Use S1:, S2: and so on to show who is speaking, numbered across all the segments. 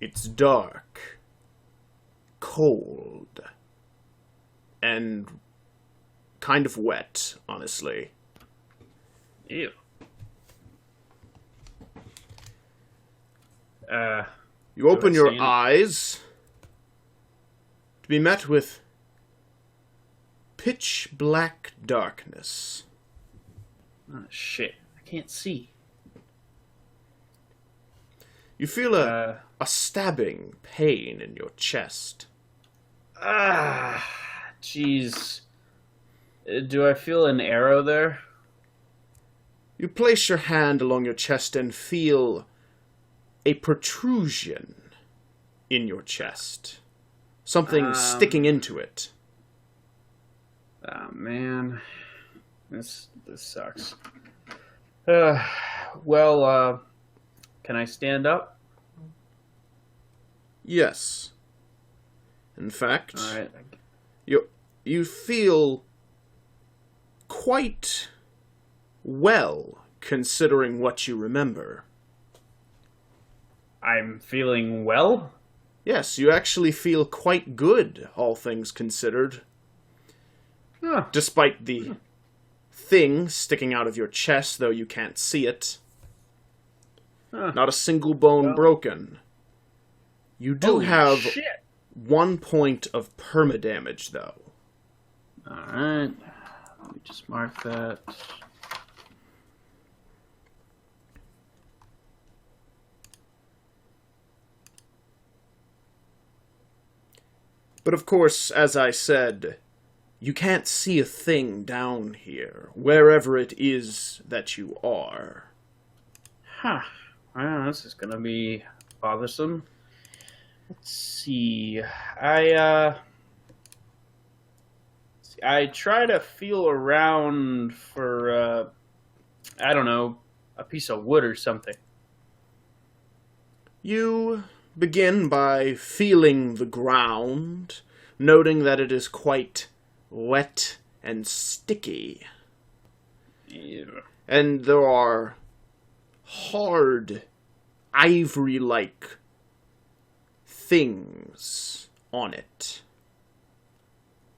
S1: It's dark, cold, and kind of wet, honestly.
S2: Ew.
S1: You
S2: Do I
S1: open your
S2: stand?
S1: eyes to be met with pitch black darkness.
S2: Oh, shit. I can't see.
S1: You feel
S2: Uh,
S1: a stabbing pain in your chest.
S2: ah, jeez. Do I feel an arrow there?
S1: You place your hand along your chest and feel a protrusion in your chest. Something sticking into it.
S2: Oh, man. This sucks. Uh, well, can I stand up?
S1: Yes. In fact,
S2: Alright.
S1: you feel quite well considering what you remember.
S2: I'm feeling well?
S1: Yes, you actually feel quite good, all things considered.
S2: Huh.
S1: Despite the thing sticking out of your chest, though you can't see it.
S2: Huh.
S1: Not a single bone
S2: Well.
S1: broken. You do
S2: Holy
S1: have
S2: shit.
S1: 1 point of permadamage, though.
S2: Alright. Let me just mark that.
S1: But of course, as I said, you can't see a thing down here, wherever it is that you are.
S2: Huh. Well, this is gonna be bothersome. Let's see. I try to feel around for I don't know, a piece of wood or something.
S1: You begin by feeling the ground, noting that it is quite wet and sticky.
S2: Ew.
S1: And there are hard, ivory-like things on it.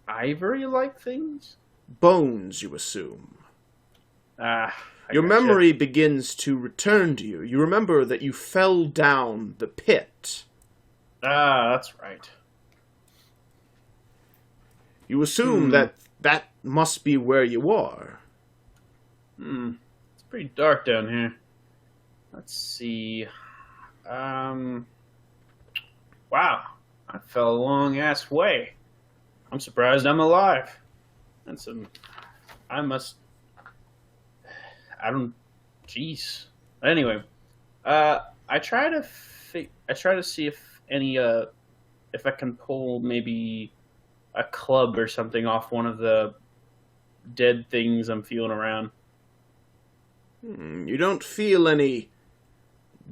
S2: Ivory-like things?
S1: Bones, you assume.
S2: Ah, I
S1: Your
S2: gotcha.
S1: memory begins to return to you. You remember that you fell down the pit.
S2: Ah, that's right.
S1: You assume that that must be where you are.
S2: It's pretty dark down here. Let's see. Wow. I fell a long ass way. I'm surprised I'm alive. That's I must. I don't. Jeez. Anyway, I try to. I try to see if any. If I can pull maybe a club or something off one of the dead things I'm feeling around.
S1: You don't feel any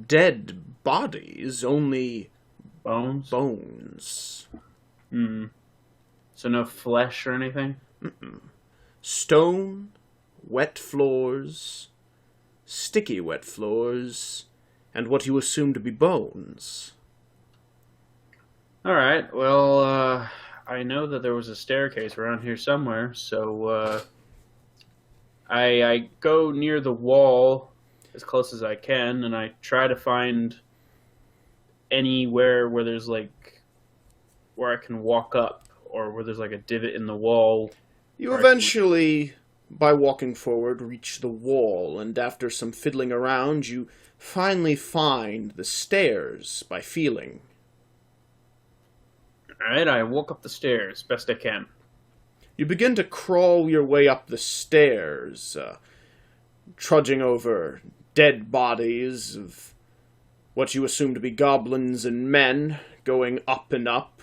S1: dead bodies, only
S2: Bones.
S1: bones.
S2: So no flesh or anything.
S1: Stone, wet floors, sticky wet floors, and what you assume to be bones.
S2: All right. Well, I know that there was a staircase around here somewhere, so I go near the wall as close as I can, and I try to find anywhere where there's like where I can walk up, or where there's like a divot in the wall.
S1: You
S2: where I can-
S1: eventually, by walking forward, reach the wall, and after some fiddling around, you finally find the stairs by feeling.
S2: All right. I walk up the stairs best I can.
S1: You begin to crawl your way up the stairs, trudging over dead bodies of what you assume to be goblins and men, going up and up,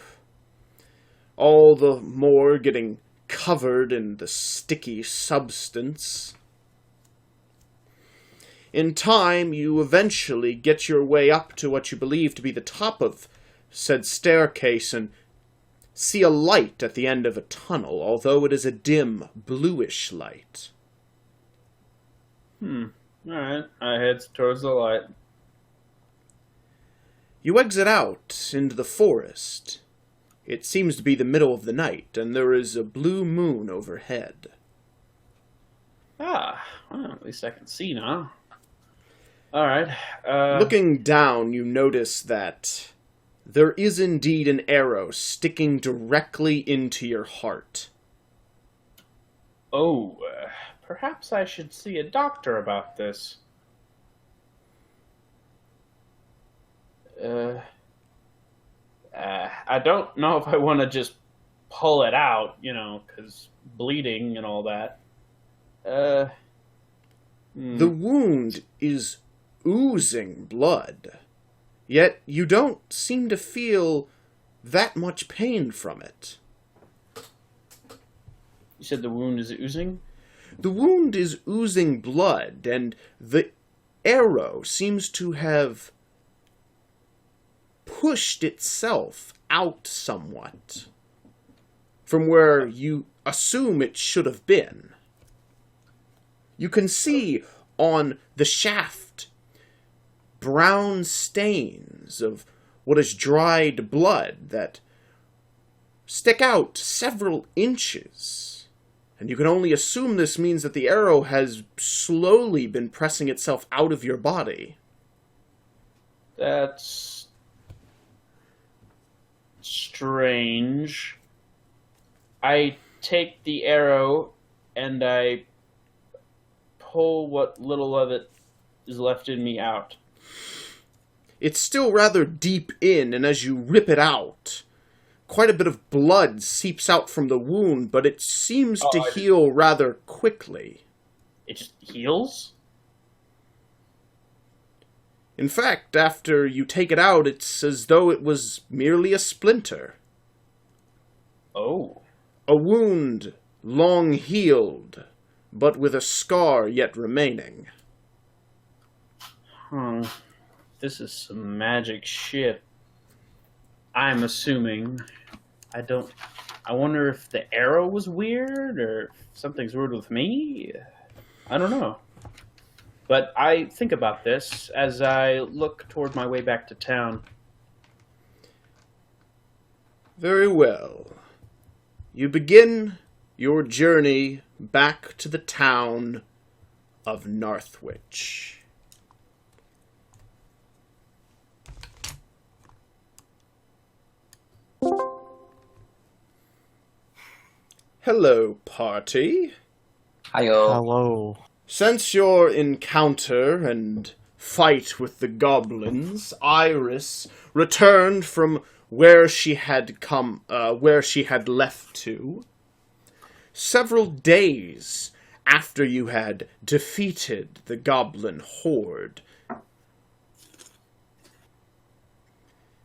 S1: all the more getting covered in the sticky substance. In time, you eventually get your way up to what you believe to be the top of said staircase and see a light at the end of a tunnel, although it is a dim, bluish light.
S2: All right. I head towards the light.
S1: You exit out into the forest. It seems to be the middle of the night, and there is a blue moon overhead.
S2: Ah, well, at least I can see now. All right.
S1: Looking down, you notice that there is indeed an arrow sticking directly into your heart.
S2: Oh, perhaps I should see a doctor about this. I don't know if I want to just pull it out, because bleeding and all that.
S1: The wound is oozing blood, yet you don't seem to feel that much pain from it.
S2: You said the wound is oozing?
S1: The wound is oozing blood, and the arrow seems to have pushed itself out somewhat from where you assume it should have been. You can see on the shaft brown stains of what is dried blood that stick out several inches. And you can only assume this means that the arrow has slowly been pressing itself out of your body.
S2: That's strange. I take the arrow and I pull what little of it is left in me out.
S1: It's still rather deep in, and as you rip it out, quite a bit of blood seeps out from the wound, but it seems to heal rather quickly.
S2: It just heals?
S1: In fact, after you take it out, it's as though it was merely a splinter.
S2: Oh.
S1: A wound long healed, but with a scar yet remaining.
S2: This is some magic shit. I'm assuming. I wonder if the arrow was weird, or if something's weird with me? I don't know. But I think about this as I look toward my way back to town.
S1: Very well. You begin your journey back to the town of Northwich. Hello, party.
S3: Hiyo.
S4: Hello.
S1: Since your encounter and fight with the goblins, Iris returned from where she had left to. Several days after you had defeated the goblin horde.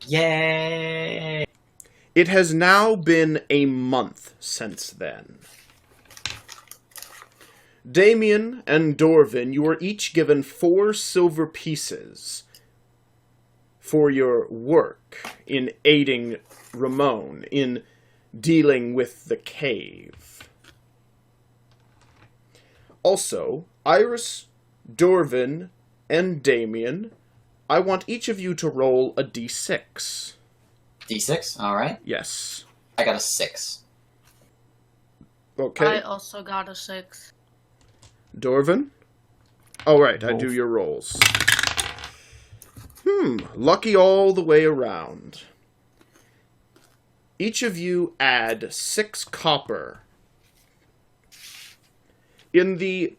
S3: Yay!
S1: It has now been a month since then. Damien and Dorvin, you are each given 4 silver pieces for your work in aiding Ramon in dealing with the cave. Also, Iris, Dorvin, and Damien, I want each of you to roll a d6.
S3: D6? Alright.
S1: Yes.
S3: I got a 6.
S1: Okay.
S5: I also got a 6.
S1: Dorvin? Oh, right, I do your rolls. Lucky all the way around. Each of you add 6 copper. In the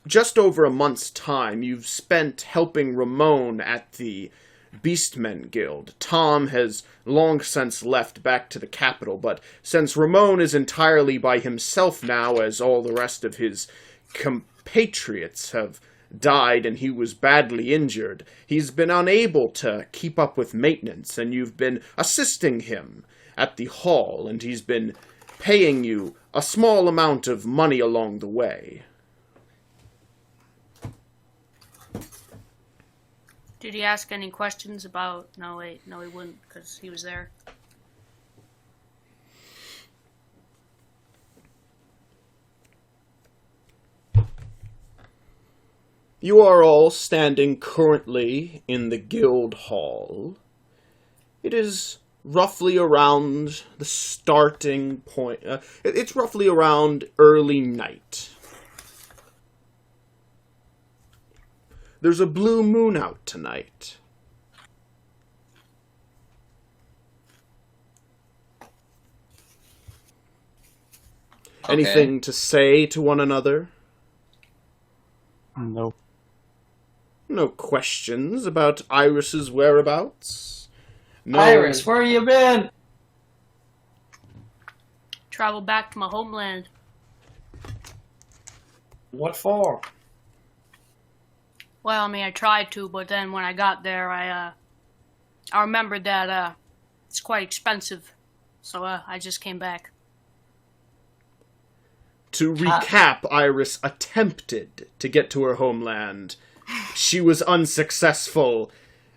S1: just over a month's time, you've spent helping Ramon at the Beastmen Guild. Tom has long since left back to the capital, but since Ramon is entirely by himself now, as all the rest of his compatriots have died and he was badly injured, he's been unable to keep up with maintenance, and you've been assisting him at the hall, and he's been paying you a small amount of money along the way.
S5: Did he ask any questions about... No, wait. No, he wouldn't, because he was there.
S1: You are all standing currently in the guild hall. It is roughly around the starting point. It's roughly around early night. There's a blue moon out tonight.
S3: Okay.
S1: Anything to say to one another?
S4: Nope.
S1: No questions about Iris's whereabouts? No.
S3: Iris, where you been?
S5: Travel back to my homeland.
S3: What for?
S5: Well, I mean, I tried to, but then when I got there, I remembered that it's quite expensive, so I just came back.
S1: To recap, Iris attempted to get to her homeland. She was unsuccessful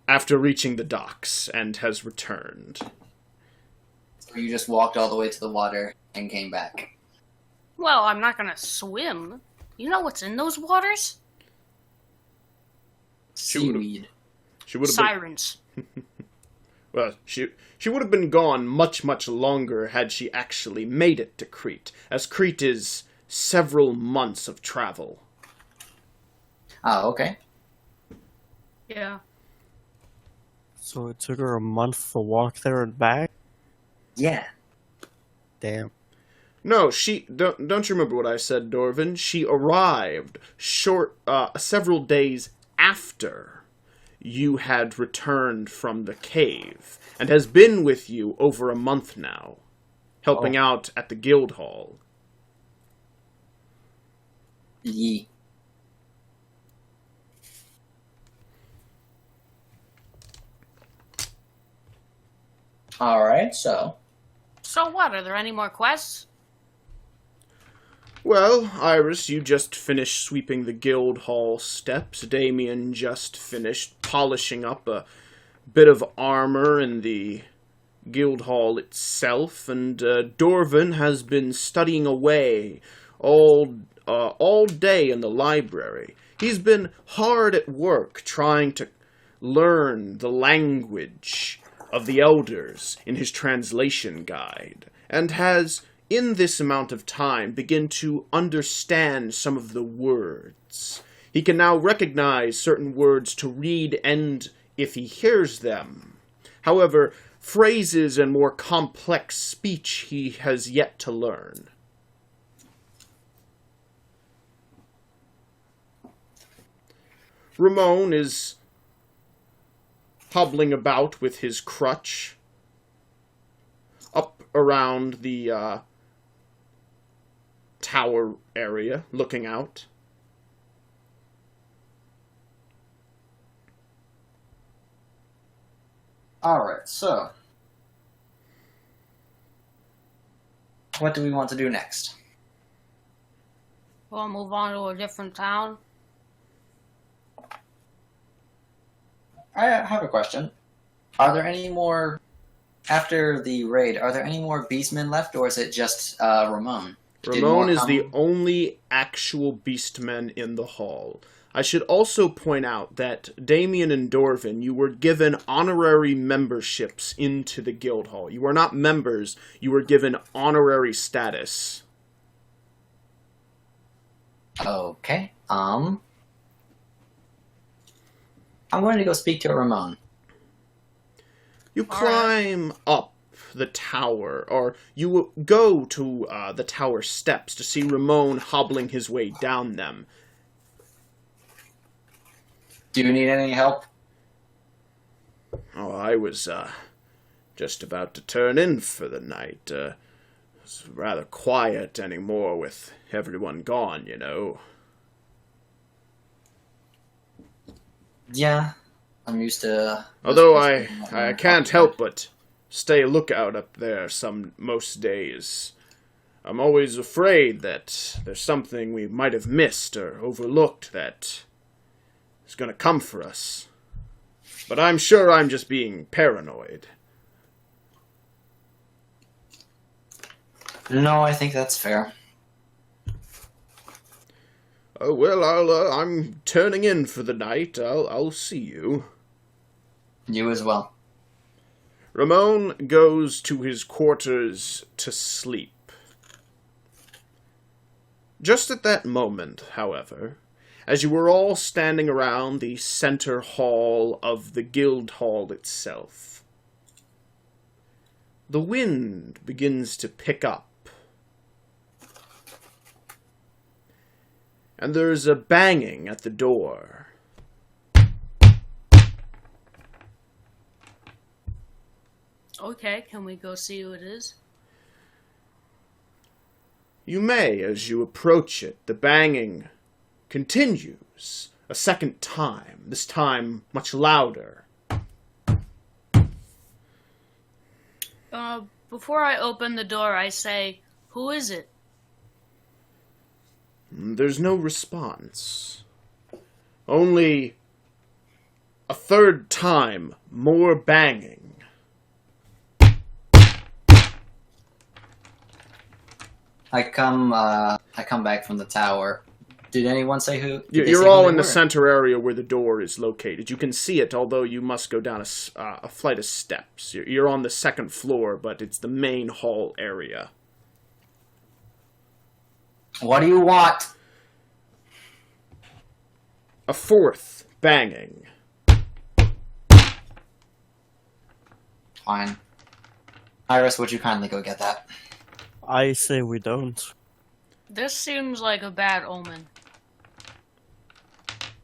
S1: after reaching the docks and has returned.
S3: So you just walked all the way to the water and came back.
S5: Well, I'm not gonna swim. You know what's in those waters?
S3: Seaweed.
S1: She would have been,
S5: Sirens.
S1: well, she would have been gone much, much longer had she actually made it to Crete, as Crete is several months of travel.
S3: Oh, okay.
S5: Yeah.
S4: So it took her a month to walk there and back?
S3: Yeah.
S4: Damn.
S1: No, don't you remember what I said, Dorvin? She arrived several days after you had returned from the cave, and has been with you over a month now, helping out at the guild hall.
S3: Yee. Alright, so.
S5: So what? Are there any more quests?
S1: Well, Iris, you just finished sweeping the guild hall steps. Damien just finished polishing up a bit of armor in the guild hall itself, and Dorvin has been studying away all day in the library. He's been hard at work trying to learn the language of the elders in his translation guide, and has, in this amount of time, begin to understand some of the words. He can now recognize certain words to read and if he hears them. However, phrases and more complex speech he has yet to learn. Ramon is hobbling about with his crutch up around the tower area, looking out.
S3: Alright, so. What do we want to do next?
S5: We'll move on to a different town.
S3: I have a question. Are there any more, after the raid, are there any more beastmen left, or is it just Ramon?
S1: Ramon is the only actual beastmen in the hall. I should also point out that Damien and Dorvin, you were given honorary memberships into the guild hall. You were not members, you were given honorary status.
S3: Okay, I'm going to go speak to Ramon.
S1: You climb up the tower, or you go to the tower steps to see Ramon hobbling his way down them.
S3: Do you need any help?
S1: Oh, I was just about to turn in for the night. It's rather quiet anymore with everyone gone, you know.
S3: Yeah, I'm used to...
S1: Although I can't help but stay lookout up there most days. I'm always afraid that there's something we might have missed or overlooked that is going to come for us. But I'm sure I'm just being paranoid.
S3: No, I think that's fair.
S1: Oh, well, I'm turning in for the night. I'll see you.
S3: You as well.
S1: Ramon goes to his quarters to sleep. Just at that moment, however, as you were all standing around the center hall of the guild hall itself, the wind begins to pick up. And there's a banging at the door.
S5: Okay, can we go see who it is?
S1: You may, as you approach it. The banging continues a second time, this time much louder.
S5: Before I open the door, I say, who is it?
S1: There's no response. Only a third time, more banging.
S3: I come back from the tower. Did anyone say who?
S1: You're all in the center area where the door is located. You can see it, although you must go down a flight of steps. You're on the second floor, but it's the main hall area.
S3: What do you want?
S1: A fourth banging.
S3: Fine. Iris, would you kindly go get that?
S4: I say we don't.
S5: This seems like a bad omen.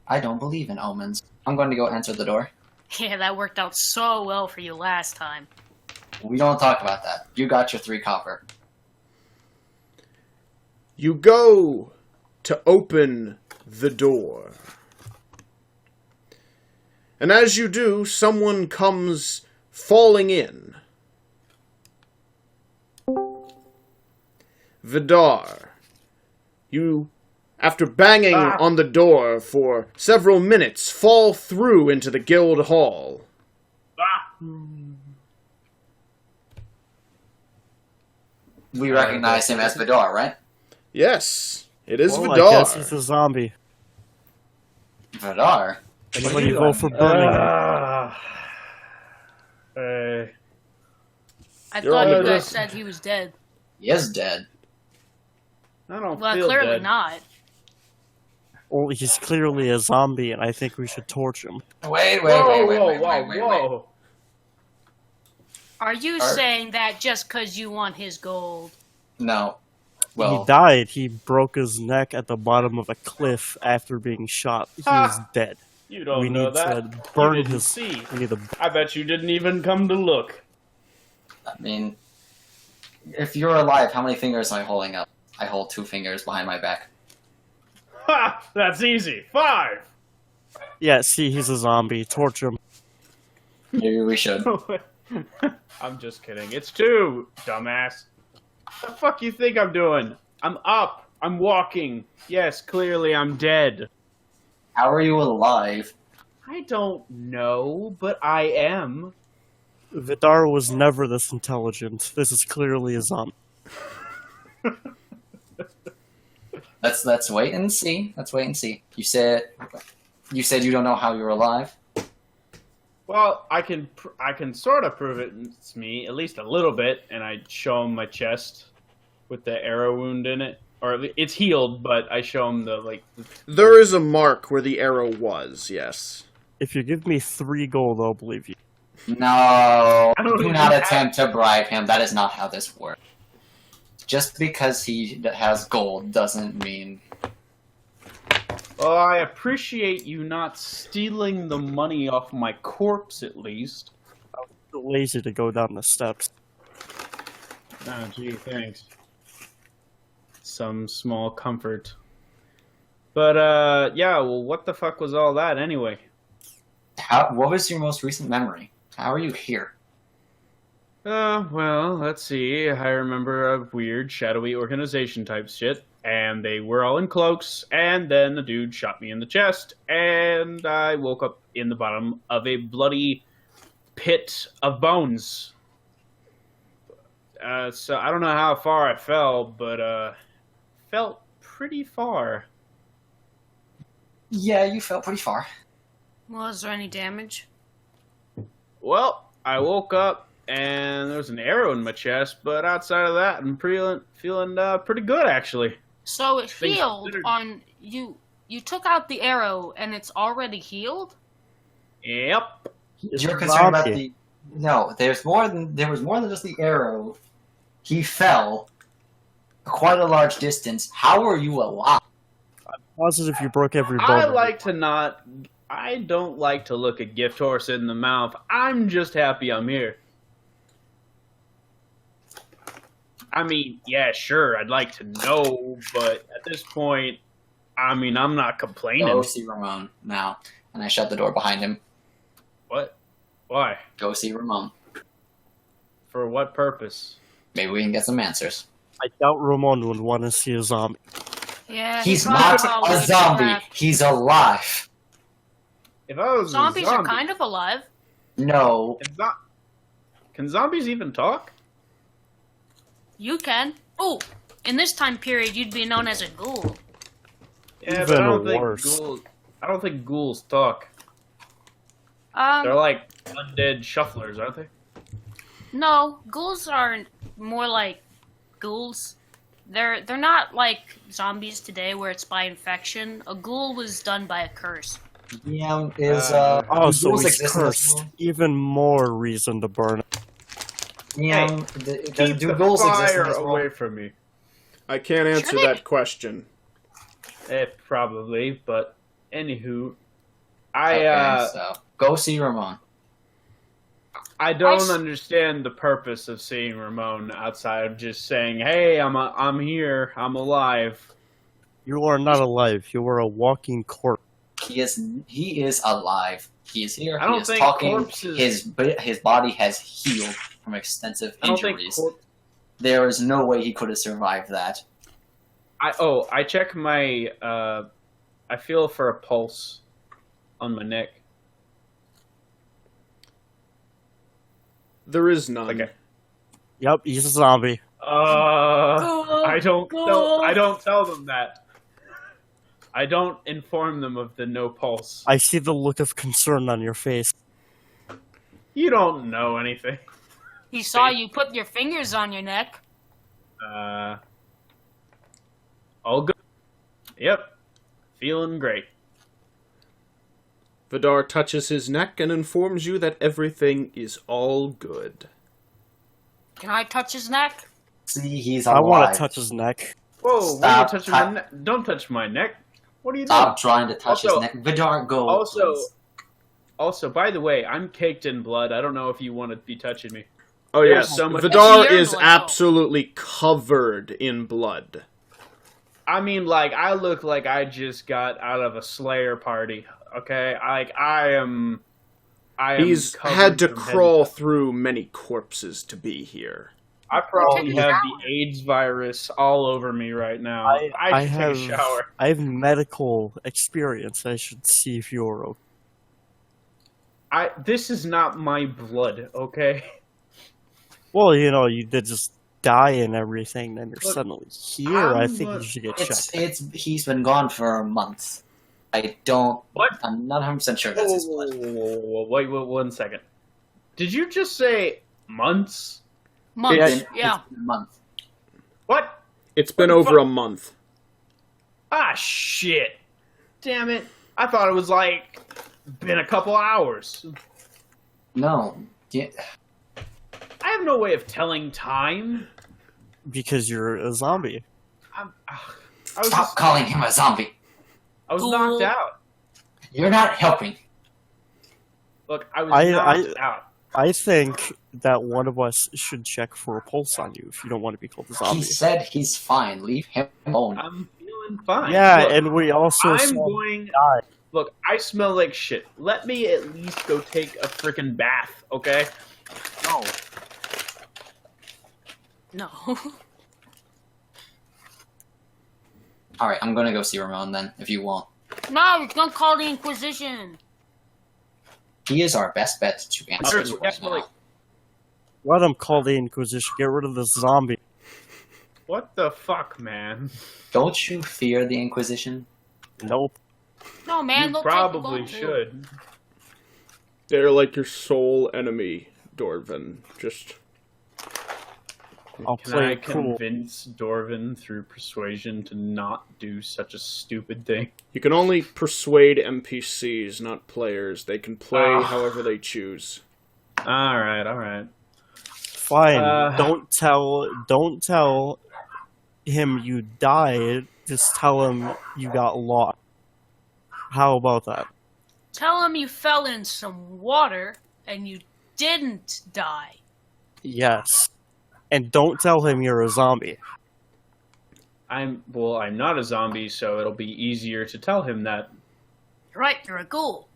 S3: I don't believe in omens. I'm going to go answer the door.
S5: Yeah, that worked out so well for you last time.
S3: We don't talk about that. You got your 3 copper.
S1: You go to open the door. And as you do, someone comes falling in. Vidar, you, after banging on the door for several minutes, fall through into the guild hall.
S3: We recognize him as Vidar, right?
S1: Yes, it is
S4: Well,
S1: Vidar.
S4: I guess he's a zombie.
S3: Vidar?
S4: Anybody vote for burning him?
S5: I
S1: You're
S5: thought
S1: on
S5: you
S1: the-
S5: guys said he was dead.
S3: He is dead.
S2: I don't
S5: Well,
S2: feel
S5: clearly
S2: dead.
S5: not.
S4: Well, he's clearly a zombie, and I think we should torch him.
S3: Wait.
S2: Whoa.
S5: Are you saying that just because you want his gold?
S3: No.
S4: He
S3: Well,
S4: died. He broke his neck at the bottom of a cliff after being shot. He is dead.
S2: You don't
S4: We
S2: know
S4: need
S2: that.
S4: to burn
S2: you didn't
S4: his.
S2: see.
S4: We need to.
S2: I bet you didn't even come to look.
S3: I mean, if you're alive, how many fingers am I holding up? I hold 2 fingers behind my back.
S2: Ha! That's easy. 5!
S4: Yeah, see, he's a zombie. Torch him.
S3: Maybe we should.
S2: I'm just kidding. It's 2, dumbass. What the fuck you think I'm doing? I'm up. I'm walking. Yes, clearly I'm dead.
S3: How are you alive?
S2: I don't know, but I am.
S4: Vidar was never this intelligent. This is clearly a zombie.
S3: Let's wait and see. Let's wait and see. You said you don't know how you're alive.
S2: Well, I can sort of prove it's me, at least a little bit, and I show him my chest with the arrow wound in it. Or it's healed, but I show him the,
S1: There is a mark where the arrow was, yes.
S4: If you give me 3 gold, I'll believe you.
S3: No,
S2: I don't
S3: do
S2: even
S3: not
S2: have-
S3: attempt to bribe him. That is not how this works. Just because he has gold doesn't mean...
S2: Well, I appreciate you not stealing the money off my corpse, at least.
S4: Too lazy to go down the steps.
S2: Oh, gee, thanks. Some small comfort. But, yeah, well, what the fuck was all that, anyway?
S3: What was your most recent memory? How are you here?
S2: Well, let's see. I remember a weird, shadowy organization type shit, and they were all in cloaks, and then the dude shot me in the chest, and I woke up in the bottom of a bloody pit of bones. So I don't know how far I fell, but, felt pretty far.
S3: Yeah, you fell pretty far.
S5: Was there any damage?
S2: Well, I woke up and there was an arrow in my chest. But outside of that, I'm feeling pretty good actually.
S5: So it
S2: Things
S5: healed
S2: considered.
S5: on you. You took out the arrow, and it's already healed.
S2: Yep.
S3: You're concerned about
S4: Zombie.
S3: the... No, there was more than just the arrow. He fell quite a large distance. How are you alive?
S4: Positive you broke every bone.
S2: I don't like to look a gift horse in the mouth. I'm just happy I'm here. I mean, yeah, sure, I'd like to know, but at this point, I mean, I'm not complaining.
S3: Go see Ramon now. And I shut the door behind him.
S2: What? Why?
S3: Go see Ramon.
S2: For what purpose?
S3: Maybe we can get some answers.
S4: I doubt Ramon would want to see a zombie.
S5: Yeah,
S3: He's
S5: probably
S3: not
S5: got
S3: a
S5: way too
S3: zombie.
S5: fast.
S3: He's alive.
S2: If I was
S5: Zombies
S2: a zombie,
S5: are kind of alive.
S3: No.
S2: Can zombies even talk?
S5: You can. Oh, in this time period, you'd be known as a ghoul.
S2: Yeah,
S4: Even
S2: but
S4: worse.
S2: I don't think ghouls talk.
S5: Um,
S2: They're like undead shufflers, aren't they?
S5: no, ghouls are more like ghouls. They're not like zombies today, where it's by infection. A ghoul was done by a curse.
S3: DM is
S4: Oh,
S3: do
S4: so
S3: ghouls
S4: he's
S3: exist in this
S4: cursed.
S3: world?
S4: Even more reason to burn it.
S3: DM,
S2: Keep
S3: do
S2: the
S3: ghouls exist in
S2: fire
S3: this
S2: away
S3: world?
S2: from me.
S1: I can't answer
S5: Sure they-
S1: that question.
S2: Probably, but anywho,
S3: Okay, so go see Ramon.
S2: I don't
S5: s-
S2: understand the purpose of seeing Ramon outside of just saying, "Hey, I'm here, I'm alive."
S4: You are not alive. You are a walking corpse.
S3: He is alive. He is here.
S2: I
S3: He
S2: don't
S3: is
S2: think
S3: talking.
S2: corpses-
S3: His body has healed from extensive
S2: I don't think
S3: injuries. There is no way he could have survived that.
S2: I check my I feel for a pulse on my neck.
S1: There is none.
S2: Okay.
S4: Yep, he's a zombie.
S2: I don't tell them that. I don't inform them of the no pulse.
S4: I see the look of concern on your face.
S2: You don't know anything.
S5: He saw you put your fingers on your neck.
S2: All good. Yep. Feeling great.
S1: Vidar touches his neck and informs you that everything is all good.
S5: Can I touch his neck?
S3: See, he's
S4: I
S3: alive.
S4: want to touch his neck.
S2: Whoa, what are you
S3: Stop.
S2: touching my neck? Don't touch my neck. What are you doing?
S3: Stop trying to touch
S2: Also-
S3: his neck. Vidar, go. please.
S2: Also, by the way, I'm caked in blood. I don't know if you want to be touching me.
S1: Oh
S2: There's
S1: yes,
S2: so much-
S1: Vidar
S5: It's your
S1: is
S5: blood, though.
S1: absolutely covered in blood.
S2: I mean, like, I look like I just got out of a Slayer party. Okay, I am.
S1: He's
S2: covered
S1: had to
S2: from head
S1: crawl through many corpses to be here.
S2: I probably
S5: Take a
S2: have
S5: shower.
S2: the AIDS virus all over me right now.
S4: I
S2: I should
S4: have
S2: take a shower.
S4: I have medical experience. I should see if you're okay.
S2: This is not my blood, okay?
S4: Well, you know, you did just die and everything, then you're
S2: Look,
S4: suddenly here. I
S2: I'm
S4: think
S2: not-
S4: you should get
S3: It's
S4: checked.
S3: he's been gone for a month. I don't.
S2: What?
S3: I'm not 100% sure that's his blood.
S2: Whoa, wait, 1 second. Did you just say months?
S5: Months.
S3: It's been-
S5: Yeah.
S3: it's been a month.
S2: What?
S1: It's been
S2: What the
S1: over
S2: fuck?
S1: a month.
S2: Ah, shit. Damn it. I thought it was like been a couple hours.
S3: No. Yeah.
S2: I have no way of telling time.
S4: Because you're a zombie.
S2: I was
S3: Stop calling him a zombie.
S2: I was
S5: Cool.
S2: knocked out.
S3: You're not helping.
S2: Look, I was
S4: I-
S2: knocked out.
S4: I think that one of us should check for a pulse on you if you don't want to be called a zombie.
S3: He said he's fine. Leave him alone.
S2: I'm feeling fine.
S4: Yeah,
S2: Look,
S4: and we also
S2: I'm
S4: saw
S2: going.
S4: die.
S2: Look, I smell like shit. Let me at least go take a freaking bath, okay?
S4: No.
S5: No.
S3: All right, I'm gonna go see Ramon then, if you want.
S5: No, we're gonna call the Inquisition.
S3: He is our best bet to answer
S2: Alright,
S3: you right
S2: definitely.
S3: now.
S4: Let him call the Inquisition. Get rid of the zombie.
S2: What the fuck, man?
S3: Don't you fear the Inquisition?
S4: Nope.
S5: No, man,
S2: You
S5: they'll
S2: probably
S5: take the
S2: should.
S1: They're like your sole enemy. Dorvin. Just
S4: I'll
S2: Can
S4: play
S2: I
S4: it cool.
S2: convince Dorvin through persuasion to not do such a stupid thing?
S1: you can only persuade NPCs, not players. They can play
S2: Ah.
S1: however they choose.
S2: All right.
S4: Fine. Don't tell him you died. Just tell him you got lost. How about that?
S5: Tell him you fell in some water and you didn't die.
S4: Yes. And don't tell him you're a zombie.
S2: I'm not a zombie, so it'll be easier to tell him that.
S5: You're right, you're a ghoul.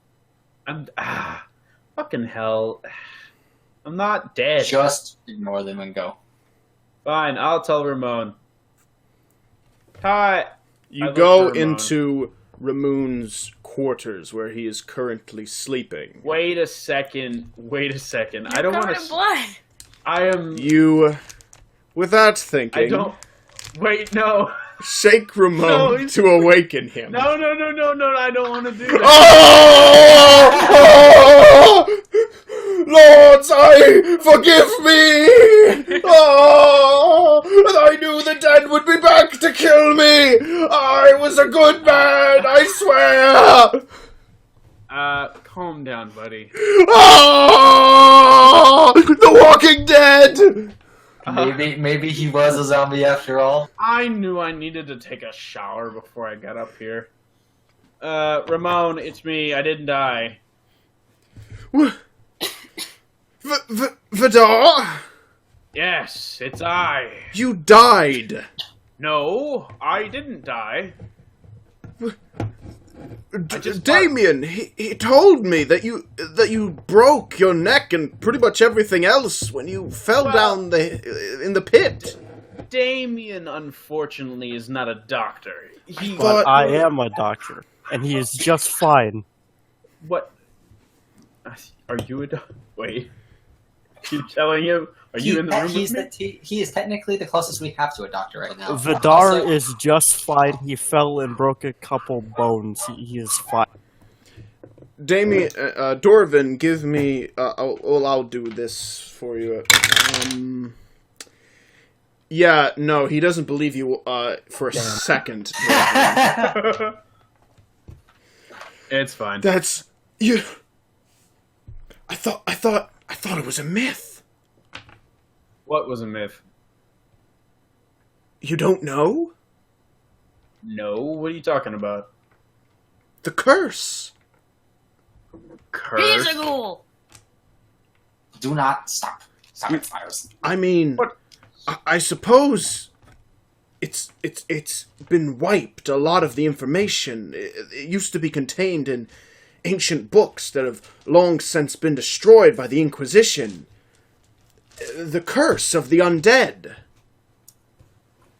S2: Fucking hell. I'm not dead.
S3: Just ignore them and go.
S2: Fine, I'll tell Ramon. Hi. I
S1: You
S2: look
S1: go
S2: for Ramon.
S1: into Ramoon's quarters where he is currently sleeping.
S2: Wait a second. I
S5: You're
S2: don't
S5: covered
S2: want
S5: in
S2: to.
S5: blood.
S2: I am.
S1: You, without thinking,
S2: I don't. Wait, no.
S1: shake Ramon
S2: No, he's-
S1: to awaken him.
S2: No, I don't want to do that.
S1: Oh! Lords, forgive me! Oh! I knew the dead would be back to kill me! I was a good man, I swear!
S2: Calm down, buddy.
S1: Oh! The Walking Dead!
S3: Maybe he was a zombie after all.
S2: I knew I needed to take a shower before I got up here. Ramon, it's me. I didn't die.
S1: Vidar?
S2: Yes, it's I.
S1: You died!
S2: No, I didn't die. just-
S1: Damien, he told me that you broke your neck and pretty much everything else when you fell down in the pit.
S2: Damien, unfortunately, is not a doctor. He
S1: But-
S4: I am a doctor, and he is just fine.
S2: what? Are you a doctor? Wait. You telling him? Are you in the room with me?
S3: He is technically the closest we have to a doctor right now.
S4: Vidar
S3: Also-
S4: is just fine. He fell and broke a couple bones. He is fine.
S1: Damien, Dorvin, give me. I'll do this for you. Yeah, no, he doesn't believe you. For a second.
S2: It's fine.
S1: That's you. I thought it was a myth.
S2: What was a myth?
S1: You don't know?
S2: No, what are you talking about?
S1: The curse.
S5: He's
S2: Curse?
S5: a ghoul.
S3: Do not stop. Stop it, Fires.
S1: I mean,
S2: What?
S1: I suppose it's been wiped. A lot of the information it used to be contained in ancient books that have long since been destroyed by the Inquisition. The curse of the undead.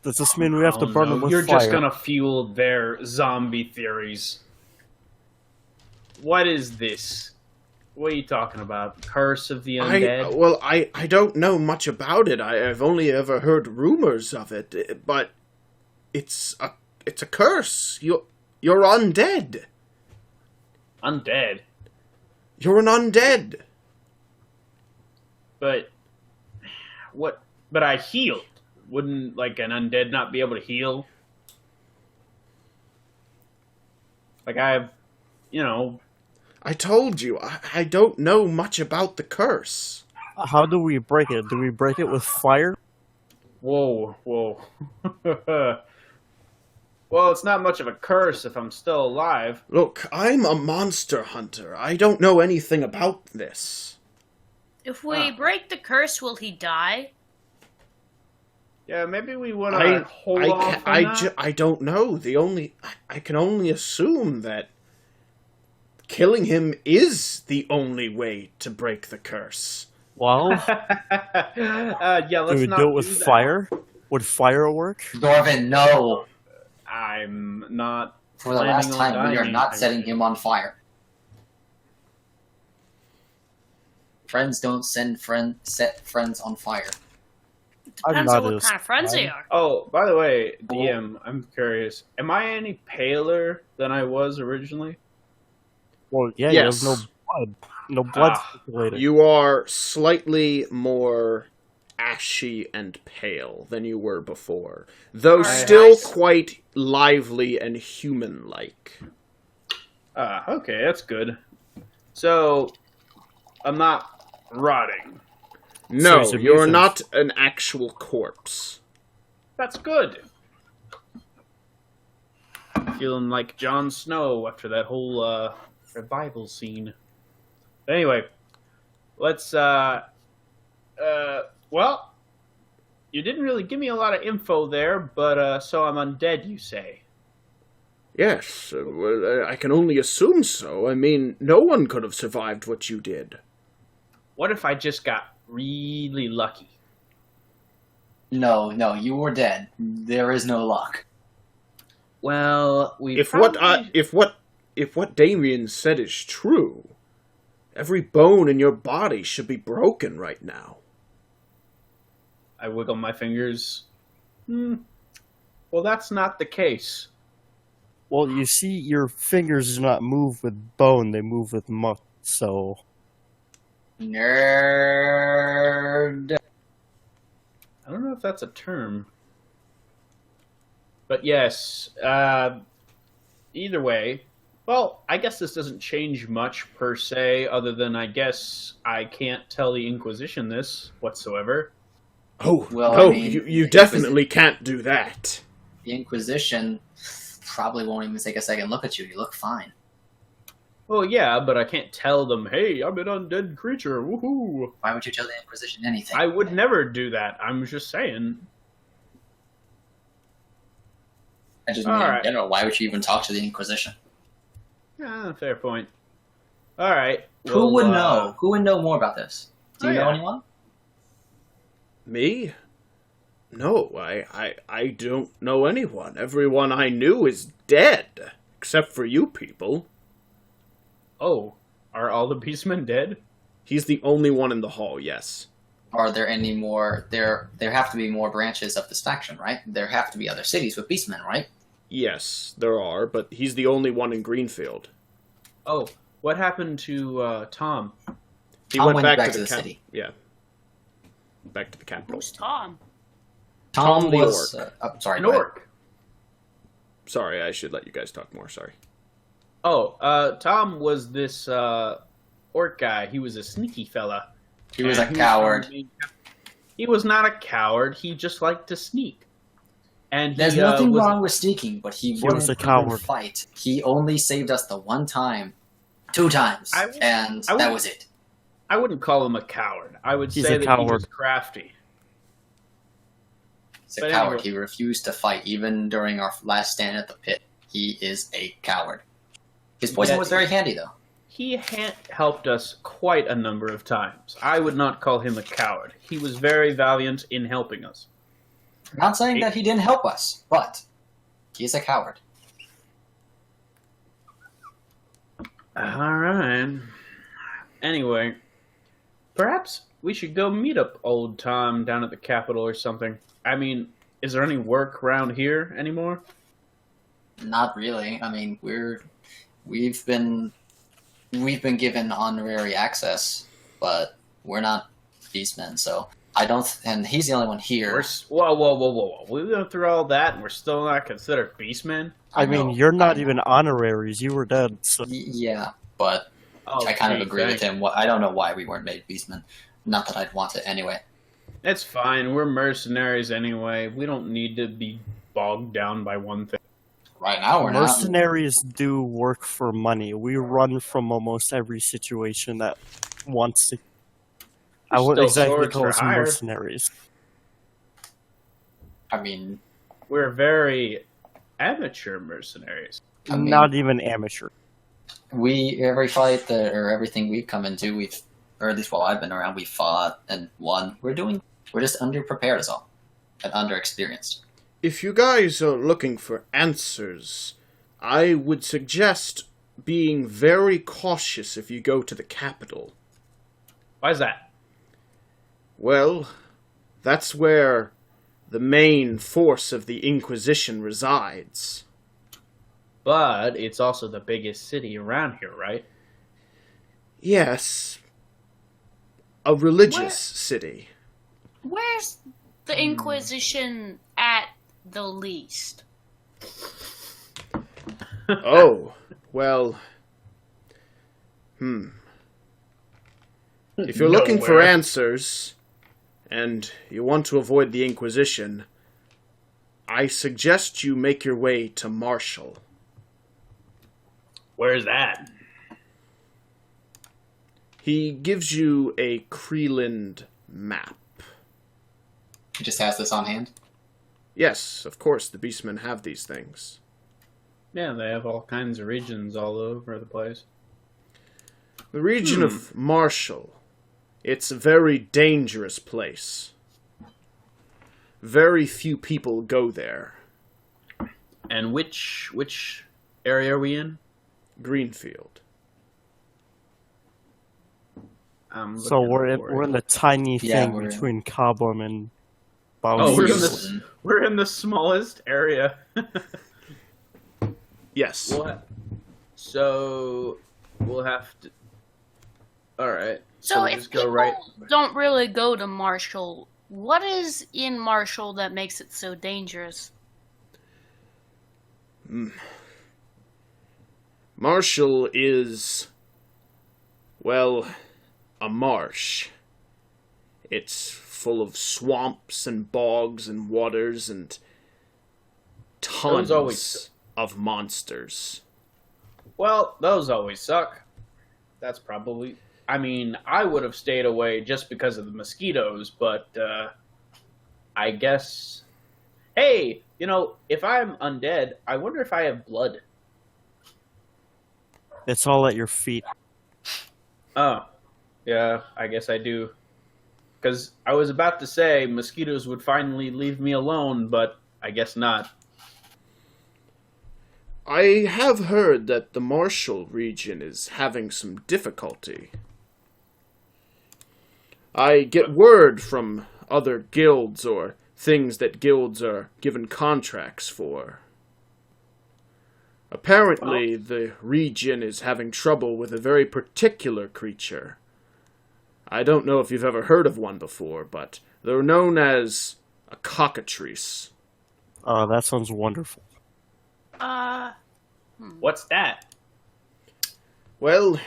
S4: Does this mean we have to
S2: Oh,
S4: burn
S2: no,
S4: him with
S2: You're
S4: fire?
S2: just gonna fuel their zombie theories. What is this? What are you talking about? Curse of the undead?
S1: I don't know much about it. I've only ever heard rumors of it, but it's a curse. You're undead.
S2: Undead?
S1: You're an undead.
S2: But what? But I healed. Wouldn't like an undead not be able to heal? Like I've,
S1: I told you, I don't know much about the curse.
S4: How do we break it? Do we break it with fire?
S2: Whoa. Well, it's not much of a curse if I'm still alive.
S1: Look, I'm a monster hunter. I don't know anything about this.
S5: If we break the curse, will he die?
S2: Yeah, maybe we want to hold off on that.
S1: I don't know. I can only assume that killing him is the only way to break the curse.
S4: Well,
S2: Yeah,
S4: do
S2: let's
S4: we
S2: not
S4: do it with
S2: that.
S4: fire? Would fire work?
S3: Dorvin, no.
S2: I'm not.
S3: For the
S2: planning
S3: last
S2: on
S3: time, we are
S2: dying
S3: not
S2: anytime
S3: setting
S2: soon.
S3: him on fire. Friends don't set friends on fire.
S4: I'm
S5: Depends
S4: not
S5: on what
S4: as
S5: kind of friends they
S4: fine.
S5: are.
S2: Oh, by the way, DM, I'm curious. Am I any paler than I was originally?
S4: Well, yeah,
S1: Yes.
S4: you have no blood. No blood
S2: Ah,
S4: circulating.
S1: You are slightly more ashy and pale than you were before, though
S5: Alright,
S1: still
S5: nice.
S1: quite lively and human-like.
S2: Okay, that's good. So, I'm not rotting.
S1: No,
S4: Series of
S1: you're
S4: mutants.
S1: not an actual corpse.
S2: That's good. Feeling like Jon Snow after that whole revival scene. But anyway, let's well, you didn't really give me a lot of info there, but so I'm undead, you say?
S1: Yes, well, I can only assume so. I mean, no one could have survived what you did.
S2: What if I just got really lucky?
S3: No, you were dead. There is no luck.
S2: Well, we
S1: If what Damien said is true, every bone in your body should be broken right now.
S2: I wiggle my fingers. Well, that's not the case.
S4: Well, you see, your fingers do not move with bone; they move with muck. So
S3: Nerd.
S2: I don't know if that's a term. But yes, either way, well, I guess this doesn't change much per se, other than I guess I can't tell the Inquisition this whatsoever.
S1: Oh,
S3: Well,
S1: no,
S3: I mean,
S1: you
S3: the
S1: definitely can't do that.
S3: The Inquisition probably won't even take a second look at you. You look fine.
S2: Well, yeah, but I can't tell them, hey, I'm an undead creature, woohoo!
S3: Why would you tell the Inquisition anything?
S2: I would never do that, I'm just saying.
S3: I just mean
S2: Alright.
S3: in general. Why would you even talk to the Inquisition?
S2: Fair point. Alright.
S3: Who would know? Who would know more about this? Do you
S2: Oh,
S3: know
S2: yeah.
S3: anyone?
S1: Me? No, I don't know anyone. Everyone I knew is dead, except for you people.
S2: Oh, are all the beastmen dead?
S1: He's the only one in the hall, yes.
S3: Are there any more? There have to be more branches of this faction, right? There have to be other cities with beastmen, right?
S1: Yes, there are, but he's the only one in Greenfield.
S2: Oh, what happened to Tom?
S1: He
S3: Tom
S1: went
S3: went
S1: back,
S3: back
S1: to
S3: to
S1: the
S3: the
S1: cap-
S3: city.
S1: Yeah. Back to the capital.
S5: Who's Tom?
S1: Tom the
S3: was.
S1: orc.
S3: Sorry,
S2: An
S3: go ahead.
S2: orc.
S1: Sorry, I should let you guys talk more, sorry.
S2: Oh, Tom was this orc guy. He was a sneaky fella.
S3: He was a
S2: And
S3: coward.
S2: He was not a coward. He just liked to sneak. And
S3: There's
S2: he,
S3: nothing
S2: was,
S3: wrong with sneaking, but he
S4: was
S3: wouldn't
S4: a
S3: even
S4: coward.
S3: fight. He only saved us the one time, 2 times, and
S2: I would-
S3: that was it.
S2: I wouldn't call him a coward. I would
S4: He's
S2: say
S4: a
S2: that he
S4: coward.
S2: was crafty.
S3: He's a
S2: But
S3: coward.
S2: anyway.
S3: He refused to fight, even during our last stand at the pit. He is a coward. His poison
S2: Yeah.
S3: was very handy, though.
S2: He helped us quite a number of times. I would not call him a coward. He was very valiant in helping us.
S3: Not saying that he didn't help us, but he's a coward.
S2: All right. Anyway, perhaps we should go meet up old Tom down at the Capitol or something. I mean, is there any work around here anymore?
S3: Not really. I mean, we've been given honorary access, but we're not beastmen, so I don't. And he's the only one here.
S2: Whoa. We went through all that and we're still not considered beastmen?
S4: I
S3: know,
S4: mean, you're not
S3: I know.
S4: even honoraries. You were dead. So
S3: Yeah, but
S2: Oh,
S3: I kind of
S2: gee,
S3: agree with
S2: thanks.
S3: him. I don't know why we weren't made beastmen. Not that I'd want it anyway.
S2: It's fine. We're mercenaries anyway. We don't need to be bogged down by one thing.
S3: Right now, we're not.
S4: mercenaries do work for money. We run from almost every situation that wants to. I wouldn't
S2: Still
S4: exactly
S2: swords
S4: call
S2: for
S4: us
S2: hire.
S4: mercenaries.
S3: I mean,
S2: We're very amateur mercenaries.
S3: I mean-
S4: Not even amateur.
S3: every fight or everything we've come into, or at least while I've been around, we fought and won. We're just underprepared is all, and underexperienced.
S1: If you guys are looking for answers, I would suggest being very cautious if you go to the capital.
S2: Why's that?
S1: Well, that's where the main force of the Inquisition resides.
S2: But it's also the biggest city around here, right?
S1: Yes. A religious
S5: Where-
S1: city.
S5: Where's the Inquisition at the least?
S1: Oh, well. If you're looking for
S2: Nowhere.
S1: answers, and you want to avoid the Inquisition, I suggest you make your way to Marshall.
S2: Where's that?
S1: He gives you a Creeland map.
S3: He just has this on hand.
S1: Yes, of course, the Beastmen have these things.
S2: Yeah, they have all kinds of regions all over the place.
S1: The region of Marshall, it's a very dangerous place. Very few people go there.
S2: And which area are we in?
S1: Greenfield.
S4: So we're in the tiny
S3: Yeah,
S4: thing
S3: we're in-
S4: between Cobham and
S2: Oh, we're in
S4: Bowser.
S2: we're in the smallest area.
S1: Yes.
S2: What? So we'll have to. All right.
S5: So
S2: we'll
S5: if
S2: just go
S5: people
S2: right.
S5: don't really go to Marshall, what is in Marshall that makes it so dangerous?
S1: Marshall is, well, a marsh. It's full of swamps and bogs and waters and tons
S2: always-
S1: of monsters.
S2: Well, those always suck. That's probably. I mean, I would have stayed away just because of the mosquitoes, but I guess. Hey, if I'm undead, I wonder if I have blood.
S4: It's all at your feet.
S2: Oh, yeah, I guess I do. Because I was about to say mosquitoes would finally leave me alone, but I guess not.
S1: I have heard that the Marshall region is having some difficulty. I get word from other guilds or things that guilds are given contracts for. Apparently, the region is having trouble with a very particular creature. I don't know if you've ever heard of one before, but they're known as a cockatrice.
S4: Oh, that sounds wonderful.
S2: What's that?
S1: Well,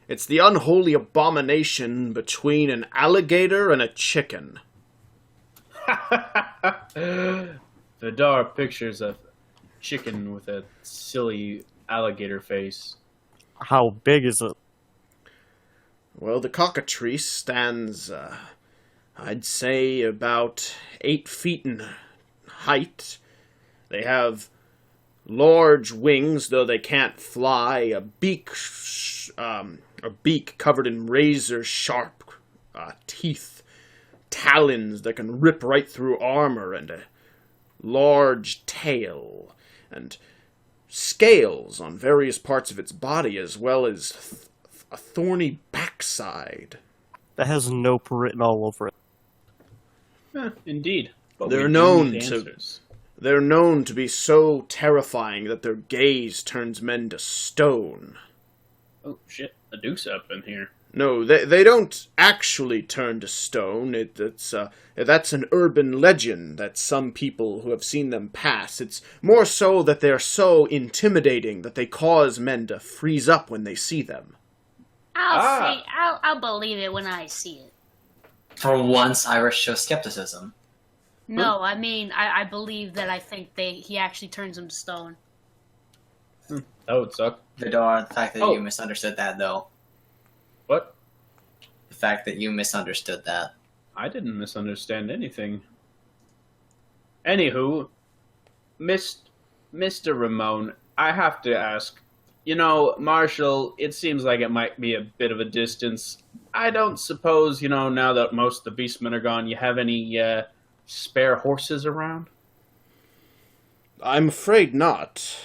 S1: it's the unholy abomination between an alligator and a chicken.
S2: Vidar pictures a chicken with a silly alligator face.
S4: How big is it?
S1: Well, the cockatrice stands, I'd say, about 8 feet in height. They have large wings, though they can't fly, a beak covered in razor-sharp teeth, talons that can rip right through armor, and a large tail, and scales on various parts of its body, as well as a thorny backside.
S4: That has nope written all over it.
S2: Indeed. But
S1: They're
S2: we do
S1: known
S2: need
S1: to-
S2: answers.
S1: They're known to be so terrifying that their gaze turns men to stone.
S2: Oh, shit. A deuce up in here.
S1: No, they don't actually turn to stone. That's an urban legend that some people who have seen them pass. It's more so that they're so intimidating that they cause men to freeze up when they see them.
S5: I'll believe it when I see it.
S3: For once, Irish shows skepticism.
S5: No, I mean I believe that I think he actually turns them to stone.
S2: That would suck.
S3: Vidar, the fact that
S2: Oh.
S3: you misunderstood that, though.
S2: What?
S3: The fact that you misunderstood that.
S2: I didn't misunderstand anything. Anywho, Mr. Ramon, I have to ask. Marshall, it seems like it might be a bit of a distance. I don't suppose, now that most of the beastmen are gone, you have any spare horses around?
S1: I'm afraid not.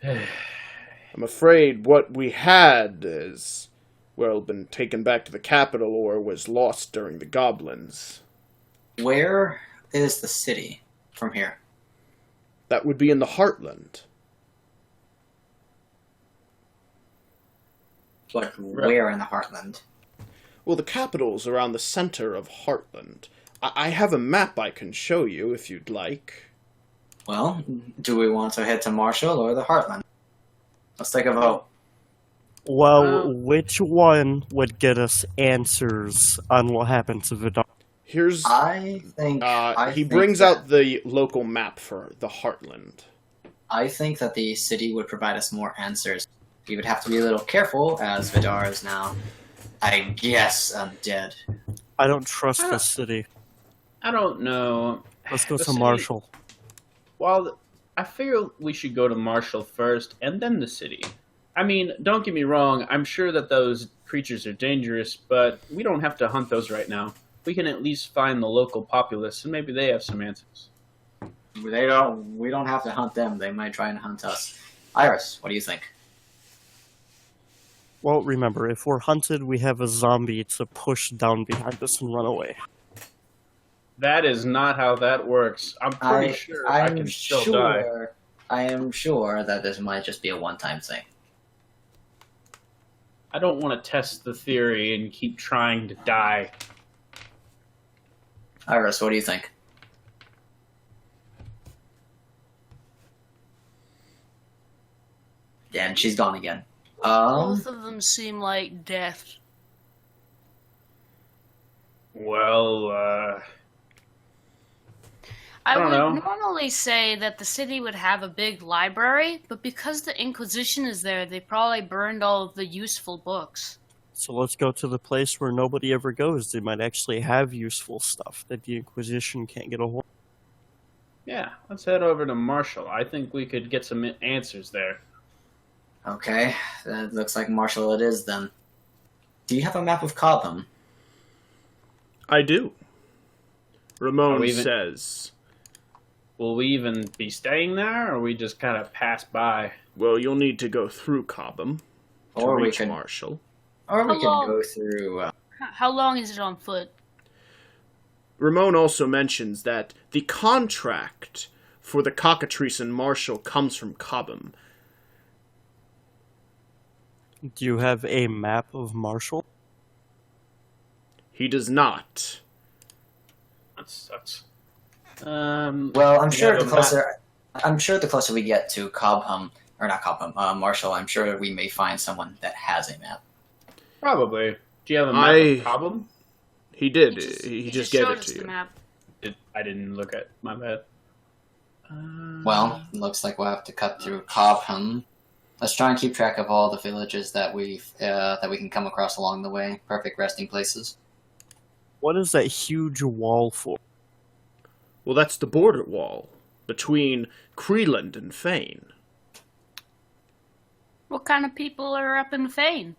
S1: I'm afraid what we had is, well, been taken back to the capital or was lost during the goblins.
S3: Where is the city from here?
S1: That would be in the Heartland.
S3: But where in the Heartland?
S1: Well, the capital's around the center of Heartland. I have a map I can show you if you'd like.
S3: Well, do we want to head to Marshall or the Heartland? Let's take a vote.
S4: Well, which one would get us answers on what happened to Vidar?
S1: Here's...
S3: I think
S1: he brings out the local map for the Heartland.
S3: I think that the city would provide us more answers. We would have to be a little careful, as Vidar is now, I guess, undead.
S4: I don't trust the city.
S2: I don't know.
S4: Let's go
S2: The
S4: to
S2: city-
S4: Marshall.
S2: Well, I figure we should go to Marshall first, and then the city. I mean, don't get me wrong, I'm sure that those creatures are dangerous, but we don't have to hunt those right now. We can at least find the local populace, and maybe they have some answers.
S3: We don't have to hunt them. They might try and hunt us. Iris, what do you think?
S4: Well, remember, if we're hunted, we have a zombie to push down behind us and run away.
S2: That is not how that works. I'm pretty sure I can still die.
S3: I am sure that this might just be a one-time thing.
S2: I don't want to test the theory and keep trying to die.
S3: Iris, what do you think? Yeah, and she's gone again.
S5: Both of them seem like death.
S2: Well,
S5: I
S2: don't
S5: would
S2: know.
S5: normally say that the city would have a big library, but because the Inquisition is there, they probably burned all of the useful books.
S4: So let's go to the place where nobody ever goes. They might actually have useful stuff that the Inquisition can't get a hold of.
S2: yeah, let's head over to Marshall. I think we could get some answers there.
S3: Okay, that looks like Marshall it is then. Do you have a map of Cobham?
S1: I do. Ramon
S2: Oh, even-
S1: says,
S2: Will we even be staying there, or we just kind of pass by?
S1: well, you'll need to go through Cobham to
S3: Or we
S1: reach
S3: could-
S1: Marshall.
S3: Or we
S5: Hello.
S3: can go through...
S5: How long is it on foot?
S1: Ramon also mentions that the contract for the cockatrice in Marshall comes from Cobham.
S4: Do you have a map of Marshall?
S1: He does not.
S2: That sucks.
S3: Well, I'm
S2: we
S3: sure
S2: have
S3: the
S2: a
S3: closer... I'm sure the closer we get to Cobham, or not Cobham, Marshall, I'm sure we may find someone that has a map.
S2: Probably. Do you have a map
S1: I-
S2: of Cobham?
S1: He did.
S5: He
S1: He just gave
S5: showed
S1: it
S5: us
S1: to
S5: the
S1: you.
S5: map.
S2: I didn't look at my bad.
S3: Well, looks like we'll have to cut through Cobham. Let's try and keep track of all the villages that we can come across along the way. Perfect resting places.
S4: What is that huge wall for?
S1: Well, that's the border wall between Creeland and Fane.
S5: What kind of people are up in Fane?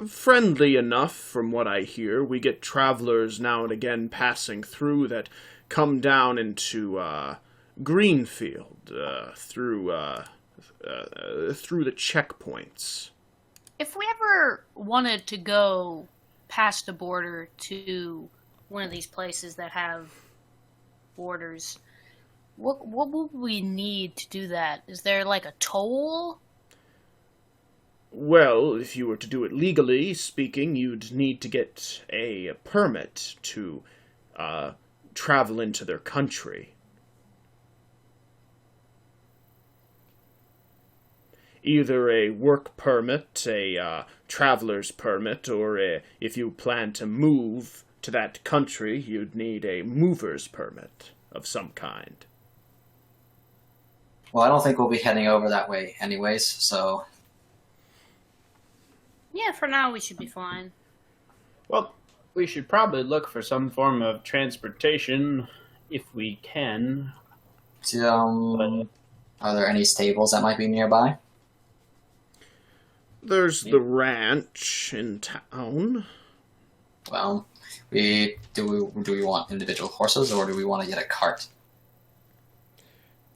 S1: Friendly enough, from what I hear. We get travelers now and again passing through that come down into Greenfield through the checkpoints.
S5: If we ever wanted to go past the border to one of these places that have borders, what would we need to do that? Is there like a toll?
S1: Well, if you were to do it legally speaking, you'd need to get a permit to travel into their country. Either a work permit, a traveler's permit, or if you plan to move to that country, you'd need a mover's permit of some kind.
S3: Well, I don't think we'll be heading over that way anyways, so...
S5: Yeah, for now we should be fine.
S2: Well, we should probably look for some form of transportation if we can.
S3: Are there any stables that might be nearby?
S1: There's the ranch in town.
S3: Well, do we want individual horses, or do we want to get a cart?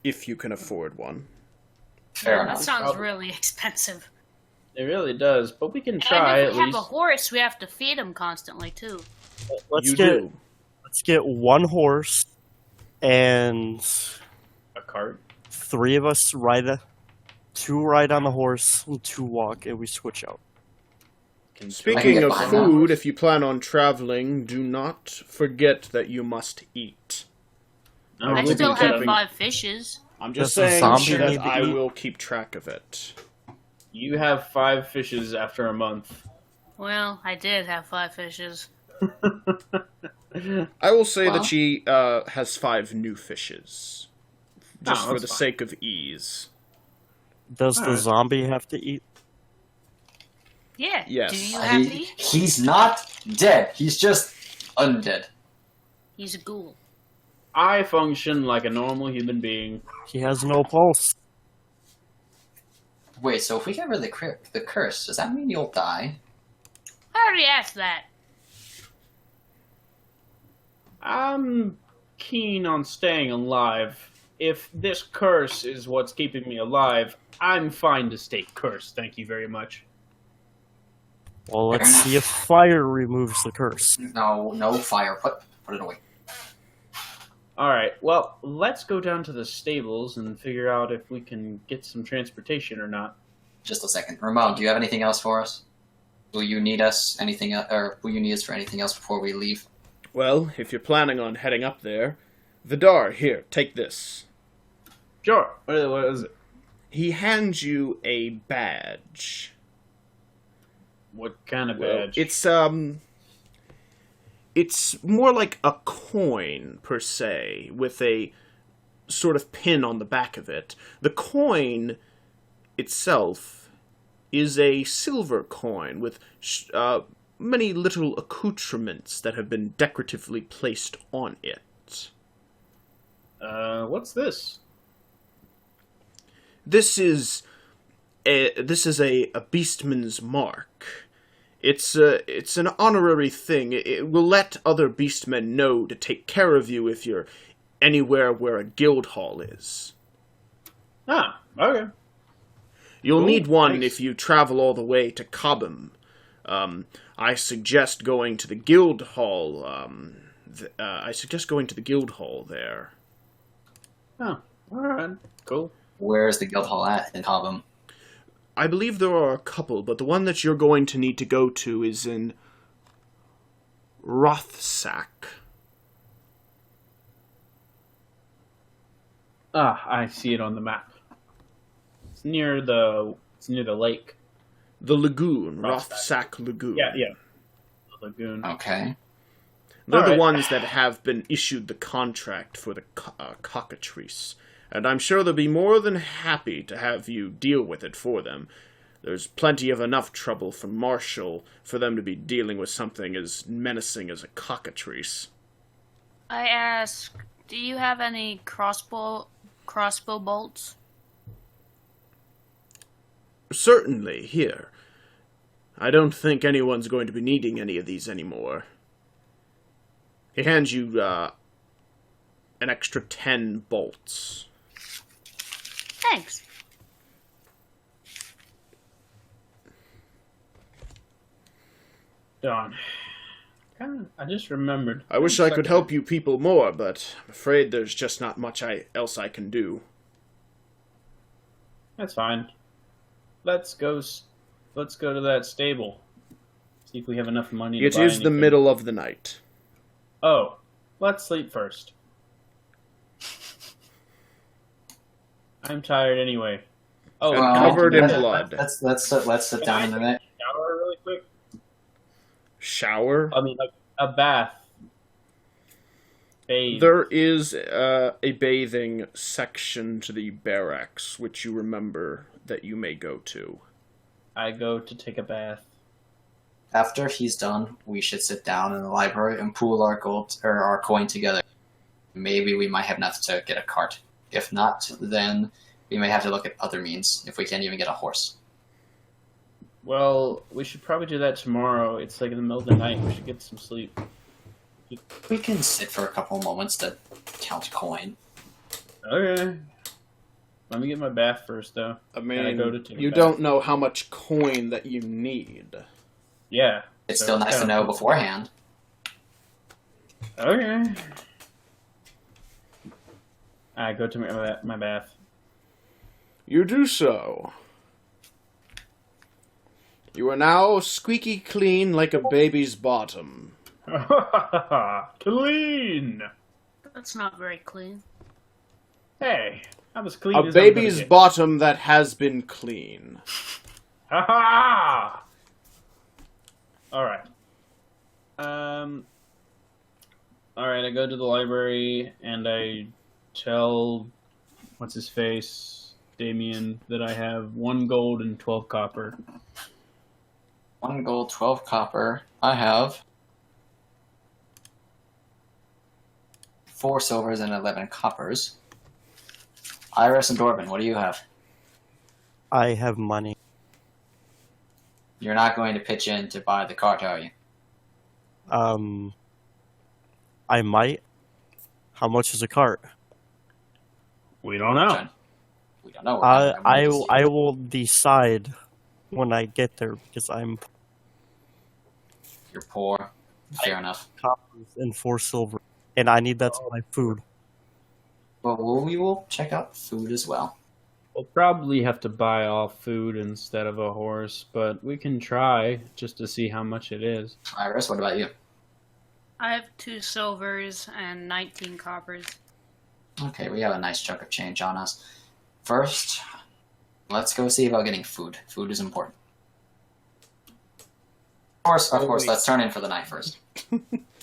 S1: If you can afford one.
S3: Fair
S5: That
S3: enough.
S5: sounds
S2: Probably.
S5: really expensive.
S2: It really does, but we can try
S5: And
S2: at
S5: if we
S2: least.
S5: have a horse, we have to feed him constantly too.
S4: Let's
S1: You
S4: get
S1: do.
S4: let's get one horse, and
S2: A cart.
S4: 3 of us ride 2 ride on the horse, and 2 walk, and we switch out.
S1: Speaking
S3: get
S1: of
S3: behind that
S1: food,
S3: horse.
S1: if you plan on traveling, do not forget that you must eat.
S2: No,
S5: I
S1: will be
S5: still have
S1: keeping-
S5: 5 fishes.
S1: I'm just
S4: Does the
S1: saying
S4: zombie
S1: that
S4: need to
S1: I
S4: eat?
S1: will keep track of it.
S2: You have 5 fishes after a month.
S5: Well, I did have 5 fishes.
S1: I will say
S3: Well-
S1: that she has 5 new fishes. Just for
S2: that's
S1: the
S2: fine.
S1: sake of ease.
S4: Does the
S2: Alright.
S4: zombie have to eat?
S5: Yeah.
S1: Yes.
S5: Do you have to eat?
S3: He's not dead. He's just undead.
S5: He's a ghoul.
S2: I function like a normal human being.
S4: He has no pulse.
S3: Wait, so if we get rid of the curse, does that mean you'll die?
S5: I already asked that.
S2: I'm keen on staying alive. If this curse is what's keeping me alive, I'm fine to stay cursed. Thank you very much.
S4: Well, let's
S3: Fair
S4: see if fire removes the curse.
S3: No fire. Put it away.
S2: Alright, well, let's go down to the stables and figure out if we can get some transportation or not.
S3: Just a second. Ramon, do you have anything else for us? Will you need us will you need us for anything else before we leave?
S1: Well, if you're planning on heading up there, Vidar, here, take this.
S2: Sure, what is it?
S1: He hands you a badge.
S2: What kind of
S1: Well,
S2: badge?
S1: it's more like a coin, per se, with a sort of pin on the back of it. The coin itself is a silver coin with many little accoutrements that have been decoratively placed on it.
S2: What's this?
S1: This is a beastman's mark. It's an honorary thing. It will let other beastmen know to take care of you if you're anywhere where a guild hall is.
S2: Ah, okay.
S1: You'll
S2: Cool,
S1: need one
S2: nice.
S1: if you travel all the way to COPPA. I suggest going to the guild hall. I suggest going to the guild hall there.
S2: Oh, alright. Cool.
S3: Where's the guild hall at in Cobham?
S1: I believe there are a couple, but the one that you're going to need to go to is in Rothsack.
S2: Ah, I see it on the map. It's near the lake.
S1: The lagoon,
S2: Rothsack.
S1: Rothsack Lagoon.
S2: Yeah. The lagoon.
S3: Okay.
S1: They're the
S2: Alright.
S1: ones that have been issued the contract for the cockatrice, and I'm sure they'll be more than happy to have you deal with it for them. There's plenty of enough trouble from Marshall for them to be dealing with something as menacing as a cockatrice.
S5: I ask, do you have any crossbow bolts?
S1: Certainly, here. I don't think anyone's going to be needing any of these anymore. He hands you, an extra 10 bolts.
S5: Thanks.
S2: Darn. I just remembered.
S1: I wish I could help you people more, but I'm afraid there's just not much else I can do.
S2: That's fine. Let's go to that stable. See if we have enough money
S1: It
S2: to buy
S1: is the
S2: anything.
S1: middle of the night.
S2: Oh, let's sleep first. I'm tired anyway. Oh,
S1: And
S3: Well,
S1: covered in
S3: let's-
S1: blood.
S3: Let's sit down in a minute.
S2: shower really quick.
S1: Shower?
S2: I mean, like a bath. Bathe.
S1: There is a bathing section to the barracks, which you remember that you may go to.
S2: I go to take a bath.
S3: After he's done, we should sit down in the library and pool our gold or our coin together. Maybe we might have enough to get a cart. If not, then we may have to look at other means if we can't even get a horse.
S2: Well, we should probably do that tomorrow. It's like in the middle of the night. We should get some sleep.
S3: We can sit for a couple moments to count coin.
S2: Okay. Let me get my bath first, though.
S1: I
S2: Can I go to take a
S1: you
S2: bath?
S1: don't know how much coin that you need.
S2: Yeah.
S3: It's
S2: So
S3: still nice to
S2: kinda-
S3: know beforehand.
S2: Okay. I go to my bath.
S1: You do so. You are now squeaky clean like a baby's bottom.
S2: Clean!
S5: That's not very clean.
S2: Hey, I'm as clean
S1: A
S2: as I'm gonna
S1: baby's
S2: get.
S1: bottom that has been clean.
S2: Ha ha! Alright. Alright, I go to the library and I tell what's his face, Damien, that I have 1 gold and 12 copper.
S3: 1 gold, 12 copper. I have 4 silvers and 11 coppers. Iris and Dorban, what do you have?
S4: I have money.
S3: You're not going to pitch in to buy the cart, are you?
S4: I might. How much is a cart?
S2: We don't know.
S3: We don't know. What kind of
S4: I
S3: emergency.
S4: I will decide when I get there because I'm
S3: You're poor. Fair enough.
S4: coppers and 4 silver, and I need that to buy food.
S3: Well, we will check out food as well.
S2: We'll probably have to buy all food instead of a horse, but we can try just to see how much it is.
S3: Iris, what about you?
S5: I have 2 silvers and 19 coppers.
S3: Okay, we have a nice chunk of change on us. First, let's go see about getting food. Food is important. Of course, let's turn in for the night first.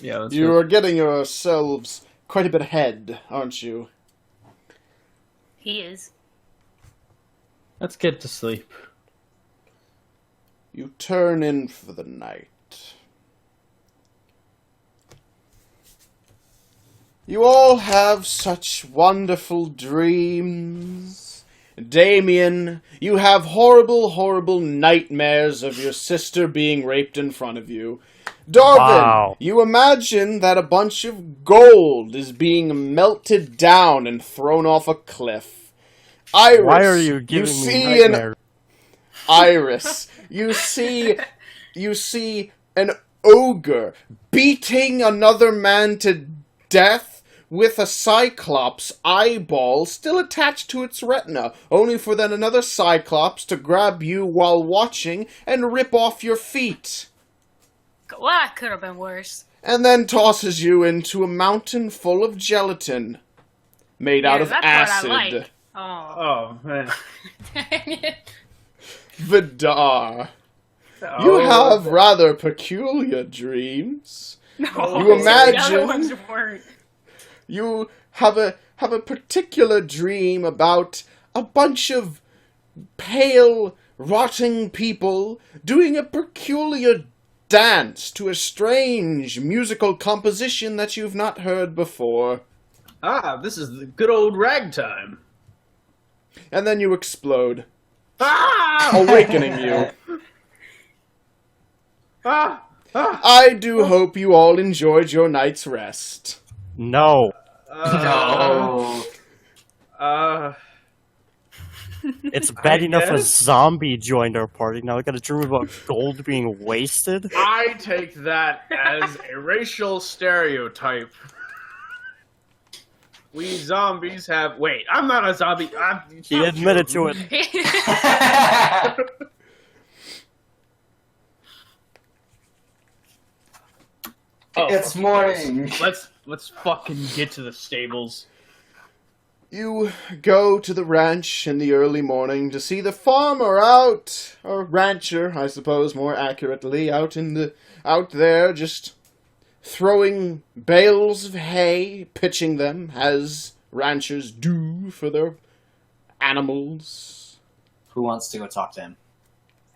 S2: Yeah, let's
S1: You
S2: go.
S1: are getting yourselves quite a bit ahead, aren't you?
S5: He is.
S2: Let's get to sleep.
S1: You turn in for the night. You all have such wonderful dreams. Damien, you have horrible, horrible nightmares of your sister being raped in front of you. Darwin,
S4: Wow.
S1: you imagine that a bunch of gold is being melted down and thrown off a cliff. Iris,
S4: Why are you giving me
S1: see an
S4: nightmares?
S1: Iris, you see an ogre beating another man to death with a cyclops eyeball still attached to its retina, only for then another cyclops to grab you while watching and rip off your feet,
S5: Well, that could have been worse.
S1: and then tosses you into a mountain full of gelatin made out of
S5: that's
S1: acid.
S5: what I like. Oh,
S2: Oh, man.
S5: dang it.
S1: Vidar, you have rather peculiar dreams.
S5: No,
S1: You
S5: the other
S1: imagine-
S5: ones weren't.
S1: You have a particular dream about a bunch of pale, rotting people doing a peculiar dance to a strange musical composition that you've not heard before.
S2: Ah, this is the good old ragtime.
S1: And then you explode,
S2: Ah!
S1: awakening you.
S2: Ah! Ah!
S1: I do hope you all enjoyed your night's rest.
S4: No.
S3: No.
S4: It's bad enough a
S2: guess.
S4: zombie joined our party. Now I gotta dream about gold being wasted.
S2: I take that as a racial stereotype. We zombies have. Wait, I'm not a zombie.
S4: He admitted to it.
S3: It's morning.
S2: Let's fucking get to the stables.
S1: You go to the ranch in the early morning to see the farmer out, or rancher, I suppose more accurately, out there just throwing bales of hay, pitching them as ranchers do for their animals.
S3: Who wants to go talk to him?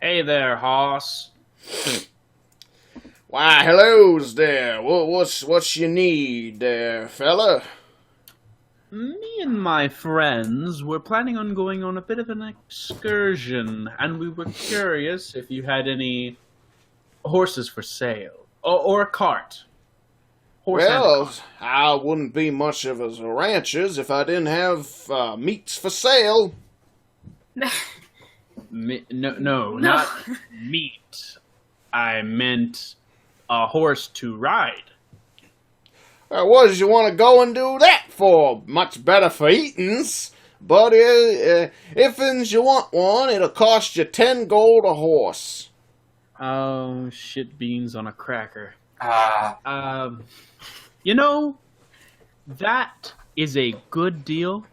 S2: Hey there, hoss.
S1: Why, hello's there. What's you need there, fella?
S2: Me and my friends were planning on going on a bit of an excursion, and we were curious if you had any horses for sale, or a cart. Horse and a
S1: Well,
S2: cart.
S1: I wouldn't be much of a rancher's if I didn't have meats for sale.
S2: No, not meat. I meant a horse to ride.
S1: What does you want to go and do that for? Much better for eatins. But if you want one, it'll cost you 10 gold a horse.
S2: Oh, shit beans on a cracker. You know, that is a good deal,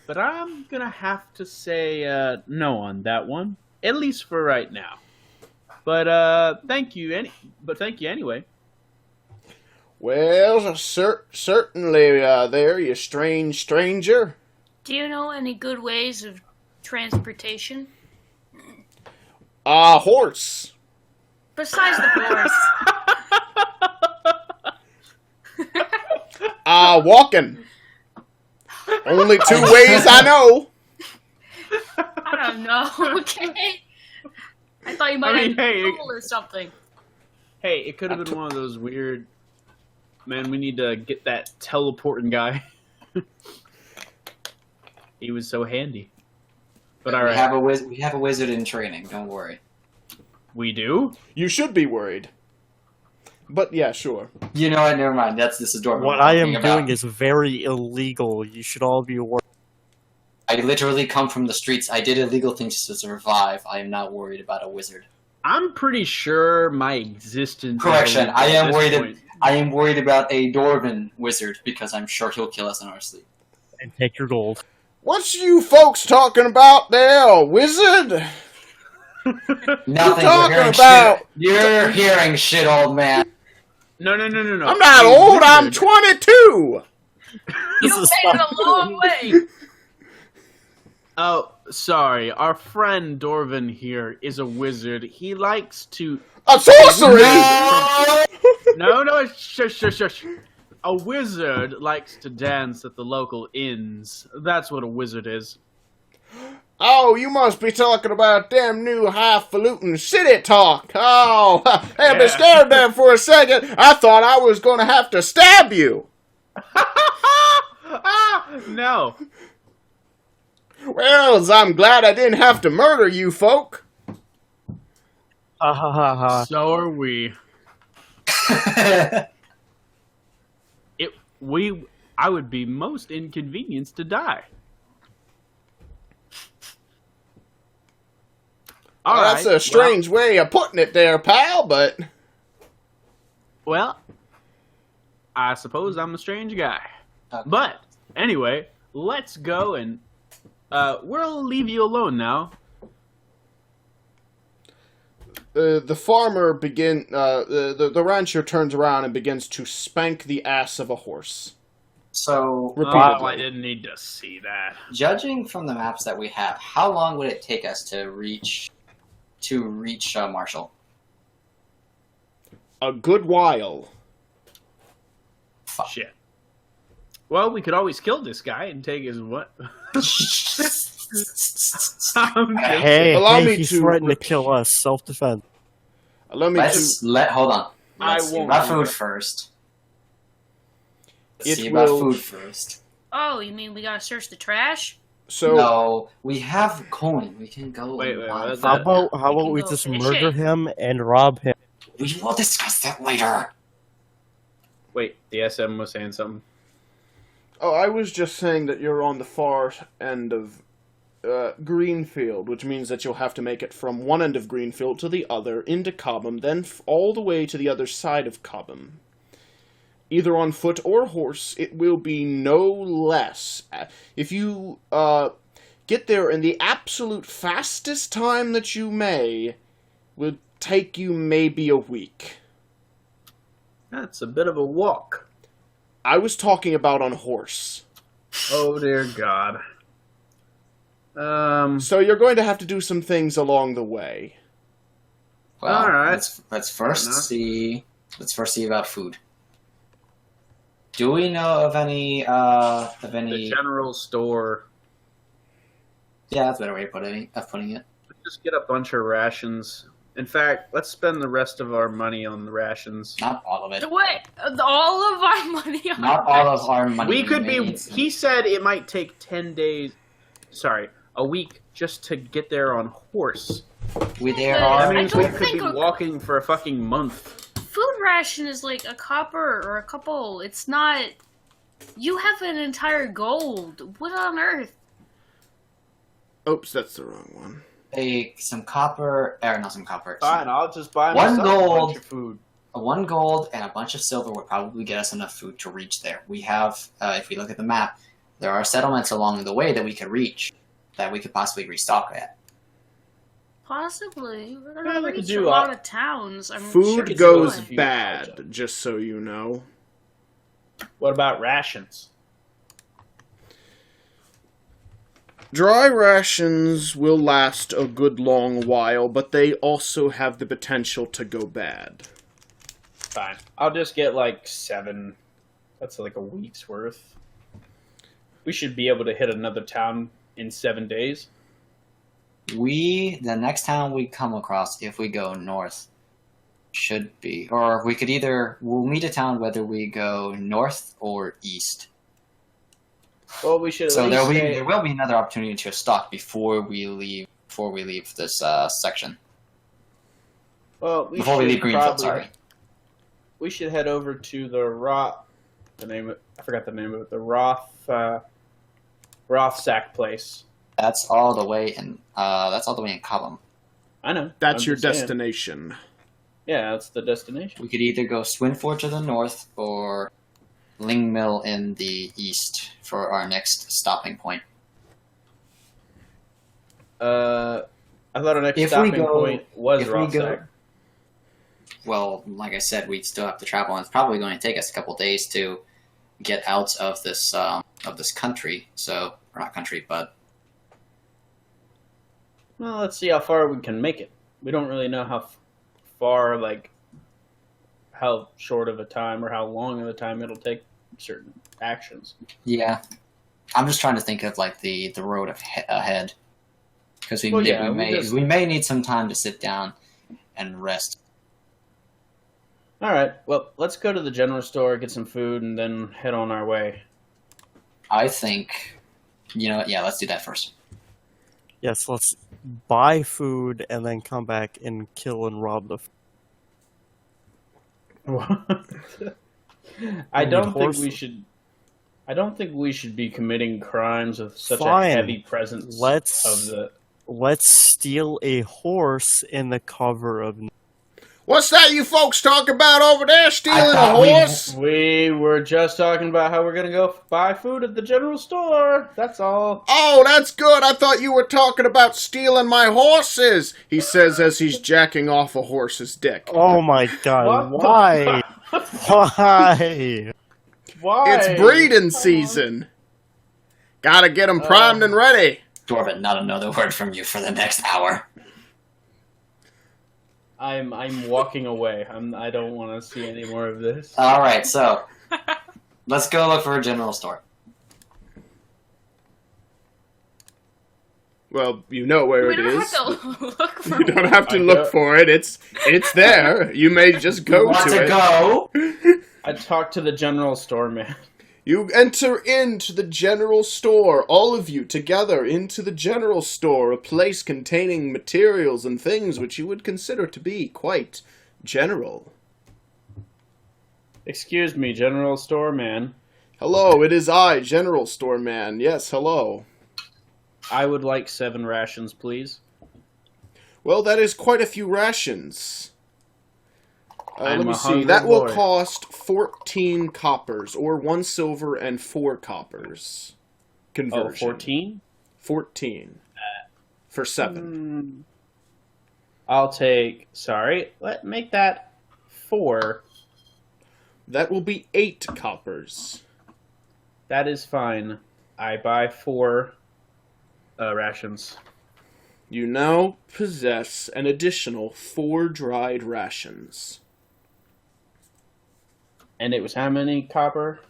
S2: but I'm gonna have to say no on that one, at least for right now. But thank you anyway.
S1: Well, certainly there, you strange stranger.
S5: Do you know any good ways of transportation?
S1: Horse.
S5: Besides the horse.
S1: Walking. Only 2 ways I know.
S5: I don't know, okay? I thought you might have a tool or something.
S2: Hey, it could have been one of those weird... Man, we need to get that teleporting guy. He was so handy. But all right.
S3: We have a wizard in training, don't worry.
S2: We do?
S1: You should be worried. But yeah, sure.
S3: You know what, never mind. This is Dorman.
S4: What I am doing is very illegal. You should all be worried.
S3: I literally come from the streets. I did illegal things to survive. I am not worried about a wizard.
S2: I'm pretty sure my existence...
S3: Correction, I am worried about a Dwarven wizard, because I'm sure he'll kill us in our sleep.
S4: And take your gold.
S1: What's you folks talking about there, a wizard?
S3: Nothing.
S1: Talking about?
S3: You're hearing shit, old man.
S2: No.
S1: I'm not old, I'm 22!
S5: You made it a long way!
S2: Oh, sorry. Our friend Dorvan here is a wizard. He likes to...
S1: A sorcery!
S2: No, shush. A wizard likes to dance at the local inns. That's what a wizard is.
S1: Oh, you must be talking about them new highfalutin city talk. Oh, hey, I've been scared there for a second. I thought I was going to have to stab you.
S2: No.
S1: Well, I'm glad I didn't have to murder you folk.
S4: Ha ha ha ha.
S2: So are we. I would be most inconvenienced to die. All right.
S1: That's a strange way of putting it there, pal, but...
S2: Well, I suppose I'm a strange guy.
S3: Okay.
S2: But, anyway, let's go and... we'll leave you alone now.
S1: The farmer the rancher turns around and begins to spank the ass of a horse.
S3: So,
S1: Repeatedly.
S2: Oh, I didn't need to see that.
S3: judging from the maps that we have, how long would it take us to reach Marshall?
S1: A good while.
S3: Fuck.
S2: Shit. Well, we could always kill this guy and take his what?
S4: Hey,
S1: Allow me
S4: he's
S1: to
S4: threatened to kill us. Self-defense.
S1: Allow me
S3: Hold on.
S1: I
S3: Let's see
S1: won't
S3: about
S1: do
S3: food
S1: that.
S3: first.
S1: It
S3: Let's see about
S1: will-
S3: food first.
S5: Oh, you mean we gotta search the trash?
S1: So,
S3: No, we have coin. We can go.
S2: Wait,
S3: and buy
S2: what's
S3: food.
S2: that?
S4: How about we
S5: go
S4: just
S5: fishing.
S4: murder him and rob him?
S3: We will discuss that later.
S2: Wait, the SM was saying something.
S1: I was just saying that you're on the far end of Greenfield, which means that you'll have to make it from one end of Greenfield to the other, into Cobham, then all the way to the other side of Cobham. Either on foot or horse, it will be no less. If you get there in the absolute fastest time that you may, will take you maybe a week.
S2: That's a bit of a walk.
S1: I was talking about on horse.
S2: Oh, dear God.
S1: So you're going to have to do some things along the way.
S3: Well,
S2: All right.
S3: Let's first
S2: enough.
S3: see. Let's first see about food. Do we know of any?
S2: The general store.
S3: Yeah, that's a better way of putting it.
S2: Just get a bunch of rations. In fact, let's spend the rest of our money on the rations.
S3: Not all of it.
S5: What? All of our money on
S3: Not all of our money.
S2: We could be...
S3: remains.
S2: He said it might take 10 days... Sorry, a week just to get there on horse.
S3: There
S5: I
S3: are.
S2: That means
S5: don't
S2: we could
S5: think
S2: be
S5: a-
S2: walking for a fucking month.
S5: Food ration is like a copper or a couple. It's not... You have an entire gold. What on earth?
S1: Oops, that's the wrong one.
S3: Some copper, or not some copper.
S2: Fine, I'll just buy
S3: One
S2: myself a bunch
S3: gold.
S2: of food.
S3: 1 gold and a bunch of silver would probably get us enough food to reach there. We have, if we look at the map, there are settlements along the way that we could reach, that we could possibly restock at.
S5: Possibly. We're
S2: Yeah,
S5: gonna
S2: we could
S5: reach
S2: do
S5: a lot of towns. I mean,
S1: Food
S2: get
S1: goes
S2: some food.
S1: bad, just so you know.
S2: What about rations?
S1: Dry rations will last a good long while, but they also have the potential to go bad.
S2: Fine. I'll just get like 7. That's like a week's worth. We should be able to hit another town in 7 days.
S3: The next town we come across, if we go north, should be, or we could we'll meet a town whether we go north or east.
S2: Well, we should.
S3: So there will be another opportunity to stock before we leave this section.
S2: Well,
S3: Before we leave Greenfield, sorry.
S2: We should head over to the I forgot the name of it. The Rothsack place.
S3: That's all the way in Cobham.
S2: I know.
S1: That's
S2: I'm
S1: your
S2: just saying.
S1: destination.
S2: Yeah, that's the destination.
S3: We could either go Swinford to the north or Lingmill in the east for our next stopping point.
S2: I thought our next
S3: If we
S2: stopping
S3: go-
S2: point was
S3: if we
S2: Rothsack.
S3: go- Well, like I said, we still have to travel, and it's probably going to take us a couple days to get out of this country. So, or not country, but
S2: Well, let's see how far we can make it. We don't really know how far, like, how short of a time or how long of a time it'll take certain actions.
S3: yeah, I'm just trying to think of like the road ahead, because we may need some time to sit down and rest.
S2: All right. Well, let's go to the general store, get some food, and then head on our way.
S3: I think, yeah, let's do that first.
S4: Yes, let's buy food and then come back and kill and rob the.
S2: I don't think
S4: horse-
S2: we should. I don't think we should be committing crimes with such
S4: Fine.
S2: a heavy presence of the.
S4: Let's steal a horse in the cover of.
S1: What's that you folks talk about over there, stealing a
S3: thought
S1: horse?
S2: We were just talking about how we're gonna go buy food at the general store. That's all.
S1: Oh, that's good. I thought you were talking about stealing my horses, he says as he's jacking off a horse's dick.
S4: Oh my god!
S2: What the
S4: Why? Why?
S2: Why?
S1: It's breeding season. Gotta get 'em primed and ready.
S3: Dwarven, not another word from you for the next hour.
S2: I'm walking away. I don't want to see any more of this.
S3: All right, so let's go look for a general store.
S1: Well, you know where
S5: we
S1: it
S5: don't
S1: is.
S5: have to look for
S1: You don't have to
S2: I
S1: look
S2: don't-
S1: for it. It's there. You may just go
S3: Want
S1: to
S3: to
S1: it.
S3: go?
S2: I talked to the general store man.
S1: You enter into the general store, all of you together into the general store, a place containing materials and things which you would consider to be quite general.
S2: Excuse me, general store man.
S1: Hello, it is I, General Store Man. Yes, hello.
S2: I would like 7 rations, please.
S1: Well, that is quite a few rations.
S2: I'm
S1: Let me
S2: a
S1: see.
S2: hungry
S1: That will
S2: boy.
S1: cost 14 coppers, or 1 silver and 4 coppers. Conversion.
S2: Oh, 14?
S1: 14. For 7.
S2: I'll take... Sorry. Make that 4.
S1: That will be 8 coppers.
S2: That is fine. I buy 4 rations.
S1: You now possess an additional 4 dried rations.
S2: And it was how many copper?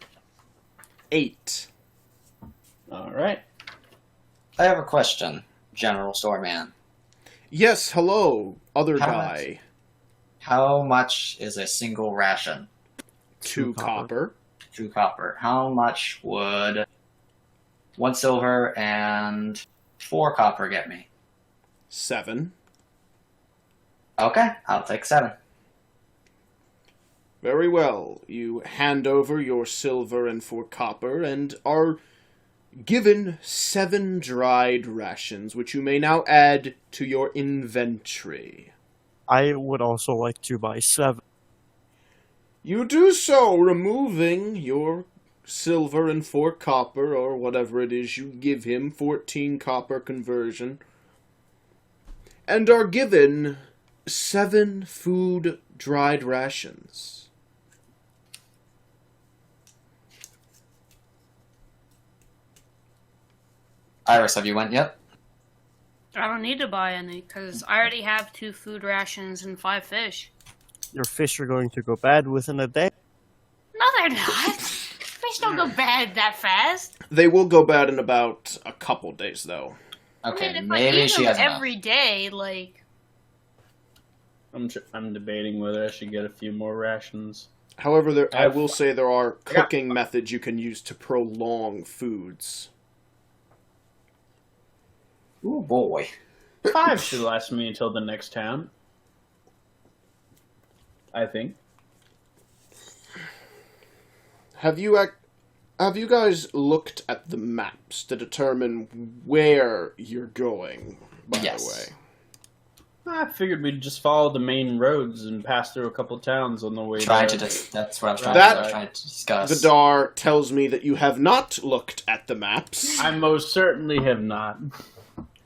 S1: 8.
S2: Alright.
S3: I have a question, General Storeman.
S1: Yes, hello, other
S3: How
S1: guy.
S3: How much is a single ration?
S1: 2 copper.
S3: 2 copper. How much would 1 silver and 4 copper get me?
S1: 7.
S3: Okay, I'll take 7.
S1: Very well. You hand over your silver and 4 copper, and given 7 dried rations, which you may now add to your inventory.
S4: I would also like to buy 7.
S1: You do so, removing your silver and 4 copper, or whatever it is you give him, 14 copper conversion, and are given 7 food dried rations.
S3: Iris, have you went yet?
S5: I don't need to buy any because I already have 2 food rations and 5 fish.
S4: Your fish are going to go bad within a day.
S5: No, they're not. Fish don't go bad that fast.
S1: They will go bad in about a couple days, though.
S3: Okay,
S5: I mean, if
S3: maybe
S5: I eat
S3: she
S5: them
S3: has enough.
S5: every day, like...
S2: I'm debating whether I should get a few more rations.
S1: However, I will say there are cooking methods you can use to prolong foods.
S3: Oh boy.
S2: 5 should last me until the next town. I think.
S1: Have you guys looked at the maps to determine where you're going, by
S3: Yes.
S1: the way?
S2: I figured we'd just follow the main roads and pass through a couple towns on the way
S3: Trying
S2: there.
S3: that's what I was trying,
S1: That-
S3: I was trying to discuss.
S1: Vidar tells me that you have not looked at the maps.
S2: I most certainly have not.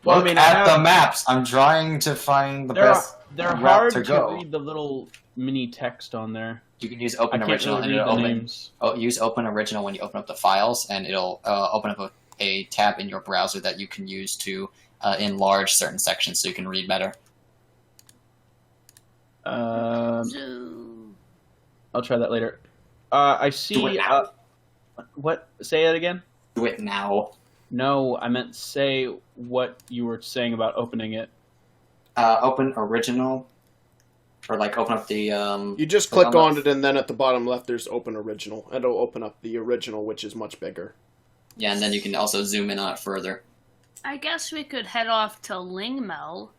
S2: Well,
S3: Look
S2: I mean, I
S3: at
S2: have-
S3: the maps. I'm trying to find the best
S2: They're
S3: route
S2: hard
S3: to
S2: to
S3: go.
S2: read the little mini text on there.
S3: You can use
S2: I
S3: Open
S2: can't
S3: Original
S2: really
S3: and
S2: read
S3: it'll
S2: the
S3: open.
S2: names.
S3: Oh, use Open Original when you open up the files, and it'll open up a tab in your browser that you can use to enlarge certain sections so you can read better.
S5: Zoom.
S2: I'll try that later. I see.
S3: Do it now.
S2: What? Say it again.
S3: Do it now.
S2: No, I meant say what you were saying about opening it.
S3: Open Original, or like open up the.
S1: You just
S3: Click
S1: click
S3: on
S1: on
S3: the-
S1: it, and then at the bottom left there's Open Original. And it'll open up the original, which is much bigger.
S3: Yeah, and then you can also zoom in on it further.
S5: I guess we could head off to Lingmel.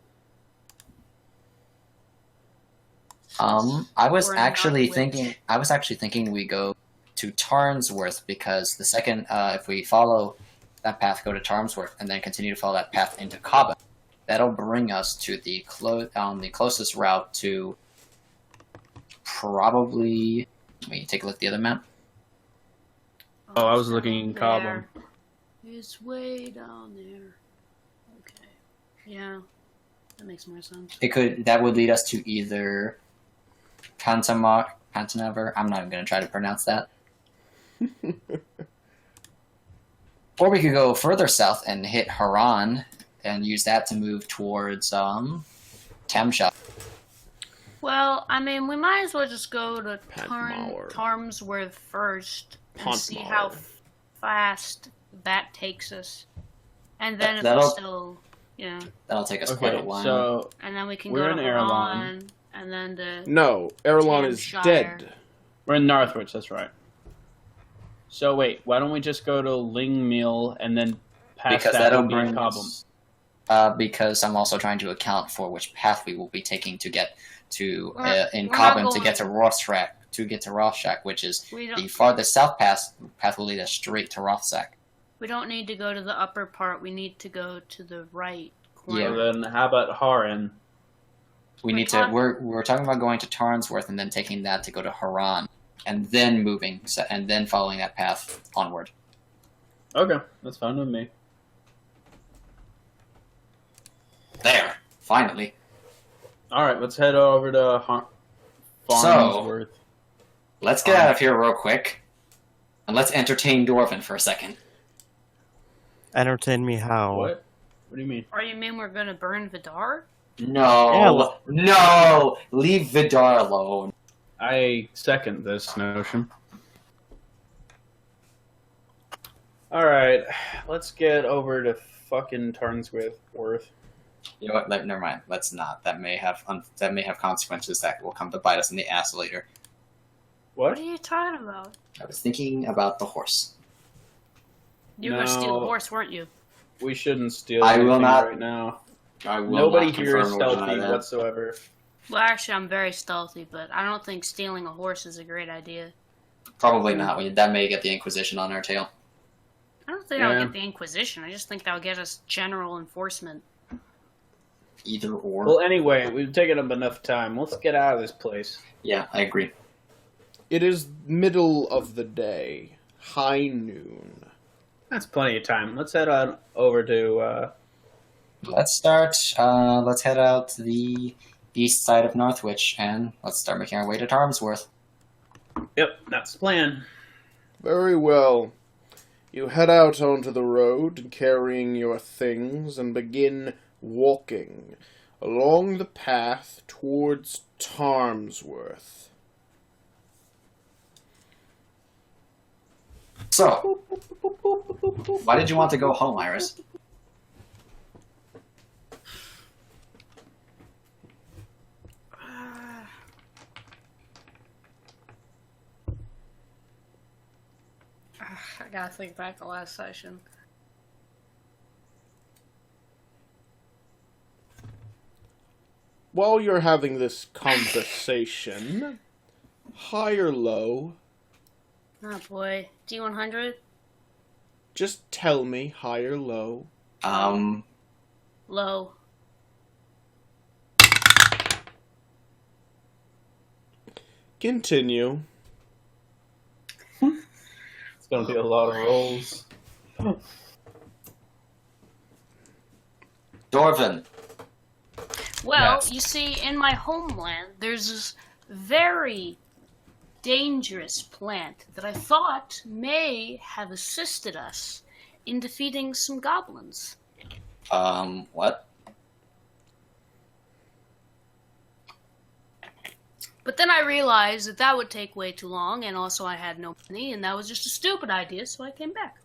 S3: I was
S5: Or in
S3: actually
S5: Northwich.
S3: thinking we go to Tarnsworth because the second, if we follow that path, go to Tarnsworth, and then continue to follow that path into COPPA, that'll bring us to the closest route to probably. Let me take a look at the other map.
S2: Oh, I was looking in Cobham.
S5: There. It's way down there. Okay. Yeah. That makes more sense.
S3: That would lead us to either Cantanaver. I'm not even going to try to pronounce that. Or we could go further south and hit Haran and use that to move towards Tamsha.
S5: Well, I mean, we might as well just go to
S1: Padmawr.
S5: Tarmsworth first and see how
S1: Pontmawr.
S5: fast that takes us. And then if
S3: That'll-
S5: we still, yeah,
S3: That'll take us quite a
S2: Okay,
S3: while.
S2: so
S5: and then we can
S2: We're
S5: go to
S2: in Erelon.
S5: Haran, and then to
S1: No, Erelon is
S5: Tamshire.
S1: dead.
S2: we're in Northwich. That's right. So wait, why don't we just go to Lingmeal and then pass
S3: because
S2: that
S3: that'll
S2: would be
S3: bring
S2: Cobham?
S3: us. Because I'm also trying to account for which path we will be taking to get to in
S5: we're not
S3: Cobham to
S5: going-
S3: get to Rothshack, which is
S5: we
S3: the
S5: don't
S3: farthest south path will lead us straight to Rothsack.
S5: we don't need to go to the upper part. We need to go to the right corner.
S3: Yeah.
S2: So then how about Haran?
S3: We
S5: We're
S3: need to.
S5: talk-
S3: We're talking about going to Tarnsworth and then taking that to go to Haran, and then moving and then following that path onward.
S2: Okay, that's fine with me.
S3: There, finally.
S2: All right, let's head over to Farnsworth.
S3: Let's get out of here real quick, and let's entertain Dwarven for a second.
S4: Entertain me how?
S2: What? What do you mean?
S5: Or you mean we're gonna burn Vidar?
S3: No, no, leave Vidar alone.
S2: I second this notion. All right, let's get over to fucking Tarnsworth.
S3: You know what? Never mind. Let's not. That may have consequences that will come to bite us in the ass later.
S5: What
S2: What?
S5: are you talking about?
S3: I was thinking about the horse.
S5: You were gonna steal the
S2: No.
S5: horse, weren't you?
S2: We shouldn't steal
S3: I will
S2: anything
S3: not-
S2: right now.
S3: I will
S2: Nobody
S3: not
S2: here is
S3: confirm or deny
S2: stealthy
S3: that.
S2: whatsoever.
S5: Well, actually, I'm very stealthy, but I don't think stealing a horse is a great idea.
S3: Probably not. That may get the Inquisition on our tail.
S5: I don't don't think I'll get the Inquisition. I just think that'll get us general enforcement.
S3: Either or.
S2: Well, anyway, we've taken up enough time. Let's get out of this place.
S3: Yeah, I agree.
S1: It is middle of the day, high noon.
S2: That's plenty of time. Let's head on over to.
S3: Let's start. Let's head out to the east side of Northwich, and let's start making our way to Tarmsworth.
S2: Yep, that's the plan.
S1: Very well. You head out onto the road, carrying your things, and begin walking along the path towards Tarmsworth.
S3: So, why did you want to go home, Iris?
S5: I gotta think back to last session.
S1: While you're having this conversation, high or low,
S5: Oh boy. D100?
S1: just tell me high or low.
S5: Low.
S1: Continue.
S2: It's going to be a lot of rolls.
S3: Dorvin.
S5: Well,
S3: Yes.
S5: you see, in my homeland, there's this very dangerous plant that I thought may have assisted us in defeating some goblins.
S3: What?
S5: But then I realized that that would take way too long, and also I had no money, and that was just a stupid idea, so I came back.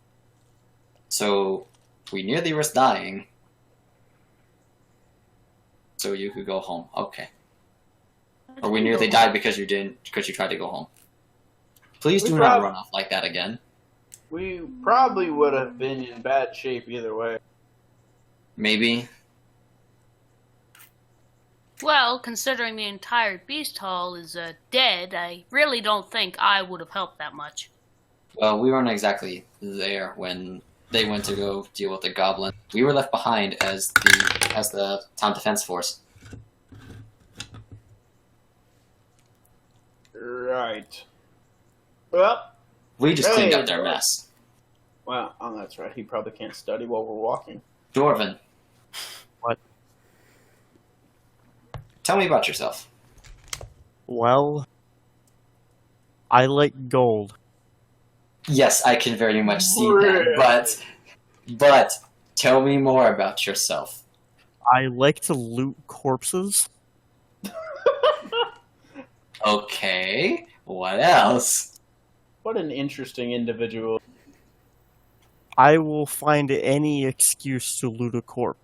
S3: So, we nearly risked dying. So you could go home. Okay. Or we nearly died because you tried to go home. Please
S2: We
S3: do not
S2: prob-
S3: run off like that again.
S2: We probably would have been in bad shape either way.
S3: Maybe.
S5: Well, considering the entire beast hall is dead, I really don't think I would have helped that much.
S3: Well, we weren't exactly there when they went to go deal with the goblin. We were left behind as the town defense force.
S2: Right. Well,
S3: We just cleaned
S2: Hey,
S3: up their
S2: boy.
S3: mess.
S2: well, oh, that's right. He probably can't study while we're walking.
S3: Dorvin.
S4: What?
S3: Tell me about yourself.
S4: Well, I like gold.
S3: Yes, I can very much see that, but tell me more about yourself.
S4: I like to loot corpses.
S3: Okay, what else?
S2: What an interesting individual.
S4: I will find any excuse to loot a corpse.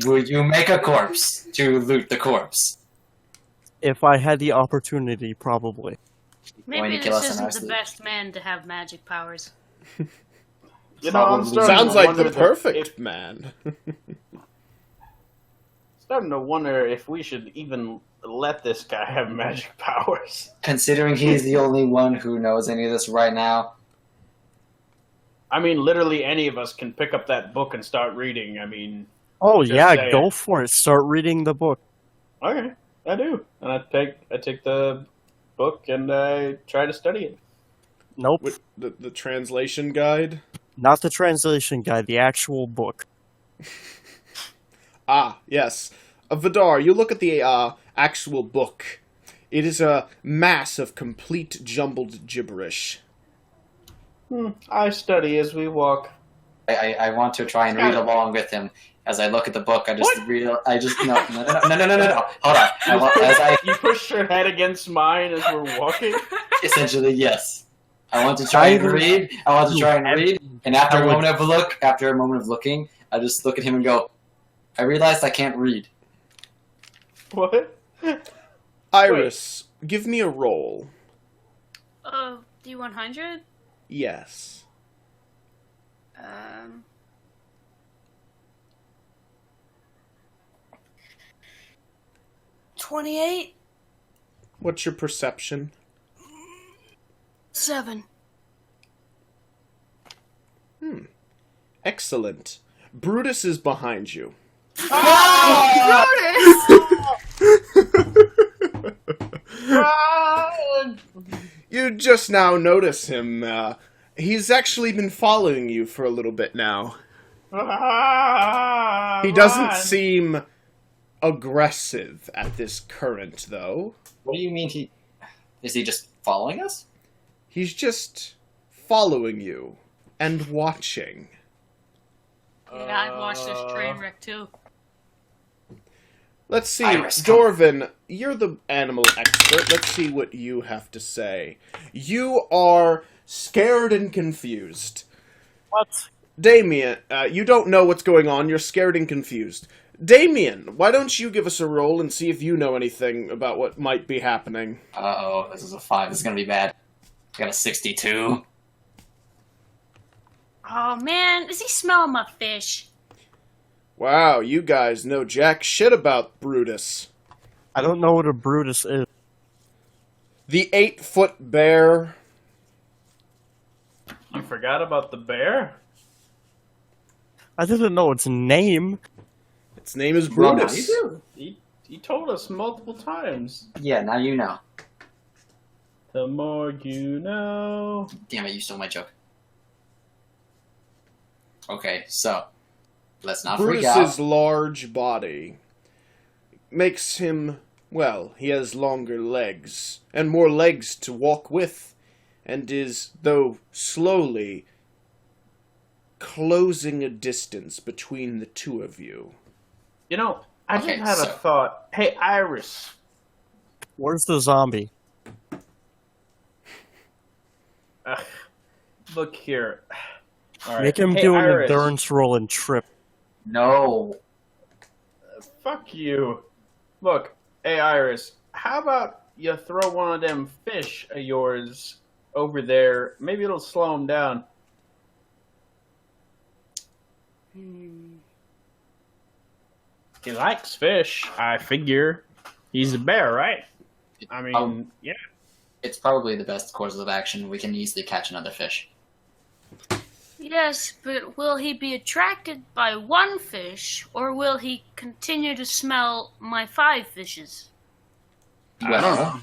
S3: Would you make a corpse to loot the corpse?
S4: If I had the opportunity, probably.
S3: Going
S5: Maybe
S3: to kill
S5: this
S3: us in our
S5: isn't the
S3: sleep.
S5: best man to have magic powers.
S2: You know, I'm
S3: Probably.
S2: starting
S1: Sounds
S2: to
S1: like
S2: wonder
S1: the
S2: that
S1: perfect
S2: if-
S1: man.
S2: starting to wonder if we should even let this guy have magic powers.
S3: Considering he's the only one who knows any of this right now.
S2: I mean, literally any of us can pick up that book and start reading. I mean,
S4: Oh
S2: Just
S4: yeah,
S2: saying.
S4: go for it. Start reading the book.
S2: okay, I do, and I take the book and I try to study it.
S4: Nope,
S1: With the translation guide?
S4: not the translation guide, the actual book.
S1: Ah, yes. Vidar, you look at the actual book. It is a mass of complete jumbled gibberish.
S2: I study as we walk.
S3: I want to try and read along with him. As I look at the book, I just no. Hold on.
S2: You push your head against mine as we're walking.
S3: Essentially, yes. I want to try and read. And after a moment of looking, I just look at him and go, I realized I can't read.
S2: What?
S1: Iris, give me a roll.
S5: D100?
S1: Yes.
S5: 28?
S1: What's your perception?
S5: 7.
S1: Excellent. Brutus is behind you. You just now notice him. He's actually been following you for a little bit now. He doesn't seem aggressive at this current, though.
S3: What do you mean is he just following us?
S1: He's just following you and watching.
S5: Yeah, I've watched this train wreck too.
S1: Let's see,
S3: Iris,
S1: Dorvin, you're the animal expert. Let's see what you have to say. You are scared and confused.
S4: What?
S1: Damien, you don't know what's going on. You're scared and confused. Damien, why don't you give us a roll and see if you know anything about what might be happening?
S3: Uh-oh, this is a 5. This is gonna be bad. I got a 62.
S5: Oh man, is he smelling my fish?
S1: Wow, you guys know jack shit about Brutus.
S4: I don't know what a Brutus is.
S1: The 8-foot bear.
S2: You forgot about the bear?
S4: I didn't know its name.
S1: Its name is
S3: Well, now
S1: Brutus.
S3: you do.
S2: He told us multiple times.
S3: Yeah, now you know.
S2: The more you know.
S3: Damn it, you stole my joke. Okay, so let's not freak out.
S1: Brutus's large body makes him, well, he has longer legs, and more legs to walk with, and is, though slowly, closing a distance between the two of you.
S2: You know, I
S3: Okay,
S2: just had
S3: so-
S2: a thought. Hey, Iris.
S4: Where's the zombie?
S2: Look here. All right.
S4: Make him
S2: Hey,
S4: do an
S2: Iris.
S4: endurance roll and trip.
S3: No.
S2: Fuck you. Look, hey, Iris. How about you throw one of them fish of yours over there? Maybe it'll slow him down. He likes fish, I figure. He's a bear, right? I mean, yeah.
S3: It's probably the best course of action. We can easily catch another fish.
S5: Yes, but will he be attracted by one fish, or will he continue to smell my 5 fishes?
S2: I don't know.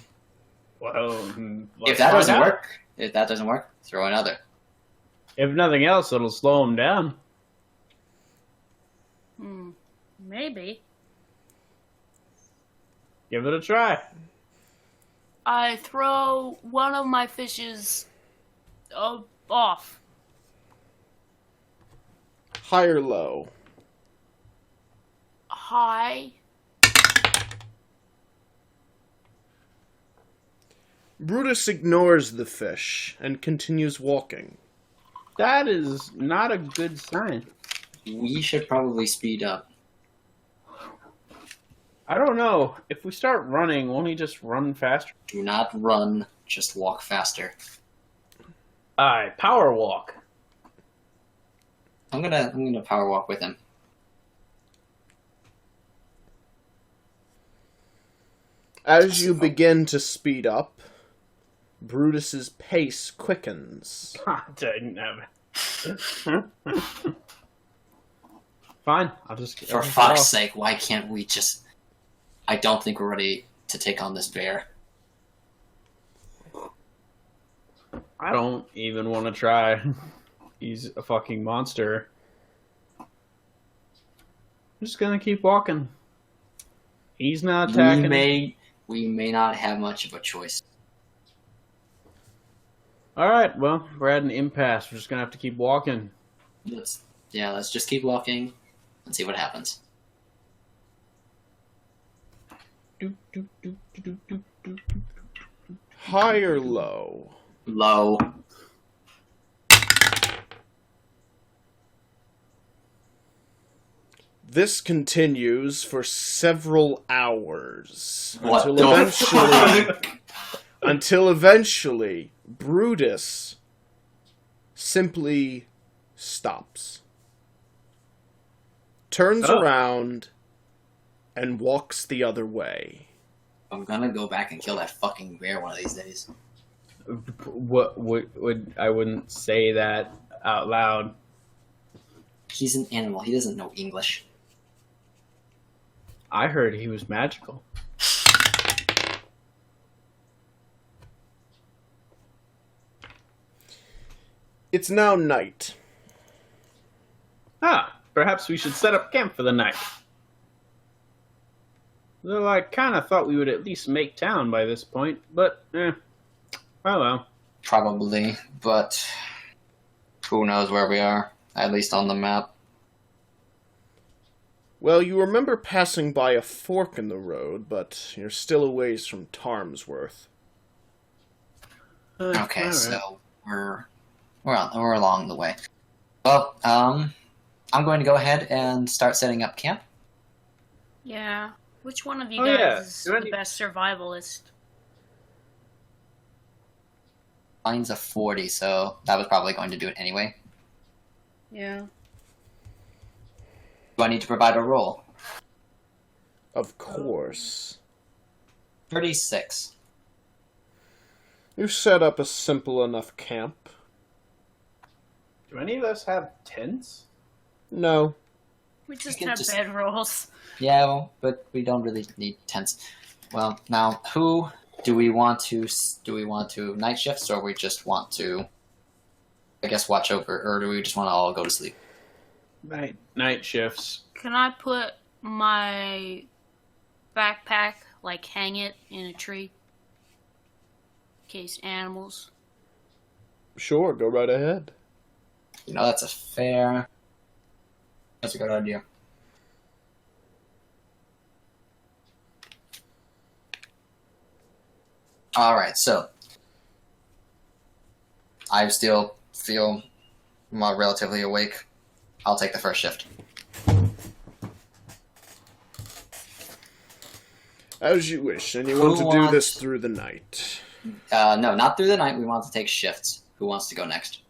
S2: Well,
S3: If that doesn't work, throw another.
S2: If nothing else, it'll slow him down.
S5: Maybe.
S2: Give it a try.
S5: I throw one of my fishes off.
S1: High or low?
S5: High.
S1: Brutus ignores the fish and continues walking.
S2: That is not a good sign.
S3: We should probably speed up.
S2: I don't know. If we start running, won't he just run faster?
S3: Do not run, just walk faster.
S2: I power walk.
S3: I'm gonna power walk with him.
S1: As you begin to speed up, Brutus's pace quickens.
S2: Dang it. Fine, I'll just.
S3: For fuck's sake, why can't we just... I don't think we're ready to take on this bear.
S2: I don't even want to try. He's a fucking monster. I'm just gonna keep walking. He's not attacking.
S3: We may not have much of a choice.
S2: Alright, well, we're at an impasse. We're just gonna have to keep walking.
S3: Let's just keep walking and see what happens.
S1: High or low?
S3: Low.
S1: This continues for several hours
S3: What
S1: until
S3: the
S1: eventually,
S3: fuck?
S1: until eventually, Brutus simply stops, turns around, and walks the other way.
S3: I'm gonna go back and kill that fucking bear one of these days.
S2: What would I wouldn't say that out loud.
S3: He's an animal. He doesn't know English.
S2: I heard he was magical.
S1: It's now night.
S2: Perhaps we should set up camp for the night. Though I kind of thought we would at least make town by this point, but, oh well.
S3: Probably, but who knows where we are, at least on the map.
S1: Well, you remember passing by a fork in the road, but you're still a ways from Tarmsworth.
S3: Okay,
S2: Alright.
S3: so we're along the way. Well, I'm going to go ahead and start setting up camp.
S5: Yeah. Which one of you
S2: Oh,
S5: guys
S2: yeah.
S5: is
S2: Do I
S5: the
S2: need-
S5: best survivalist?
S3: Mine's a 40, so that was probably going to do it anyway.
S5: Yeah.
S3: Do I need to provide a roll?
S1: Of course.
S3: 36.
S1: You set up a simple enough camp.
S2: Do any of us have tents?
S1: No.
S5: We just
S3: can
S5: have
S3: just-
S5: bedrolls.
S3: Yeah, well, but we don't really need tents. Well, now, who do we want to night shifts, or we just want to, I guess, watch over, or do we just want to all go to sleep?
S2: Night shifts.
S5: Can I put my backpack, like, hang it in a tree? In case animals.
S1: Sure, go right ahead.
S3: You know, that's a good idea. Alright, so I still feel relatively awake. I'll take the first shift.
S1: As you wish, and you
S3: Who
S1: want to do
S3: wants-
S1: this through the night.
S3: No, not through the night. We want to take shifts. Who wants to go next?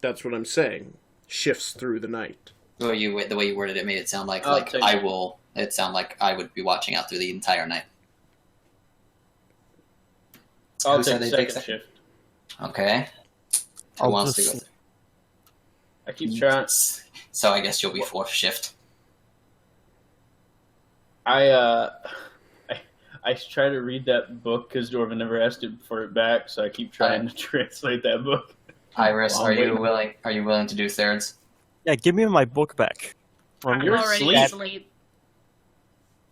S1: That's what I'm saying. Shifts through the night.
S3: The way you worded it made it sound like
S2: I'll take
S3: I
S2: it.
S3: will. It sounded like I would be watching out through the entire night.
S2: I'll
S3: Who said
S2: take
S3: they take
S2: second
S3: second?
S2: shift.
S3: Okay. Who
S4: I'll
S3: wants
S4: just-
S3: to go?
S2: I keep trying.
S3: So I guess you'll be fourth shift.
S2: I try to read that book because Dorvin never asked it for it back, so I keep trying to translate that book.
S3: Iris,
S2: Well,
S3: are
S2: I'm
S3: you
S2: waiting.
S3: willing? Are you willing to do thirds?
S4: Yeah, give me my book back.
S5: I'm
S2: You're
S5: already
S2: asleep.
S5: asleep.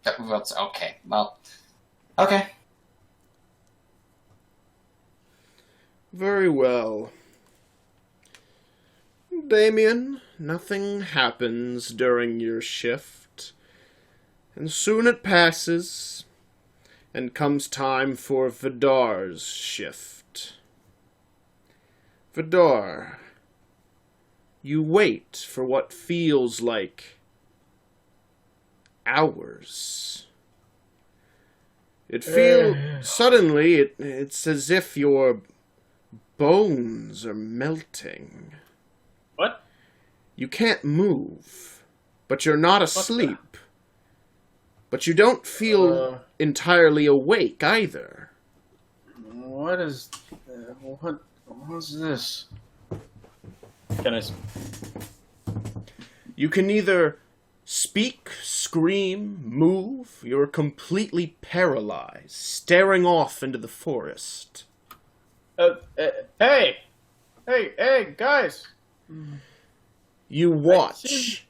S3: Okay. Well. Okay.
S1: Very well. Damien, nothing happens during your shift. And soon it passes, and comes time for Vidar's shift. Vidar, you wait for what feels like hours. Suddenly, it's as if your bones are melting.
S2: What?
S1: You can't move, but you're not asleep. But you don't feel entirely awake either.
S2: What is? What was this? Can I?
S1: You can neither speak, scream, move. You're completely paralyzed, staring off into the forest.
S2: Hey, guys!
S1: You watch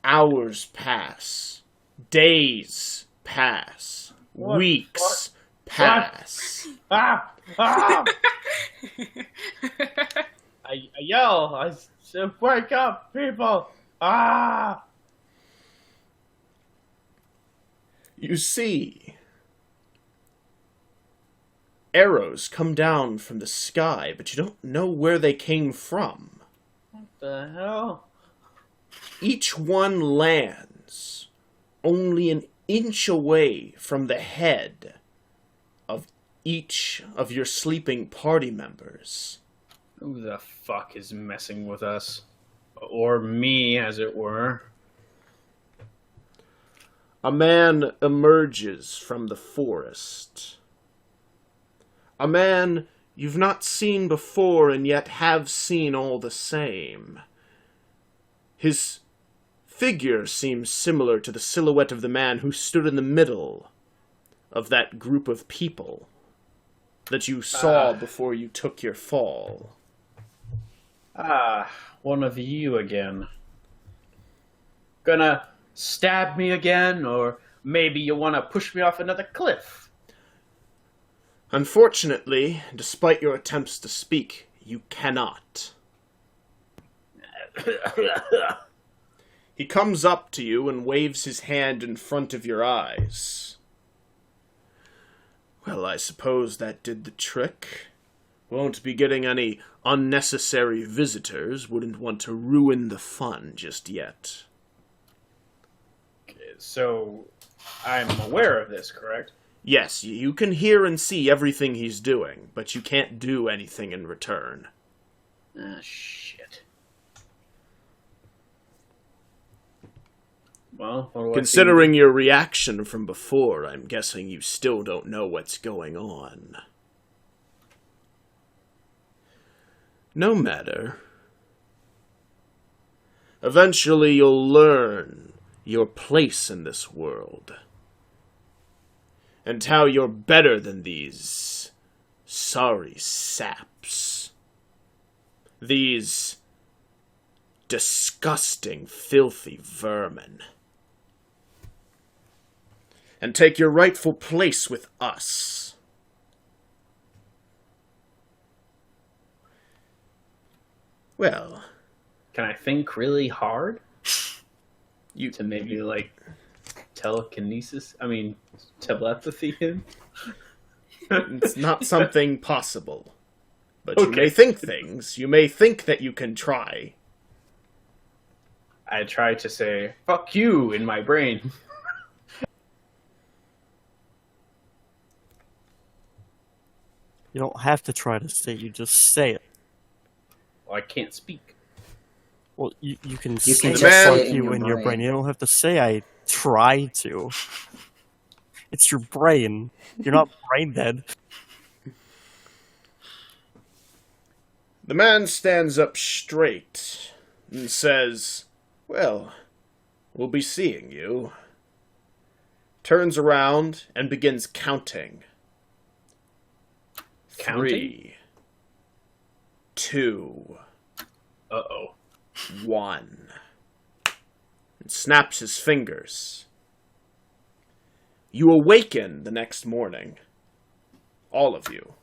S1: hours pass, days pass,
S2: What?
S1: weeks pass.
S2: Ah! I yell. I said, "Wake up, people!" Ah!
S1: You see arrows come down from the sky, but you don't know where they came from.
S2: What the hell?
S1: Each one lands only an inch away from the head of each of your sleeping party members.
S2: Who the fuck is messing with us? Or me, as it were.
S1: A man emerges from the forest. A man you've not seen before and yet have seen all the same. His figure seems similar to the silhouette of the man who stood in the middle of that group of people that you saw before you took your fall.
S2: One of you again. Gonna stab me again, or maybe you want to push me off another cliff?
S1: Unfortunately, despite your attempts to speak, you cannot. He comes up to you and waves his hand in front of your eyes. Well, I suppose that did the trick. Won't be getting any unnecessary visitors. Wouldn't want to ruin the fun just yet.
S2: So, I'm aware of this, correct?
S1: Yes, you can hear and see everything he's doing, but you can't do anything in return.
S2: Shit. Well, what do
S1: Considering your reaction from before, I'm guessing you still don't know what's going on. No matter. Eventually you'll learn your place in this world. And how you're better than these sorry saps. These disgusting, filthy vermin. And take your rightful place with us. Well,
S2: Can I think really hard?
S1: you
S2: To maybe, like, telekinesis? I mean, telepathy him?
S1: it's not something possible. But you
S2: Okay.
S1: may think things. You may think that you can try.
S2: I try to say, fuck you, in my brain.
S4: You don't have to try to say it, you just say it.
S2: Well, I can't speak.
S4: Well, you can
S3: You
S4: say
S3: can
S1: just
S4: fuck
S1: say
S3: it in
S4: you
S3: your
S4: in your
S3: brain.
S4: brain. You don't have to say I try to. It's your brain. You're not brain dead.
S1: The man stands up straight and says, well, we'll be seeing you. Turns around and begins counting.
S2: Counting?
S1: 3, 2,
S2: Uh-oh.
S1: 1. And snaps his fingers. You awaken the next morning. All of you.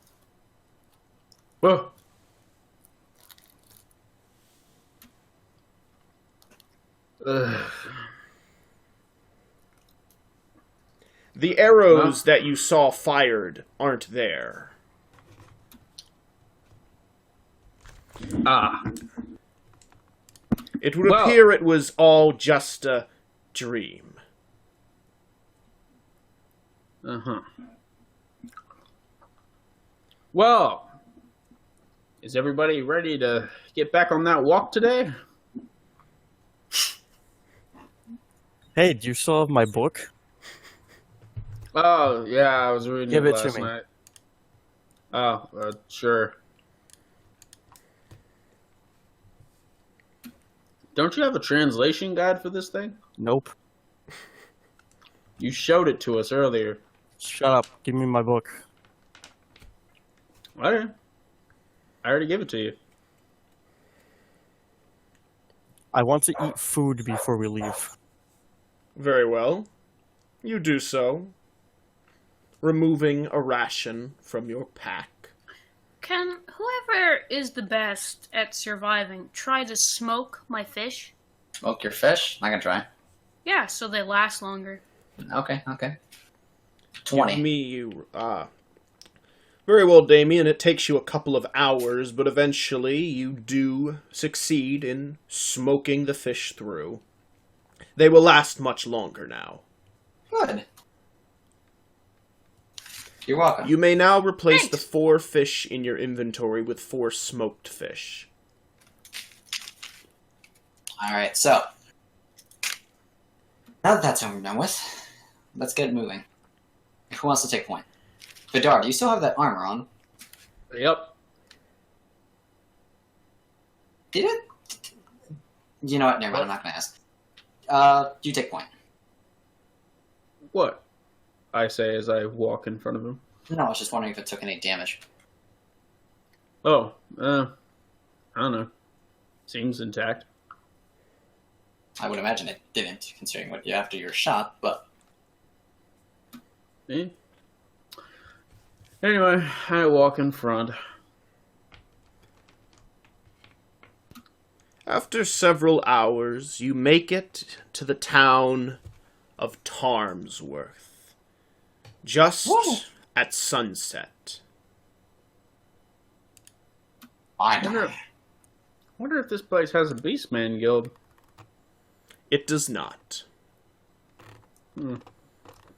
S2: Whoa. Ugh.
S1: The arrows that you saw fired aren't there.
S2: Ah.
S1: It would
S2: Well-
S1: appear it was all just a dream.
S2: Uh-huh. Well, is everybody ready to get back on that walk today?
S4: Hey, do you still have my book?
S2: Oh, yeah, I was reading
S4: Give
S2: it
S4: it to
S2: last
S4: me.
S2: night. Oh, sure. Don't you have a translation guide for this thing?
S4: Nope.
S2: You showed it to us earlier.
S4: Shut up. Give me my book.
S2: Okay. I already gave it to you.
S4: I want to eat food before we leave.
S1: Very well. You do so. Removing a ration from your pack.
S5: Can whoever is the best at surviving try to smoke my fish?
S3: Smoke your fish? I can try.
S5: Yeah, so they last longer.
S3: Okay.
S1: Give
S3: 20.
S1: me you. Very well, Damien. It takes you a couple of hours, but eventually you do succeed in smoking the fish through. They will last much longer now.
S3: Good. You're welcome.
S1: You may now replace
S5: Thanks.
S1: the 4 fish in your inventory with 4 smoked fish.
S3: Alright, so. Now that that's over and done with, let's get moving. Who wants to take point? Bedard, you still have that armor on.
S2: Yep.
S3: Did it? You know what? Never mind. I'm not going to ask. You take point.
S2: What? I say as I walk in front of him.
S3: No, I was just wondering if it took any damage.
S2: Oh, I don't know. Seems intact.
S3: I would imagine it didn't, considering what you after your shot. But
S2: Eh. Anyway, I walk in front.
S1: After several hours, you make it to the town of Tarmsworth, just
S3: Whoa.
S1: at sunset.
S3: finally,
S2: Wonder if this place has a Beastman guild.
S1: It does not.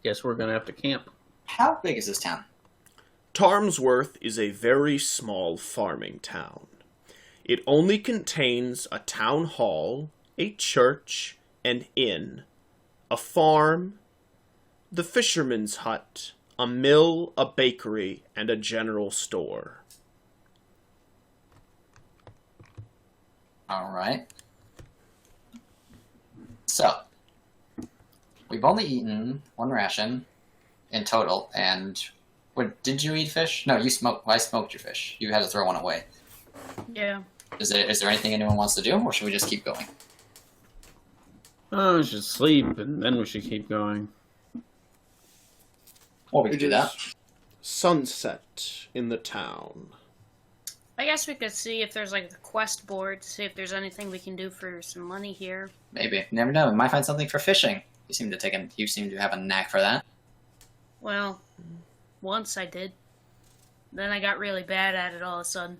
S2: Guess we're gonna have to camp.
S3: how big is this town?
S1: Tarmsworth is a very small farming town. It only contains a town hall, a church, an inn, a farm, the fisherman's hut, a mill, a bakery, and a general store.
S3: All right. So, we've only eaten one ration in total, and what did you eat fish? No, you smoked. I smoked your fish. You had to throw one away.
S5: Yeah.
S3: Is there anything anyone wants to do, or should we just keep going?
S2: Oh, we should sleep, and then we should keep going.
S3: Or we could
S1: It
S3: do that.
S1: is sunset in the town.
S5: I guess we could see if there's like the quest board, see if there's anything we can do for some money here.
S3: Maybe. You never know. We might find something for fishing. You seem to have a knack for that.
S5: Well, once I did. Then I got really bad at it all of a sudden.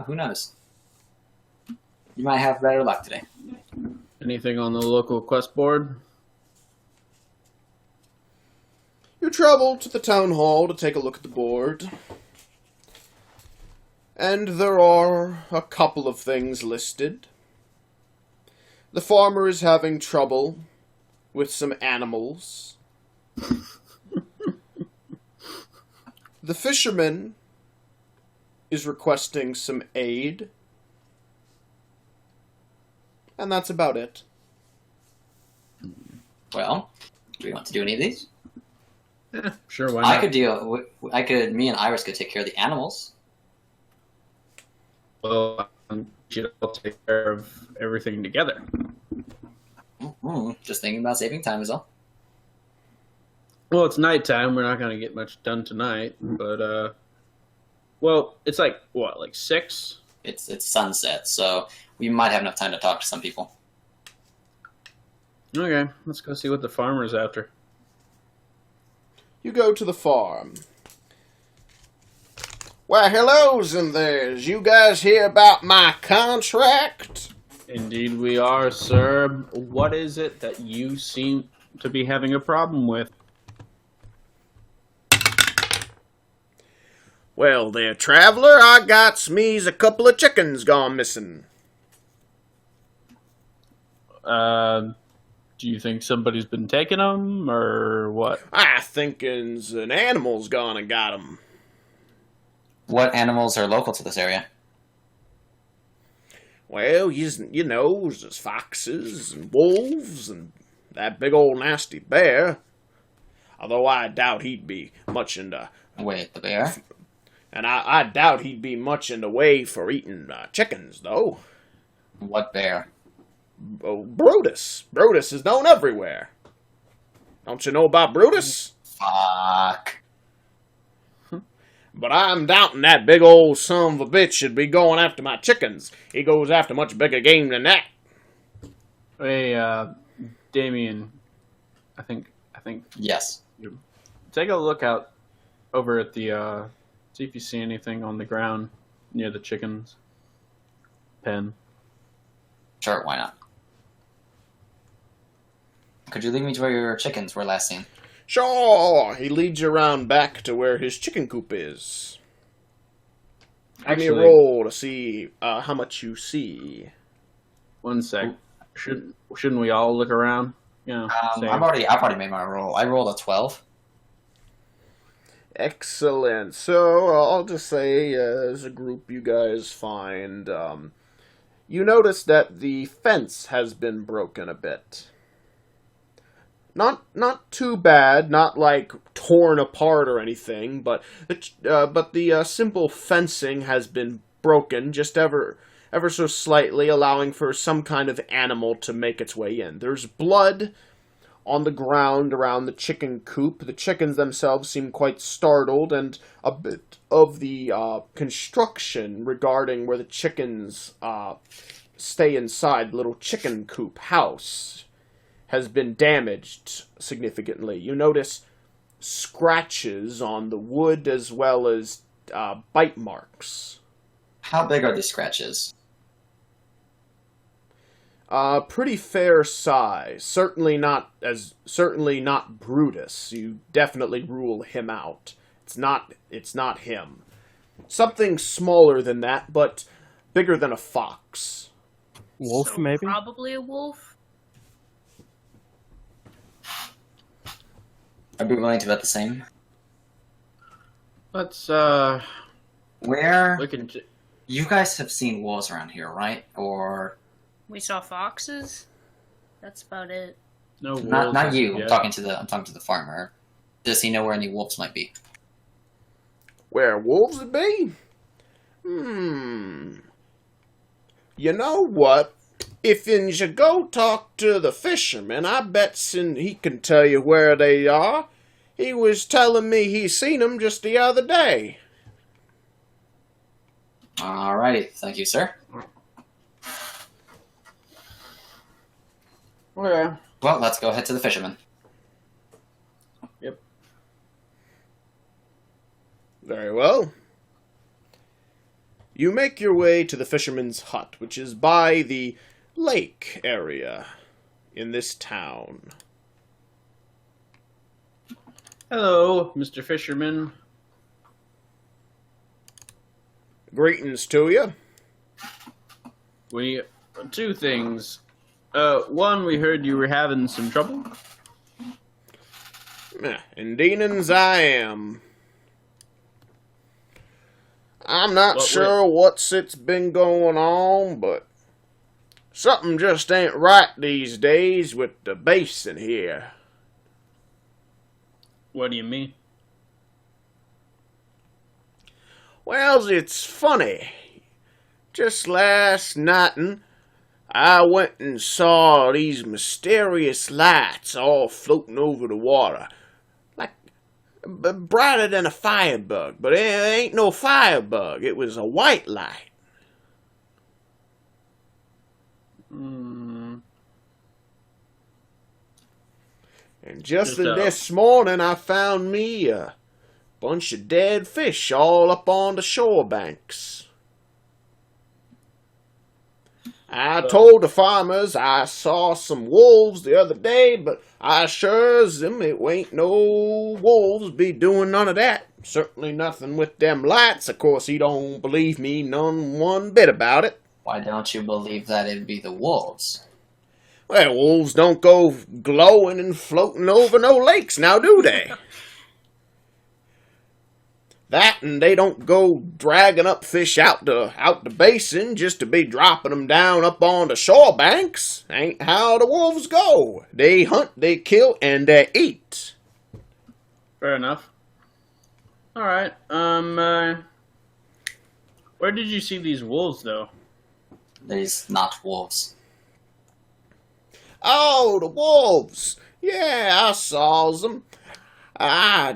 S3: Who knows? You might have better luck today.
S2: Anything on the local quest board?
S1: You travel to the town hall to take a look at the board. And there are a couple of things listed. The farmer is having trouble with some animals. The fisherman is requesting some aid. And that's about it.
S3: Well, do we want to do any of these?
S2: Sure, why not?
S3: Me and Iris could take care of the animals.
S2: Well, should all take care of everything together.
S3: Just thinking about saving time is all.
S2: Well, it's nighttime. We're not going to get much done tonight, but well, it's like what, like 6?
S3: It's sunset, so we might have enough time to talk to some people.
S2: Okay, let's go see what the farmer's after.
S1: You go to the farm. Why, hellos in there. You guys hear about my contract?
S2: Indeed, we are, sir. What is it that you seem to be having a problem with?
S1: Well, there, traveler, I got me's a couple of chickens gone missing.
S2: Do you think somebody's been taking them, or what?
S1: I thinkins an animal's gone and got 'em.
S3: What animals are local to this area?
S1: Well, you know, there's foxes and wolves and that big old nasty bear. Although I doubt he'd be much into...
S3: Wait, the bear?
S1: And I doubt he'd be much in the way for eating chickens, though.
S3: What bear?
S1: Oh, Brutus. Brutus is known everywhere. Don't you know about Brutus?
S3: Fuck.
S1: But I'm doubting that big old son of a bitch should be going after my chickens. He goes after much bigger game than that.
S2: Hey, Damien, I think
S3: Yes.
S2: take a look out over at the see if you see anything on the ground near the chickens pen.
S3: Sure, why not? Could you lead me to where your chickens were last seen?
S1: Sure, he leads you around back to where his chicken coop is. Give me a
S2: Actually,
S1: roll to see how much you see.
S2: one sec. Shouldn't we all look around? You know, same.
S3: I've already made my roll. I rolled a 12.
S1: Excellent. So I'll just say, as a group, you guys find You notice that the fence has been broken a bit. Not too bad, not like torn apart or anything, but the simple fencing has been broken just ever so slightly, allowing for some kind of animal to make its way in. There's blood on the ground around the chicken coop. The chickens themselves seem quite startled, and a bit of the construction regarding where the chickens stay inside the little chicken coop house has been damaged significantly. You notice scratches on the wood as well as bite marks.
S3: How big are these scratches?
S1: Pretty fair size. Certainly not Brutus. You definitely rule him out. It's not him. Something smaller than that, but bigger than a fox.
S4: Wolf,
S5: So
S4: maybe?
S5: Probably a wolf.
S3: Are we willing to bet the same?
S2: Let's
S3: Where
S2: look into.
S3: you guys have seen wolves around here, right? Or
S5: We saw foxes. That's about it.
S2: No wolves.
S3: not you?
S2: Yeah.
S3: I'm talking to the farmer. Does he know where any wolves might be?
S1: Where wolves would be? You know what? If you go talk to the fisherman, I bet he can tell you where they are. He was telling me he seen them just the other day.
S3: Alrighty, thank you, sir.
S2: Okay.
S3: Well, let's go head to the fisherman.
S2: Yep.
S1: Very well. You make your way to the fisherman's hut, which is by the lake area in this town.
S2: Hello, Mr. Fisherman.
S1: Greetings to you.
S2: We two things. One, we heard you were having some trouble.
S1: Indeedins I am. I'm not
S2: What
S1: sure what's been going on, but something just ain't right these days with the basin here.
S2: What do you mean?
S1: Well, it's funny. Just last night, I went and saw these mysterious lights all floating over the water. Like, brighter than a firebug. But it ain't no firebug. It was a white light.
S2: Hmm.
S1: And just
S2: Just,
S1: this morning, I found me a bunch of dead fish all up on the shore banks. I told the farmers I saw some wolves the other day, but I assures them it ain't no wolves be doing none of that. Certainly nothing with them lights. Of course, he don't believe me none one bit about it.
S3: Why don't you believe that it'd be the wolves?
S1: Well, wolves don't go glowing and floating over no lakes, now do they? That and they don't go dragging up fish out the basin just to be dropping them down up on the shore banks. Ain't how the wolves go. They hunt, they kill, and they eat.
S2: Fair enough. All right. Where did you see these wolves, though?
S3: These not wolves.
S1: Oh, the wolves. Yeah, I saw them.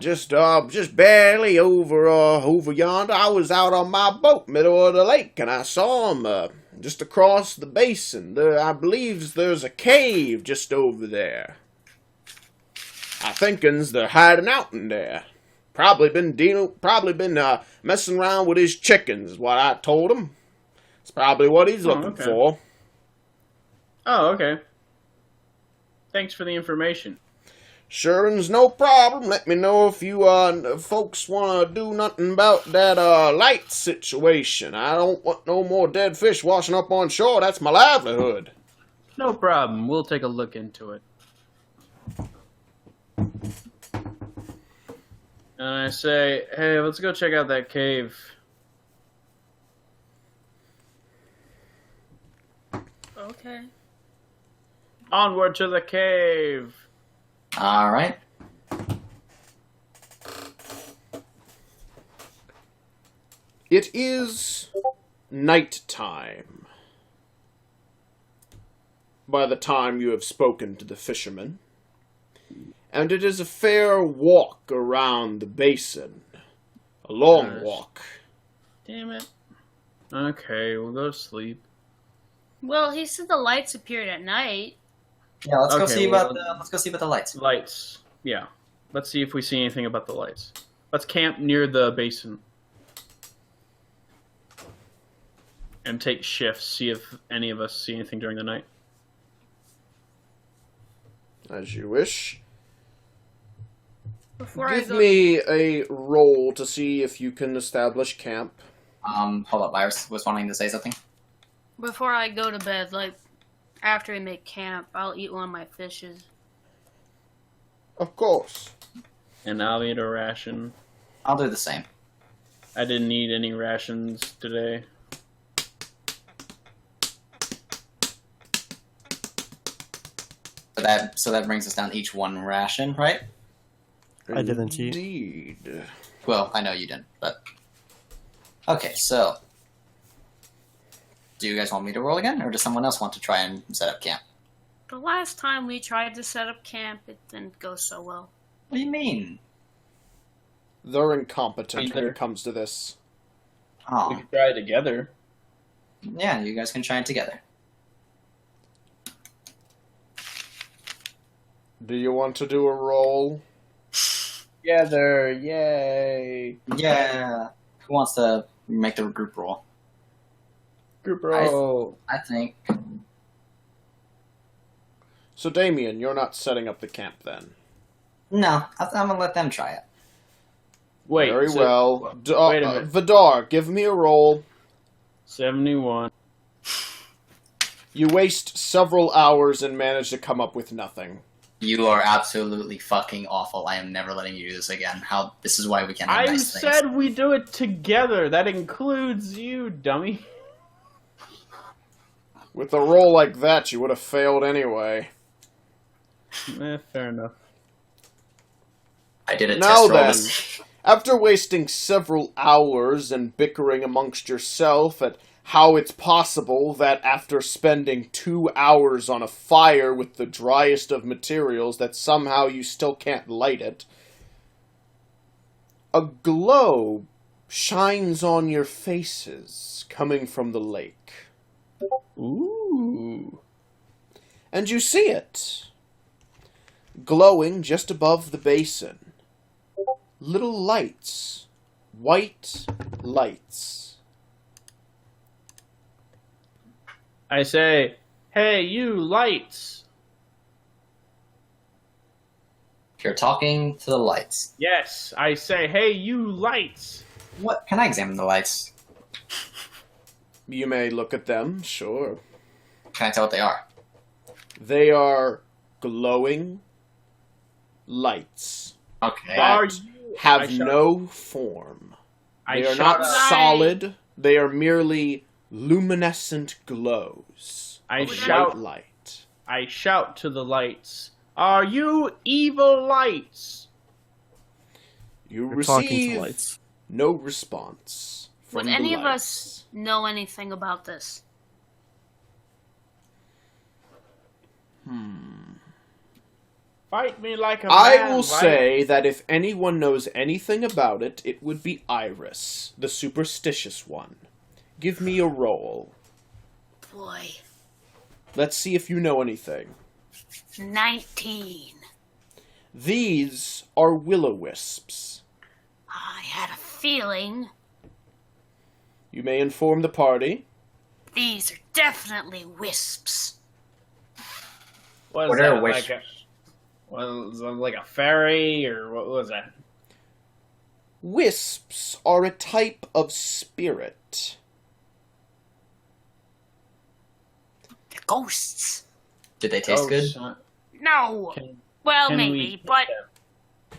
S1: Just barely over yonder. I was out on my boat, middle of the lake, and I saw 'em just across the basin. I believe there's a cave just over there. I thinkins they're hiding out in there. Probably been messing around with his chickens, is what I told him. It's probably what he's looking
S2: okay.
S1: for.
S2: Oh, okay. Thanks for the information.
S1: Sure's no problem. Let me know if you folks want to do nothing about that light situation. I don't want no more dead fish washing up on shore. That's my livelihood.
S2: No problem. We'll take a look into it. And I say, hey, let's go check out that cave.
S5: Okay.
S2: Onward to the cave.
S3: All right.
S1: It is nighttime by the time you have spoken to the fisherman, and it is a fair walk around the basin. A long
S2: Gosh.
S1: walk.
S2: Damn it. Okay, we'll go to sleep.
S5: Well, he said the lights appeared at night.
S3: Yeah, let's go
S2: Okay,
S3: see
S2: well-
S3: about the let's go see about the lights.
S2: Lights. Yeah. Let's see if we see anything about the lights. Let's camp near the basin. And take shifts, see if any of us see anything during the night.
S1: As you wish.
S5: Before I
S1: Give
S5: go,
S1: me a roll to see if you can establish camp.
S3: Hold up, Iris was wanting to say something.
S5: before I go to bed, like after we make camp, I'll eat one of my fishes.
S1: Of course.
S2: And I'll eat a ration.
S3: I'll do the same.
S2: I didn't eat any rations today.
S3: So that brings us down each one ration, right?
S4: I didn't eat.
S1: Indeed.
S3: Well, I know you didn't, but okay. So, do you guys want me to roll again, or does someone else want to try and set up camp?
S5: The last time we tried to set up camp, it didn't go so well.
S3: What do you mean?
S1: They're incompetent when
S2: Either.
S1: it comes to this.
S2: We
S3: Oh,
S2: could try it together.
S3: yeah, you guys can try it together.
S1: Do you want to do a roll?
S2: Together, yay!
S3: Yeah. Who wants to make the group roll?
S2: Group roll.
S3: I think.
S1: So, Damien, you're not setting up the camp then.
S3: No, I'm gonna let them try it.
S2: Wait.
S1: Very
S2: so-
S1: well.
S2: Wait a minute.
S1: Vidar, give me a roll.
S2: 71.
S1: You waste several hours and manage to come up with nothing.
S3: You are absolutely fucking awful. I am never letting you do this again. This is why we can't have
S2: I
S3: nice things.
S2: said we do it together. That includes you, dummy.
S1: With a roll like that, you would have failed anyway.
S2: Fair enough.
S3: I did a
S1: Now
S3: test roll.
S1: then.
S3: This...
S1: After wasting several hours and bickering amongst yourself at how it's possible that after spending 2 hours on a fire with the driest of materials that somehow you still can't light it, a glow shines on your faces coming from the lake.
S2: Ooh.
S1: And you see it, glowing just above the basin. Little lights, white lights.
S2: I say, hey, you lights.
S3: You're talking to the lights.
S2: Yes, I say, hey, you lights.
S3: What? Can I examine the lights?
S1: You may look at them, sure.
S3: Can I tell what they are?
S1: They are glowing lights
S3: Okay.
S2: Are
S1: that
S2: you? I
S1: have
S2: shall-
S1: no form.
S2: I
S1: They are
S2: shall-
S1: not solid. They are merely luminescent glows.
S2: I
S1: of
S2: shout-
S1: white light.
S2: I shout to the lights. Are you evil lights?
S1: You
S4: You're talking
S1: receive
S4: to lights.
S1: no response from
S5: Would
S1: the
S5: any of
S1: lights.
S5: us know anything about this?
S2: Fight me like a
S1: I
S2: man,
S1: will
S2: light.
S1: say that if anyone knows anything about it, it would be Iris, the superstitious one. Give me a roll.
S5: Boy,
S1: Let's see if you know anything.
S5: 19.
S1: These are will-o-wisps.
S5: I had a feeling
S1: You may inform the party.
S5: these are definitely wisps.
S2: What
S3: What
S2: is
S3: are
S2: that,
S3: wish-
S2: like a, was it like a fairy, or what was that?
S1: Wisps are a type of spirit.
S5: They're ghosts.
S3: Did they taste good?
S5: No.
S2: Can-
S5: Well,
S2: can we
S5: maybe,
S2: eat
S5: but
S2: them?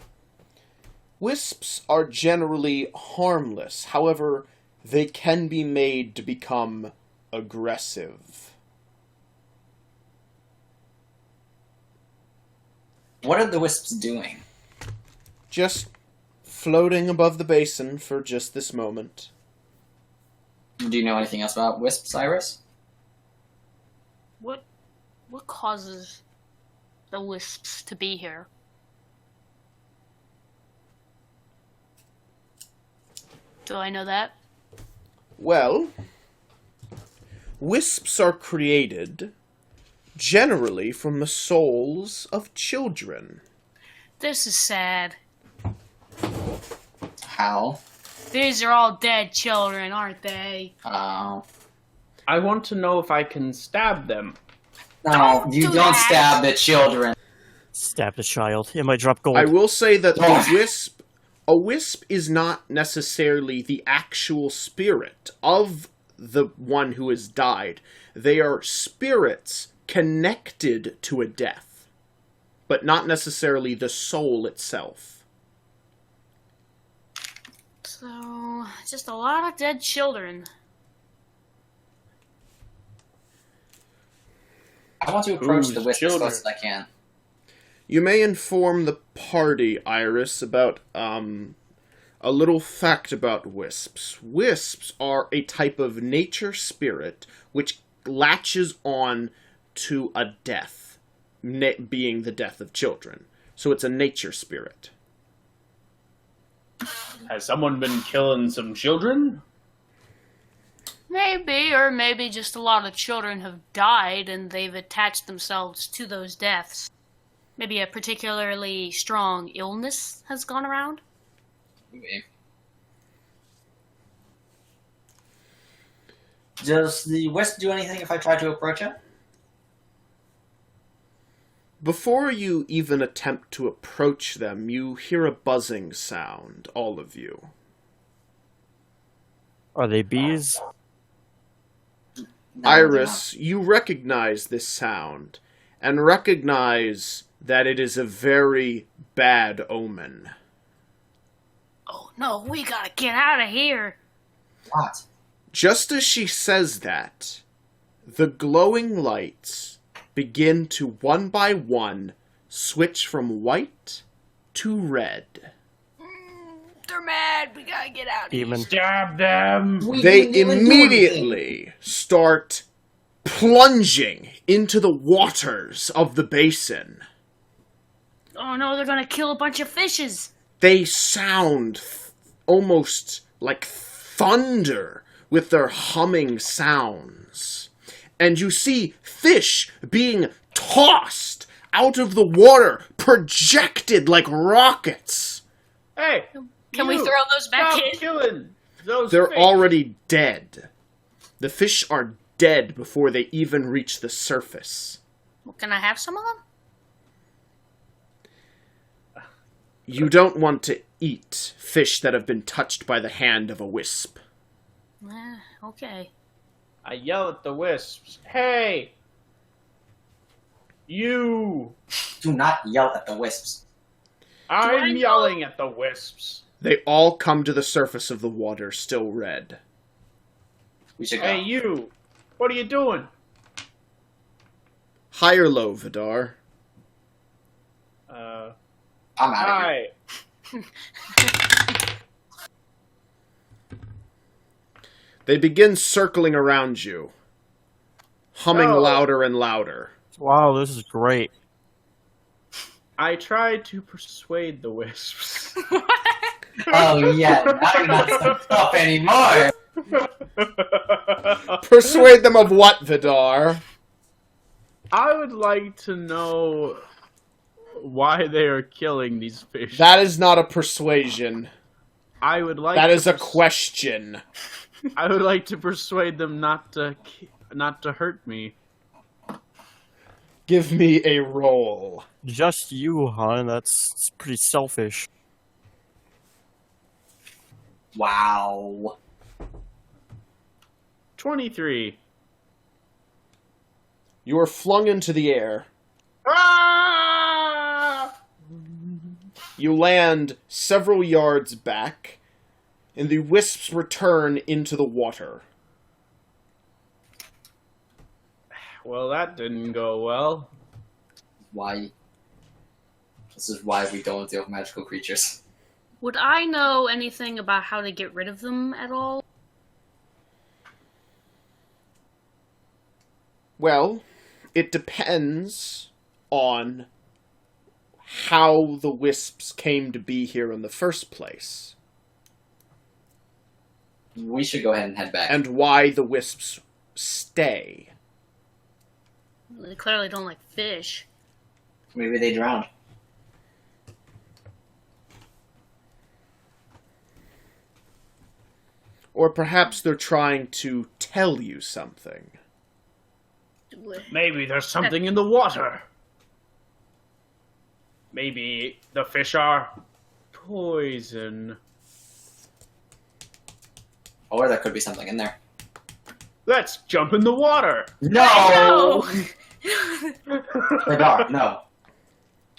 S1: Wisps are generally harmless. However, they can be made to become aggressive.
S3: What are the wisps doing?
S1: Just floating above the basin for just this moment.
S3: Do you know anything else about wisps, Iris?
S5: What causes the wisps to be here? Do I know that?
S1: Well, wisps are created generally from the souls of children.
S5: This is sad.
S3: How?
S5: These are all dead children, aren't they?
S3: Oh.
S2: I want to know if I can stab them.
S3: No, you
S5: do
S3: don't
S5: that.
S3: stab the children.
S4: Stab the child. It might drop gold.
S1: I will say that
S3: Oh.
S1: a wisp is not necessarily the actual spirit of the one who has died. They are spirits connected to a death, but not necessarily the soul itself.
S5: So, just a lot of dead children.
S3: I want to approach
S2: Whose
S3: the wisps as
S2: children?
S3: best as I can.
S1: You may inform the party, Iris, about a little fact about wisps. Wisps are a type of nature spirit which latches on to a death, being the death of children. So it's a nature spirit.
S2: Has someone been killing some children?
S5: Maybe, or maybe just a lot of children have died and they've attached themselves to those deaths. Maybe a particularly strong illness has gone around.
S3: Maybe. Does the wisp do anything if I try to approach it?
S1: Before you even attempt to approach them, you hear a buzzing sound, all of you.
S4: Are they bees?
S3: No,
S1: Iris, you recognize this sound, and recognize that it is a very bad omen.
S5: Oh no, we gotta get out of here!
S3: they're not. What?
S1: Just as she says that, the glowing lights begin to one by one switch from white to red.
S5: They're mad, we gotta get out of here.
S4: Demon.
S2: Stab them!
S3: We
S1: They
S3: didn't even do
S1: immediately start plunging into the waters of the basin.
S5: Oh no, they're gonna kill a bunch of fishes!
S1: They sound almost like thunder with their humming sounds. And you see fish being tossed out of the water, projected like rockets.
S2: Hey!
S5: Can we
S2: you,
S5: throw those back
S2: stop
S5: in?
S2: killing those
S1: They're
S2: fish.
S1: already dead. The fish are dead before they even reach the surface.
S5: Well, can I have some of them?
S1: You don't want to eat fish that have been touched by the hand of a wisp.
S5: Okay.
S2: I yell at the wisps. Hey! You!
S3: Do not yell at the wisps.
S5: I
S2: I'm
S5: know-
S2: yelling at the wisps.
S1: They all come to the surface of the water, still red.
S3: We should go.
S2: Hey, you! What are you doing?
S1: High or low, Vidar?
S3: I'm out of here.
S2: Hi.
S1: They begin circling around you, humming
S2: Oh.
S1: louder and louder.
S4: Wow, this is great.
S2: I tried to persuade the wisps.
S3: Oh yeah, now you're not so tough anymore.
S1: Persuade them of what, Vidar?
S2: I would like to know why they are killing these fish.
S1: That is not a persuasion.
S2: I would like.
S1: That
S2: to
S1: is a
S2: pers-
S1: question.
S2: I would like to persuade them not to hurt me.
S1: Give me a roll.
S4: Just you, hon. That's pretty selfish.
S3: Wow.
S2: 23.
S1: You are flung into the air.
S2: Ah!
S1: You land several yards back, and the wisps return into the water.
S2: Well, that didn't go well.
S3: Why? This is why we don't deal with magical creatures.
S5: Would I know anything about how to get rid of them at all?
S1: Well, it depends on how the wisps came to be here in the first place.
S3: We should go ahead and head back.
S1: And why the wisps stay.
S5: They clearly don't like fish.
S3: Maybe they drowned.
S1: Or perhaps they're trying to tell you something.
S2: Maybe there's something in the water. Maybe the fish are poison.
S3: Or there could be something in there.
S2: Let's jump in the water.
S3: No! Radar, no.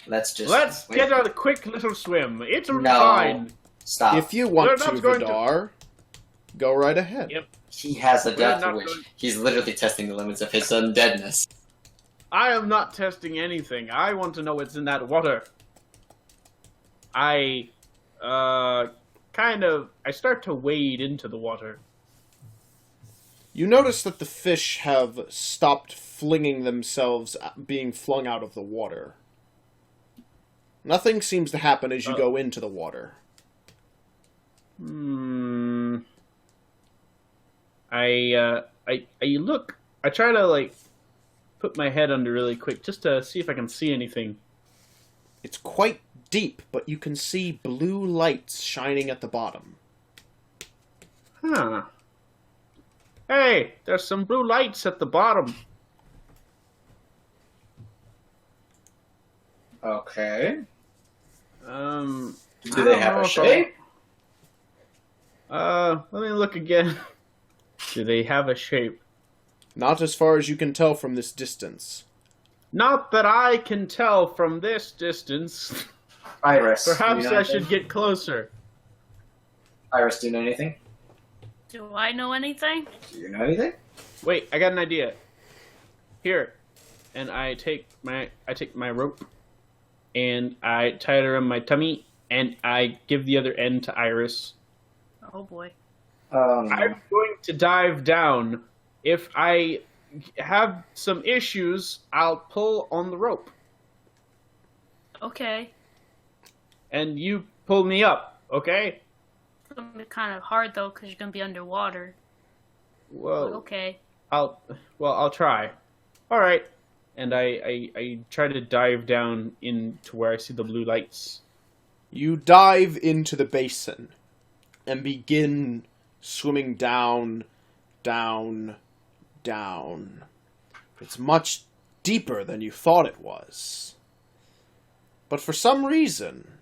S3: Let's
S2: Let's
S3: wait.
S2: get a quick little swim. It's
S3: No.
S2: fine.
S3: Stop.
S1: If you want
S2: We're
S1: to,
S2: not going to-
S1: Vidar, go right ahead.
S2: Yep.
S3: He has a
S2: We're
S3: death
S2: not
S3: wish.
S2: going-
S3: He's literally testing the limits of his undeadness.
S2: I am not testing anything. I want to know what's in that water. I start to wade into the water.
S1: You notice that the fish have stopped flinging themselves, being flung out of the water. Nothing seems to happen as you go into the water.
S2: I try to put my head under really quick just to see if I can see anything.
S1: It's quite deep, but you can see blue lights shining at the bottom.
S2: Huh. Hey, there's some blue lights at the bottom.
S3: Okay.
S2: Do
S3: Do they have a shape?
S2: Let me look again. Do they have a shape?
S1: Not as far as you can tell from this distance.
S2: Not that I can tell from this distance.
S3: Iris.
S2: Perhaps
S3: do you know
S2: I should
S3: anything?
S2: get closer.
S3: Iris, do you know anything?
S5: Do I know anything?
S3: Do you know anything?
S2: Wait, I got an idea. Here, and I take my rope, and I tie it around my tummy, and I give the other end to Iris.
S5: Oh boy.
S3: No.
S2: I'm going to dive down. If I have some issues, I'll pull on the rope,
S5: Okay.
S2: and you pull me up. Okay?
S5: It's gonna be kind of hard though, because you're gonna be underwater.
S2: Well,
S5: Okay.
S2: I'll try. All right. And I try to dive down into where I see the blue lights.
S1: You dive into the basin and begin swimming down, down, down. It's much deeper than you thought it was. But for some reason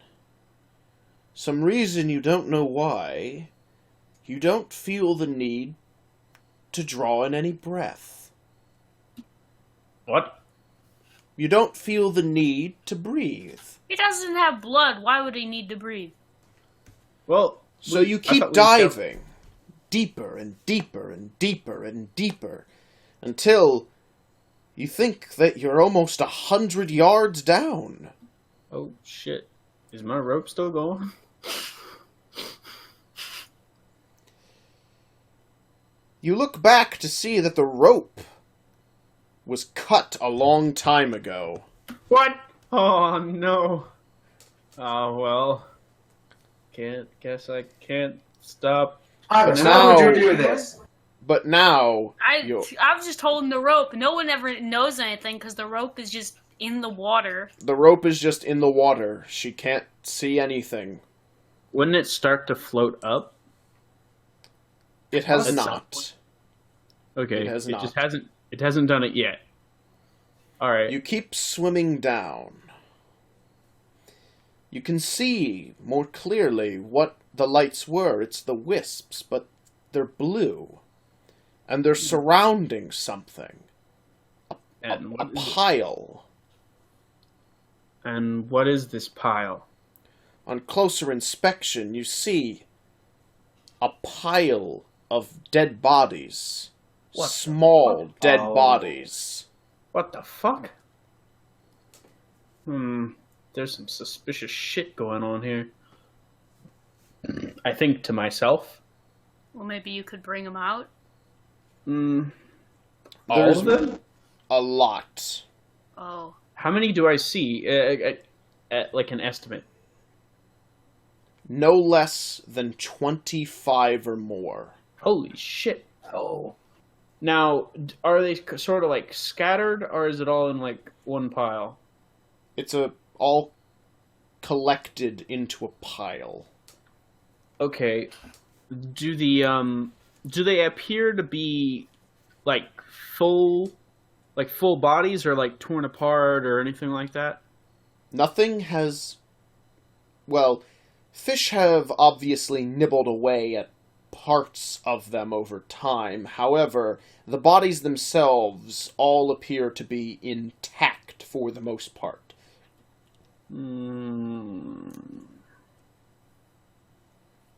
S1: you don't know why, you don't feel the need to draw in any breath.
S2: What?
S1: You don't feel the need to breathe.
S5: He doesn't have blood. Why would he need to breathe?
S2: Well,
S1: So you
S2: I
S1: keep
S2: thought we were
S1: diving deeper and deeper and deeper and deeper until you think that you're almost 100 yards down.
S2: Oh shit! Is my rope still going?
S1: You look back to see that the rope was cut a long time ago.
S2: What? Oh no! Oh well. Guess I can't stop.
S3: Iris,
S1: now-
S3: how would you do this?
S1: But now,
S5: I
S1: you're-
S5: was just holding the rope. No one ever knows anything because the rope is just in the water.
S1: the rope is just in the water. She can't see anything.
S2: Wouldn't it start to float up?
S1: It has
S2: At some
S1: not.
S2: Okay,
S1: It has not.
S2: just hasn't. It hasn't done it yet. All right.
S1: You keep swimming down. You can see more clearly what the lights were. It's the wisps, but they're blue. And they're surrounding something.
S2: and
S1: A
S2: what is it?
S1: pile.
S2: And what is this pile?
S1: On closer inspection, you see a pile of dead bodies.
S2: What the
S1: Small
S2: fuck?
S1: dead
S3: Oh.
S1: bodies.
S2: What the fuck? there's some suspicious shit going on here. I think to myself.
S5: Well, maybe you could bring them out.
S2: All
S1: There's
S2: of them?
S1: a lot.
S5: Oh,
S2: How many do I see? At like an estimate.
S1: No less than 25 or more.
S2: Holy shit.
S3: Oh.
S2: Now, are they sort of like scattered, or is it all in like one pile?
S1: It's all collected into a pile.
S2: Okay. Do they appear to be like full bodies, or like torn apart, or anything like that?
S1: Nothing has... Well, fish have obviously nibbled away at parts of them over time. However, the bodies themselves all appear to be intact for the most part.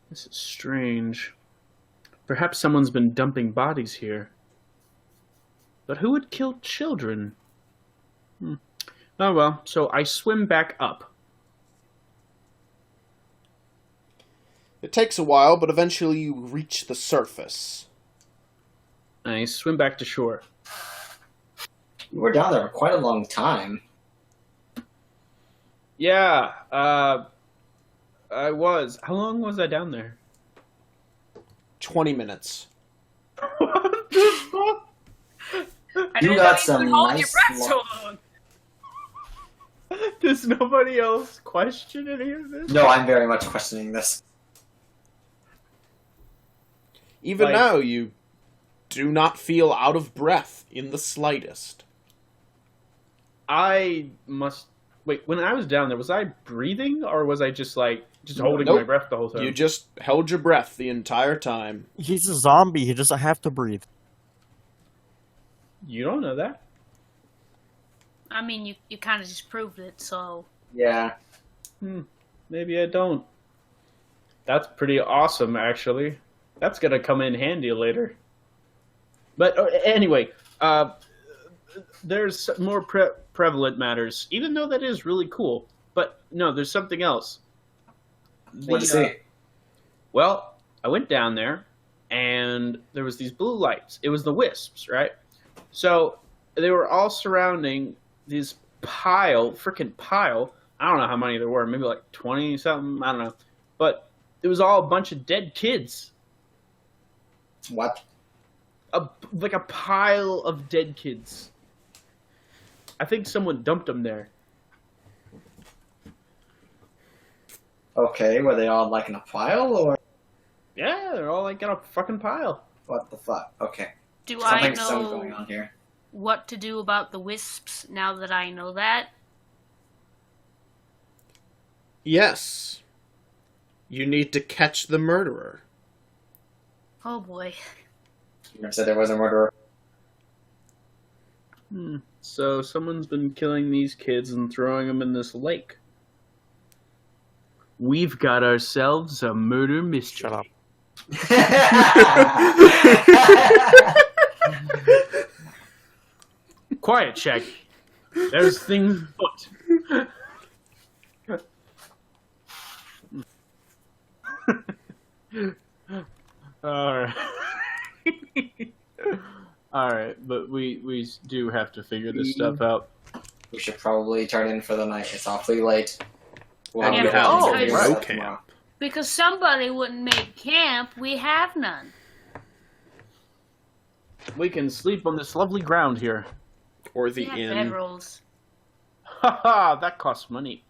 S2: This is strange. Perhaps someone's been dumping bodies here. But who would kill children? Oh well, so I swim back up.
S1: It takes a while, but eventually you reach the surface.
S2: I swim back to shore.
S3: You were down there for quite a long time.
S2: Yeah, I was. How long was I down there?
S1: 20 minutes.
S2: What the fuck?
S3: You got some
S5: hold your
S3: nice
S5: breath so long.
S2: Does nobody else question any of this?
S3: No, I'm very much questioning this.
S1: Even
S2: Like-
S1: now, you do not feel out of breath in the slightest.
S2: I must... Wait, when I was down there, was I breathing, or was I just holding
S1: Nope.
S2: my breath the whole time?
S1: You just held your breath the entire time.
S4: He's a zombie. He doesn't have to breathe.
S2: You don't know that.
S5: I mean, you kind of just proved it, so...
S3: Yeah.
S2: Maybe I don't. That's pretty awesome, actually. That's gonna come in handy later. But anyway, there's more prevalent matters, even though that is really cool. But no, there's something else.
S3: What'd you see?
S2: Well, I went down there, and there was these blue lights. It was the wisps, right? So they were all surrounding this freaking pile. I don't know how many there were, maybe like 20 something. I don't know, but it was all a bunch of dead kids.
S3: What?
S2: Like a pile of dead kids. I think someone dumped them there.
S3: Okay, were they all like in a pile or
S2: Yeah, they're all like in a fucking pile.
S3: what the fuck? Okay.
S5: Do I
S3: Something's some
S5: know
S3: going on here.
S5: what to do about the wisps now that I know that?
S1: Yes. You need to catch the murderer.
S5: Oh boy.
S3: You never said there was a murderer.
S2: So someone's been killing these kids and throwing them in this lake. We've got ourselves a murder mystery.
S4: Shut up.
S2: Quiet, Shaggy. There's things afoot. Alright. Alright, but we do have to figure this stuff out.
S3: We should probably turn in for the night. It's awfully late. We'll
S5: Yeah,
S3: have to
S5: but
S3: go
S5: also-
S3: to
S1: no
S3: tomorrow.
S1: camp.
S5: Because somebody wouldn't make camp, we have none.
S2: We can sleep on this lovely ground here.
S1: Or the
S5: We have
S1: inn.
S2: Ha
S5: bedrolls.
S2: ha, that costs money.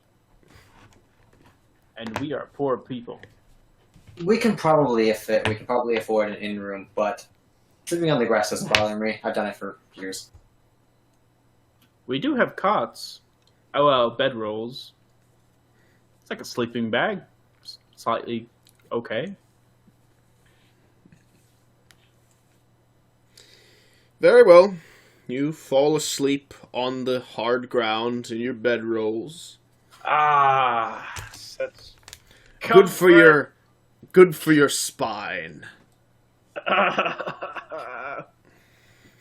S2: And we are poor people.
S3: We can probably afford an in-room, but sleeping on the grass doesn't bother me. I've done it for years.
S2: We do have cots. Oh, well, bedrolls. It's like a sleeping bag. Slightly okay.
S1: Very well. You fall asleep on the hard ground in your bedrolls.
S2: Ah, such
S1: Good for your spine.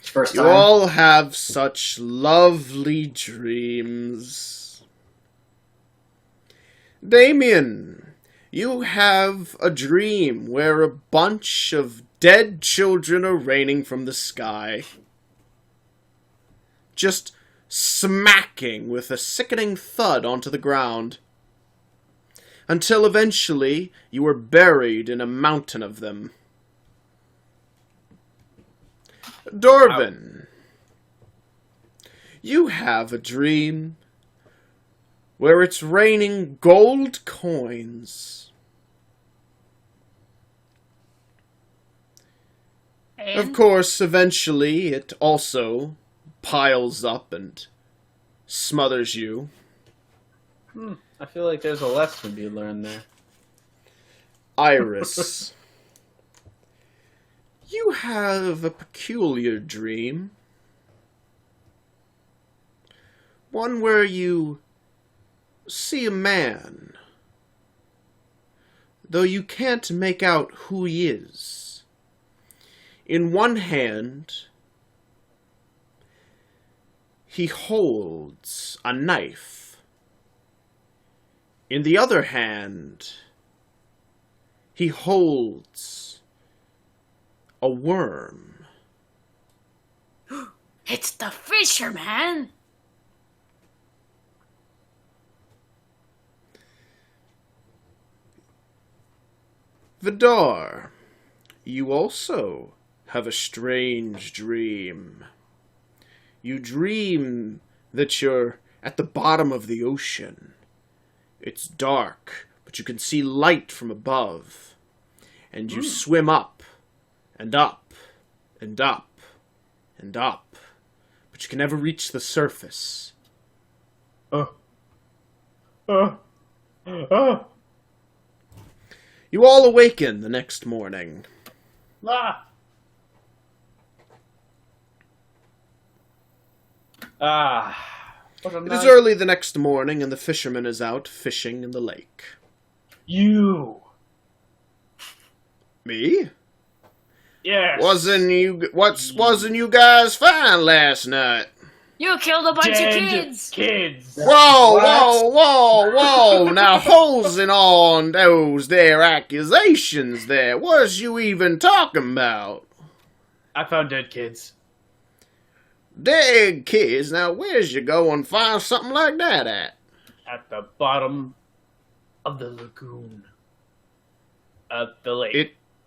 S3: First
S1: You
S3: time.
S1: all have such lovely dreams. Damien, you have a dream where a bunch of dead children are raining from the sky. Just smacking with a sickening thud onto the ground. Until eventually you are buried in a mountain of them. Dorvin, you have a dream where it's raining gold coins.
S5: And
S1: Of course, eventually it also piles up and smothers you.
S2: I feel like there's a lesson to be learned there.
S1: Iris, you have a peculiar dream. One where you see a man, though you can't make out who he is. In one hand, he holds a knife. In the other hand, he holds a worm.
S5: it's the fisherman.
S1: Vidar, you also have a strange dream. You dream that you're at the bottom of the ocean. It's dark, but you can see light from above. And you swim up, and up, and up, and up. But you can never reach the surface. You all awaken the next morning.
S2: What a
S1: It
S2: nice...
S1: is early the next morning, and the fisherman is out fishing in the lake.
S2: You.
S1: Me?
S2: Yes.
S1: Wasn't you guys fine last night?
S5: You killed a bunch of
S2: Dead
S5: kids.
S2: kids.
S1: Whoa! Now, hosing on those there accusations there. What's you even talking about?
S2: I found dead kids.
S1: Dead kids? Now, where's you go and find something like that at?
S2: At the bottom of the lagoon. Of the lake.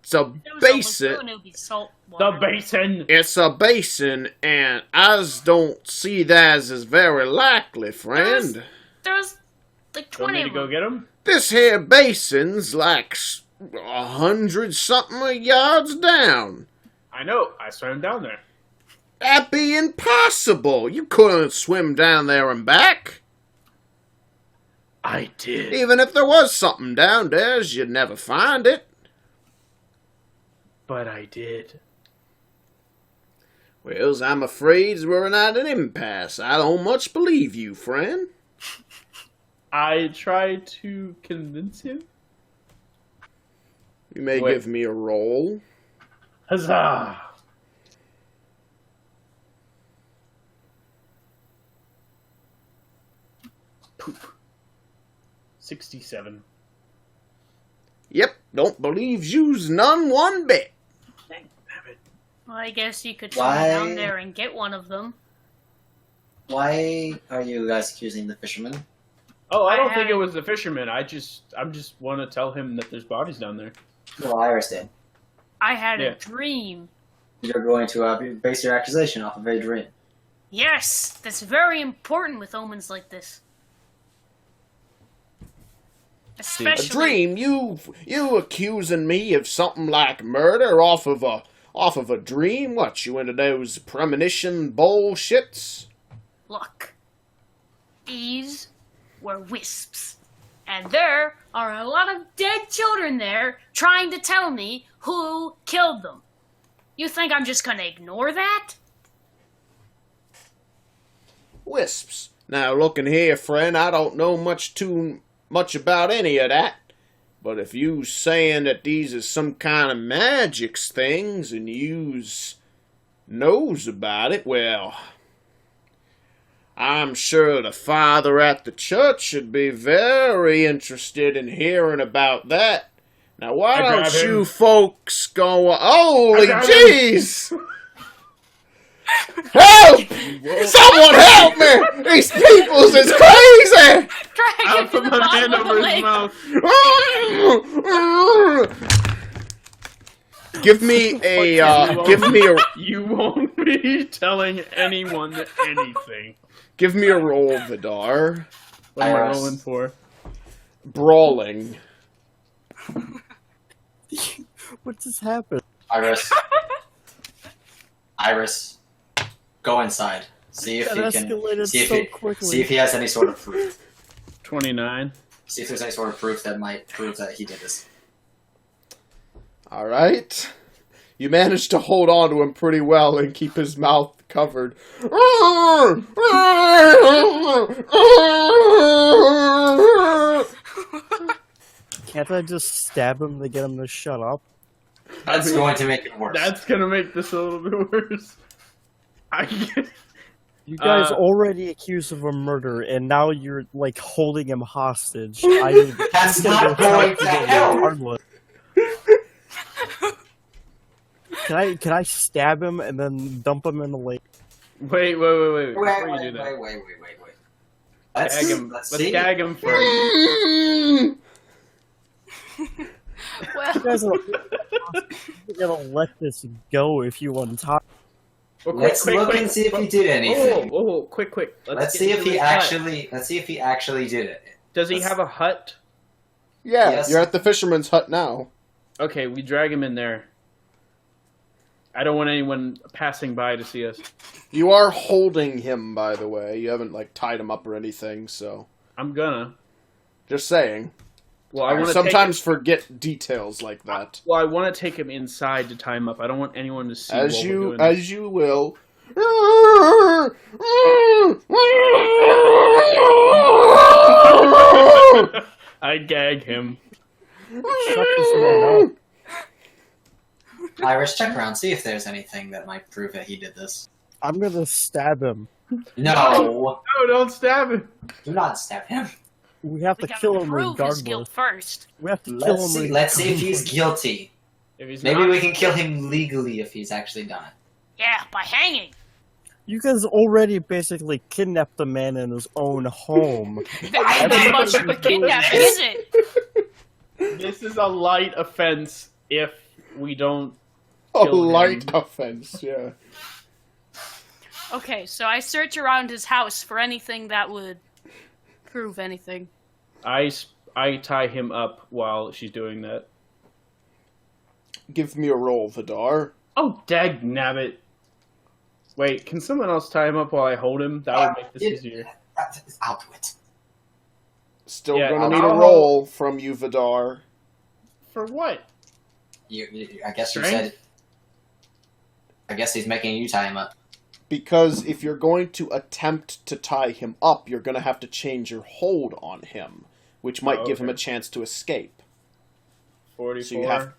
S1: It's a
S5: If it was
S1: basin.
S5: a lagoon, it would be salt
S2: The
S5: water.
S2: basin.
S1: It's a basin, and I don't see that as very likely, friend.
S5: There was like
S2: Want
S5: 20
S2: me to
S5: of
S2: go
S5: them.
S2: get them?
S1: This here basin's like 100-something yards down.
S2: I know. I swam down there.
S1: That'd be impossible. You couldn't swim down there and back.
S2: I did.
S1: Even if there was something down there, you'd never find it.
S2: But I did.
S1: Well, I'm afraid we're at an impasse. I don't much believe you, friend.
S2: I tried to convince him.
S1: You may
S2: Wait.
S1: give me a roll.
S2: Huzzah! Poop. 67.
S1: Yep, don't believe you's none one bit.
S2: Dang, damn it.
S5: Well, I guess you could swim
S3: Why?
S5: down there and get one of them.
S3: Why are you guys accusing the fisherman?
S2: Oh, I
S5: I
S2: don't think it
S5: haven't-
S2: was the fisherman. I'm just want to tell him that there's bodies down there.
S3: Well, I understand.
S5: I had
S2: Yeah.
S5: a dream.
S3: You're going to base your accusation off of a dream.
S5: Yes, that's very important with omens like this.
S1: A
S5: Especially
S1: dream? You accusing me of something like murder off of a dream? What, you into those premonition bullshits?
S5: Look, these were wisps. And there are a lot of dead children there trying to tell me who killed them. You think I'm just gonna ignore that?
S1: Wisps. Now, looking here, friend, I don't know too much about any of that. But if you saying that these is some kind of magics things and yous knows about it, well, I'm sure the father at the church should be very interested in hearing about that. Now, why
S2: I grab
S1: don't you
S2: him.
S1: folks go... Holy
S2: I grab him.
S1: jeez! Help! Someone help me! These peoples is crazy!
S5: Drag
S2: I'll
S5: him to
S2: put
S5: the
S2: my
S5: bottom
S2: hand
S5: of the
S2: over his
S5: lake.
S2: mouth.
S1: Give me a
S2: You won't be telling anyone anything.
S1: give me a roll, Vidar.
S2: What am I
S3: Iris.
S2: rolling for?
S1: Brawling.
S4: What just happened?
S3: Iris. Iris. Go inside. See if
S4: That
S3: he can.
S4: escalated
S3: See if
S4: so
S3: he,
S4: quickly.
S3: see if he has any sort of proof.
S2: 29.
S3: See if there's any sort of proof that might prove that he did this.
S1: All right. You managed to hold on to him pretty well and keep his mouth covered.
S4: Can't I just stab him to get him to shut up?
S3: That's going to make it worse.
S2: That's gonna make this a little bit worse.
S4: You guys already accused of a murder, and now you're like holding him hostage. I mean,
S3: That's
S4: he's gonna
S3: not
S4: go
S3: going
S4: talk
S3: to
S4: him
S3: help.
S4: regardless. Can I stab him and then dump him in the lake?
S2: Wait.
S3: Wait,
S2: Before you do that,
S3: wait. Let's
S2: gag him.
S3: Let's
S2: Let's
S3: see.
S2: gag him first.
S5: Well,
S4: You guys are gonna let this go if you untie.
S2: Well,
S3: Let's look and see if he did anything.
S2: Oh, quick.
S3: Let's
S2: get
S3: see if
S2: into
S3: he
S2: his hut.
S3: actually. Let's see if he actually did it.
S2: Does he have a hut?
S1: Yeah,
S3: Yes.
S1: you're at the fisherman's hut now.
S2: Okay, we drag him in there. I don't want anyone passing by to see us.
S1: You are holding him, by the way. You haven't like tied him up or anything, so
S2: I'm gonna.
S1: just saying.
S2: Well, I want to
S1: Sometimes forget details like that.
S2: Well, I want to take him inside to tie him up. I don't want anyone to see.
S1: As
S2: what
S1: you
S2: we're doing.
S1: as you will.
S2: I gag him.
S4: Shut this man up.
S3: Iris, check around. See if there's anything that might prove that he did this.
S4: I'm gonna stab him.
S3: No,
S2: No, don't stab him.
S3: do not stab him.
S4: We have
S5: we
S4: to
S5: gotta
S4: kill him
S5: prove his guilt
S4: regardless.
S5: first.
S4: We have to kill him.
S3: Let's see if he's guilty.
S2: If he's
S3: Maybe
S2: not,
S3: we can kill him legally if he's actually done it.
S5: Yeah, by hanging.
S4: You guys already basically kidnapped the man in his own home.
S5: That ain't that much of a kidnapping, is it?
S2: This is a light offense if we don't.
S1: A
S2: Kill him.
S1: light offense, yeah.
S5: Okay, so I search around his house for anything that would prove anything.
S2: I tie him up while she's doing that.
S1: Give me a roll, Vidar.
S2: Oh, dag nabbit. Wait, can someone else tie him up while I hold him? That would make this easier.
S3: I'll do it.
S1: Still
S2: Yeah,
S1: gonna need
S2: I'll-
S1: a roll from you, Vidar.
S2: For what?
S3: I guess you
S2: Strength?
S3: said. I guess he's making you tie him up.
S1: Because if you're going to attempt to tie him up, you're going to have to change your hold on him, which might give him a
S2: okay.
S1: chance to escape.
S2: 44.
S1: So you have-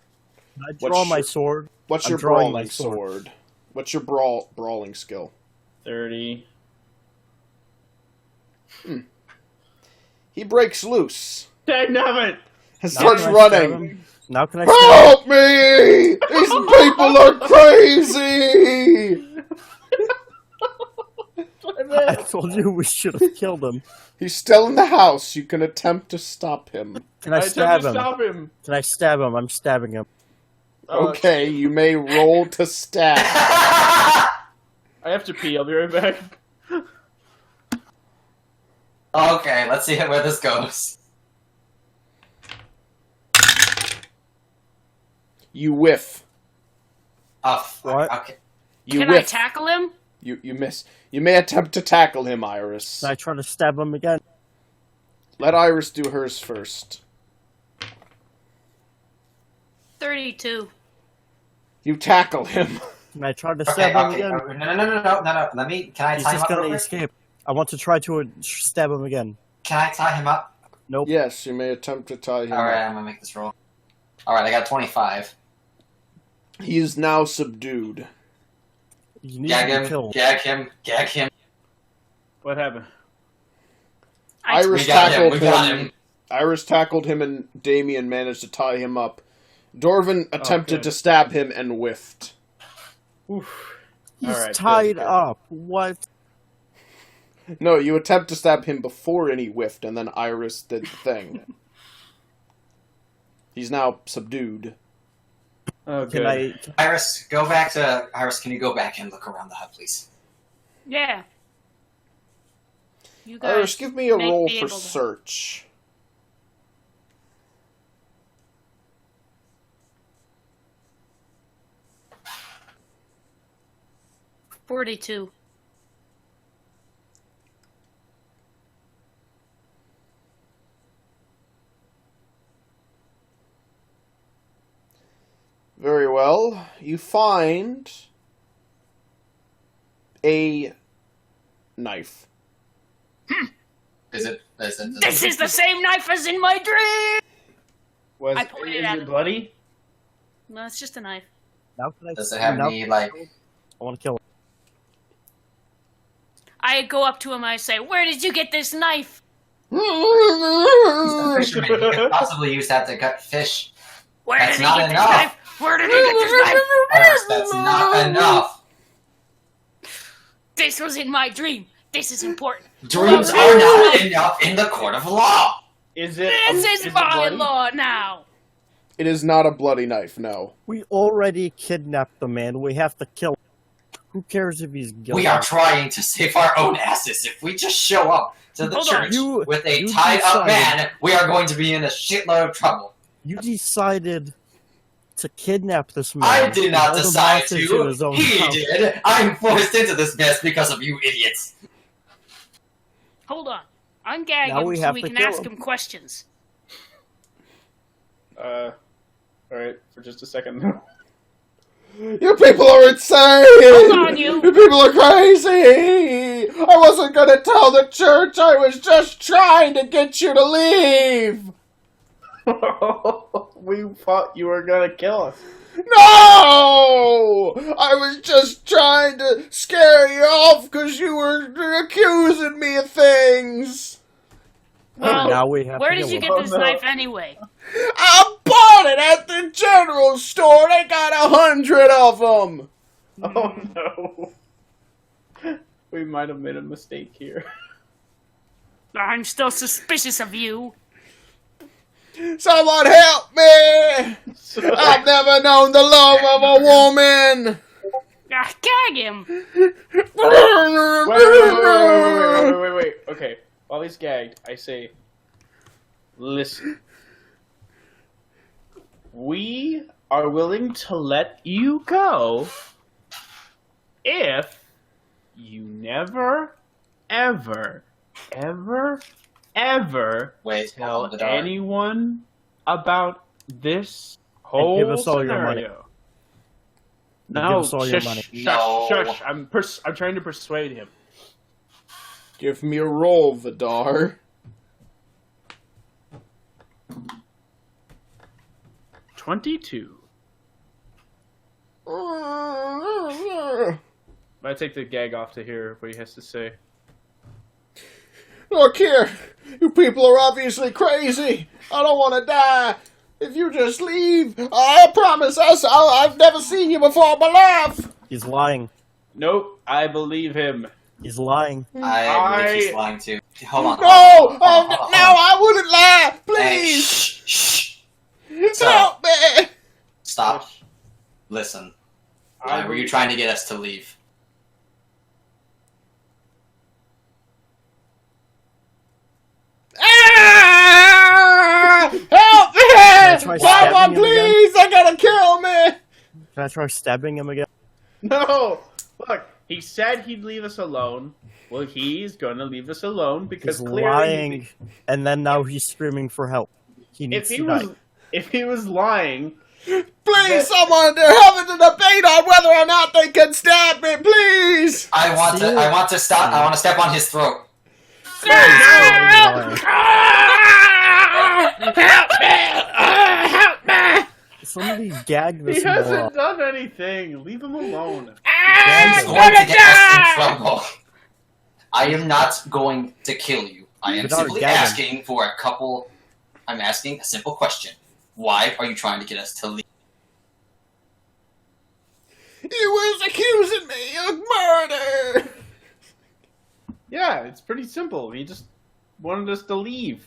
S4: I draw
S1: What's
S4: my
S1: your-
S4: sword.
S1: What's
S4: I'm
S1: your
S4: drawing
S1: brawling
S4: my sword.
S1: sword? What's your brawling skill?
S2: 30.
S1: He breaks loose
S2: Dag nabbit!
S1: and
S4: Now
S1: starts
S4: can I stab
S1: running.
S4: him? Now can I stab him?
S1: Help me! These people are crazy!
S4: I told you we should have killed him.
S1: He's still in the house. You can attempt to stop him.
S4: Can I
S2: attempt
S4: stab
S2: to
S4: him?
S2: stop him.
S4: Can I stab him? I'm stabbing him.
S1: Okay, you may roll to stab.
S2: I have to pee. I'll be right back.
S3: Okay, let's see where this goes.
S1: You whiff.
S3: Oh, fuck.
S4: What?
S3: Okay.
S1: You
S5: Can I
S1: whiff.
S5: tackle him?
S1: You miss. You may attempt to tackle him, Iris.
S4: Can I try to stab him again?
S1: Let Iris do hers first.
S5: 32.
S1: You tackle him.
S4: Can I try to
S3: Okay,
S4: stab him
S3: okay.
S4: again?
S3: No. Let me. Can I
S4: He's
S3: tie him
S4: just
S3: up? Real
S4: gonna
S3: quick?
S4: escape. I want to try to stab him again.
S3: Can I tie him up?
S4: Nope.
S1: Yes, you may attempt to tie him
S3: All right,
S1: up.
S3: I'm gonna make this roll. All right, I got 25.
S1: He is now subdued.
S4: You need
S3: Gag
S4: to be
S3: him.
S4: killed.
S3: Gag him. Gag him.
S2: What happened?
S1: Iris
S3: We got him,
S1: tackled
S3: we got
S1: him.
S3: him.
S1: Iris tackled him, and Damien managed to tie him up. Dorvin attempted
S2: good.
S1: to stab him and whiffed.
S2: Oof.
S4: He's
S2: Alright,
S4: tied
S2: good.
S4: up. What?
S1: No, you attempt to stab him before any whiffed, and then Iris did the thing. He's now subdued.
S2: Oh,
S4: Can
S2: good.
S3: Iris, go back to Iris. Can you go back and look around the hut, please?
S5: Yeah. You guys
S1: Iris, give me a
S5: may
S1: roll
S5: be
S1: for
S5: able to-
S1: search.
S5: 42.
S1: Very well. You find a knife.
S3: Is it?
S5: This is the same knife as in my dream! I pointed
S2: is
S5: at
S2: it
S5: it.
S2: bloody?
S5: No, it's just a knife.
S4: Now can I
S3: Does it have
S4: now-
S3: any like?
S4: I want to kill him.
S5: I go up to him and I say, "Where did you get this knife?"
S3: He's a fisherman. He could possibly use that to cut fish.
S5: Where
S3: That's
S5: did he
S3: not
S5: get
S3: enough.
S5: this knife? Where did he get this knife?
S3: Iris, that's not enough.
S5: This was in my dream. This is important.
S3: Dreams are not enough in the court of law.
S2: Is it?
S5: This
S2: is
S5: is
S2: it
S5: my
S2: bloody?
S5: law now.
S1: It is not a bloody knife, no.
S4: We already kidnapped the man. We have to kill him. Who cares if he's guilty?
S3: We are trying to save our own asses. If we just show up to the
S5: Hold on.
S3: church
S4: You-
S3: with a
S4: you
S3: tied-up
S4: decided.
S3: man, we are going to be in a shitload of trouble.
S4: You decided to kidnap this man.
S3: I did not
S4: hold him
S3: decide
S4: hostage
S3: to.
S4: his own
S3: He
S4: house.
S3: did. I'm forced into this mess because of you idiots.
S5: Hold on. Ungag
S4: Now
S5: him
S4: we
S5: so
S4: have
S5: we
S4: to
S5: can
S4: kill
S5: ask
S4: him.
S5: him questions.
S2: Alright, for just a second.
S1: You people are insane!
S5: Hold on, you!
S1: You people are crazy! I wasn't gonna tell the church, I was just trying to get you to leave!
S2: We thought you were gonna kill us.
S1: No! I was just trying to scare you off because you were accusing me of things!
S5: Well,
S4: Now we have
S5: where
S4: to
S5: did
S4: kill
S5: you
S4: him.
S5: get this
S2: Oh, no.
S5: knife anyway?
S1: I bought it at the general store! They got 100 of them!
S2: Oh no. We might have made a mistake here.
S5: I'm still suspicious of you.
S1: Someone help me! I've never known the love of a woman!
S5: Ah, gag him!
S2: Wait. Okay, while he's gagged, I say, listen. We are willing to let you go if you never, ever,
S3: Wait,
S2: tell
S3: hold on, the dog.
S2: anyone about this whole
S4: give us all your
S2: scenario.
S4: money.
S2: No,
S4: Give us all your
S2: shush,
S4: money.
S2: shush,
S3: No.
S2: shush. I'm trying to persuade him.
S1: Give me a roll, Vidar.
S2: 22. I take the gag off to hear what he has to say.
S1: Look here, you people are obviously crazy. I don't want to die. If you just leave, I promise us, I've never seen you before in my life.
S4: He's lying.
S2: Nope, I believe him.
S4: He's lying.
S3: I believe he's lying too. Hold on.
S1: No,
S3: hold on.
S1: no, I wouldn't lie.
S3: Hey,
S1: Please,
S3: shh. So-
S1: help me.
S3: Stop. Listen. Why were you trying to get us to leave?
S1: Ah! Help
S4: I try
S1: me!
S4: stabbing
S1: Someone,
S4: him
S1: please! They gotta kill me!
S4: Can I try stabbing him again?
S2: No! Look, he said he'd leave us alone. Well, he's gonna leave us alone because
S4: He's
S2: clearly,
S4: lying, and then now he's screaming for help. He
S2: if
S4: needs
S2: he
S4: to
S2: was,
S4: die.
S2: if he was lying,
S1: Please, someone, they're having a debate on whether or not they can stab me, please!
S3: I want to stop. I want to step on his throat.
S4: Lying.
S1: Help me! Help me!
S4: Somebody gag
S2: he
S4: this moron.
S2: hasn't done anything. Leave him alone.
S3: He's
S1: I'm
S3: going to
S1: gonna
S3: get us in
S1: die!
S3: trouble. I am not going to kill you. I am
S4: Vidar,
S3: simply
S4: Gavin.
S3: asking for a couple... I'm asking a simple question. Why are you trying to get us to leave?
S1: You was accusing me of murder!
S2: Yeah, it's pretty simple. He just wanted us to leave.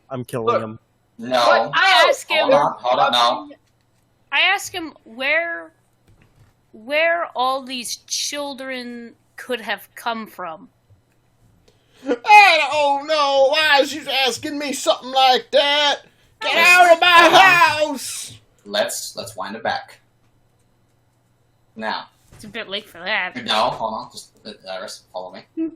S4: I'm killing
S2: Look.
S4: him.
S3: No.
S5: I ask him.
S3: Hold on, no.
S5: I ask him where all these children could have come from.
S1: I don't know. Why is you asking me something like that? Get out of my house!
S3: Let's wind it back. Now.
S5: It's a bit late for that.
S3: No, hold on. Just Iris, follow me.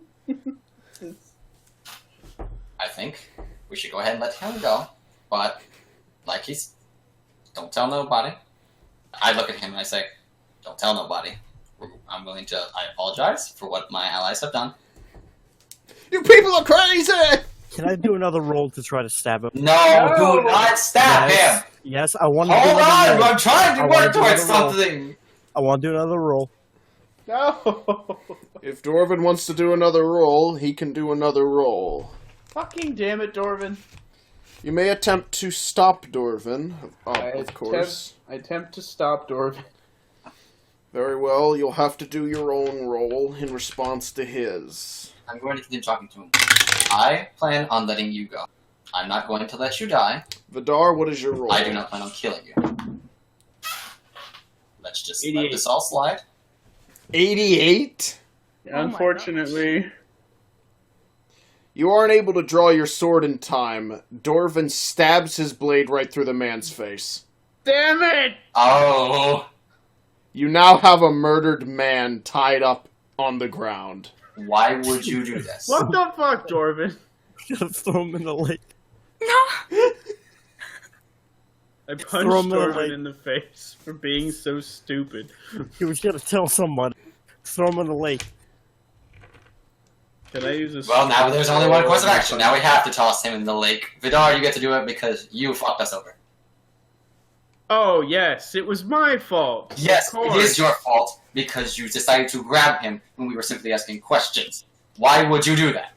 S3: I think we should go ahead and let him go. But like he's don't tell nobody. I look at him and I say, don't tell nobody. I apologize for what my allies have done.
S1: You people are crazy!
S4: Can I do another roll to try to stab him?
S3: No, do not stab
S4: Yes.
S3: him!
S4: Yes, I want to do
S3: Hold
S4: another
S3: on,
S4: roll.
S3: I'm trying to
S4: I
S3: work
S4: wanna do
S3: towards
S4: another roll.
S3: something!
S4: I want to do another roll.
S2: No!
S1: If Dorvin wants to do another roll, he can do another roll.
S2: Fucking damn it, Dorvin.
S1: You may attempt to stop Dorvin, of course.
S2: I attempt to stop Dorvin.
S1: Very well, you'll have to do your own roll in response to his.
S3: I'm going to continue talking to him. I plan on letting you go. I'm not going to let you die.
S1: Vidar, what is your roll?
S3: I do not plan on killing you. Let's just let
S2: 88.
S3: this all slide.
S1: 88?
S5: Oh my
S2: Unfortunately.
S1: You aren't able to draw your sword in time. Dorvin stabs his blade right through the man's face.
S2: Damn it!
S3: Oh,
S1: You now have a murdered man tied up on the ground.
S3: why would you do this?
S2: What the fuck, Dorvin?
S4: Throw him in the lake.
S5: No.
S2: I
S4: Throw
S2: punched
S4: him in the
S2: Dorvin
S4: lake.
S2: in the face for being so stupid.
S4: He was gonna tell someone. Throw him in the lake.
S2: Can I use a...
S3: Well, now there's only one course of action. Now we have to toss him in the lake. Vidar, you get to do it because you fucked us over.
S2: Oh, yes, it was my fault.
S3: Yes,
S2: Of
S3: it
S2: course.
S3: is your fault because you decided to grab him when we were simply asking questions. Why would you do that?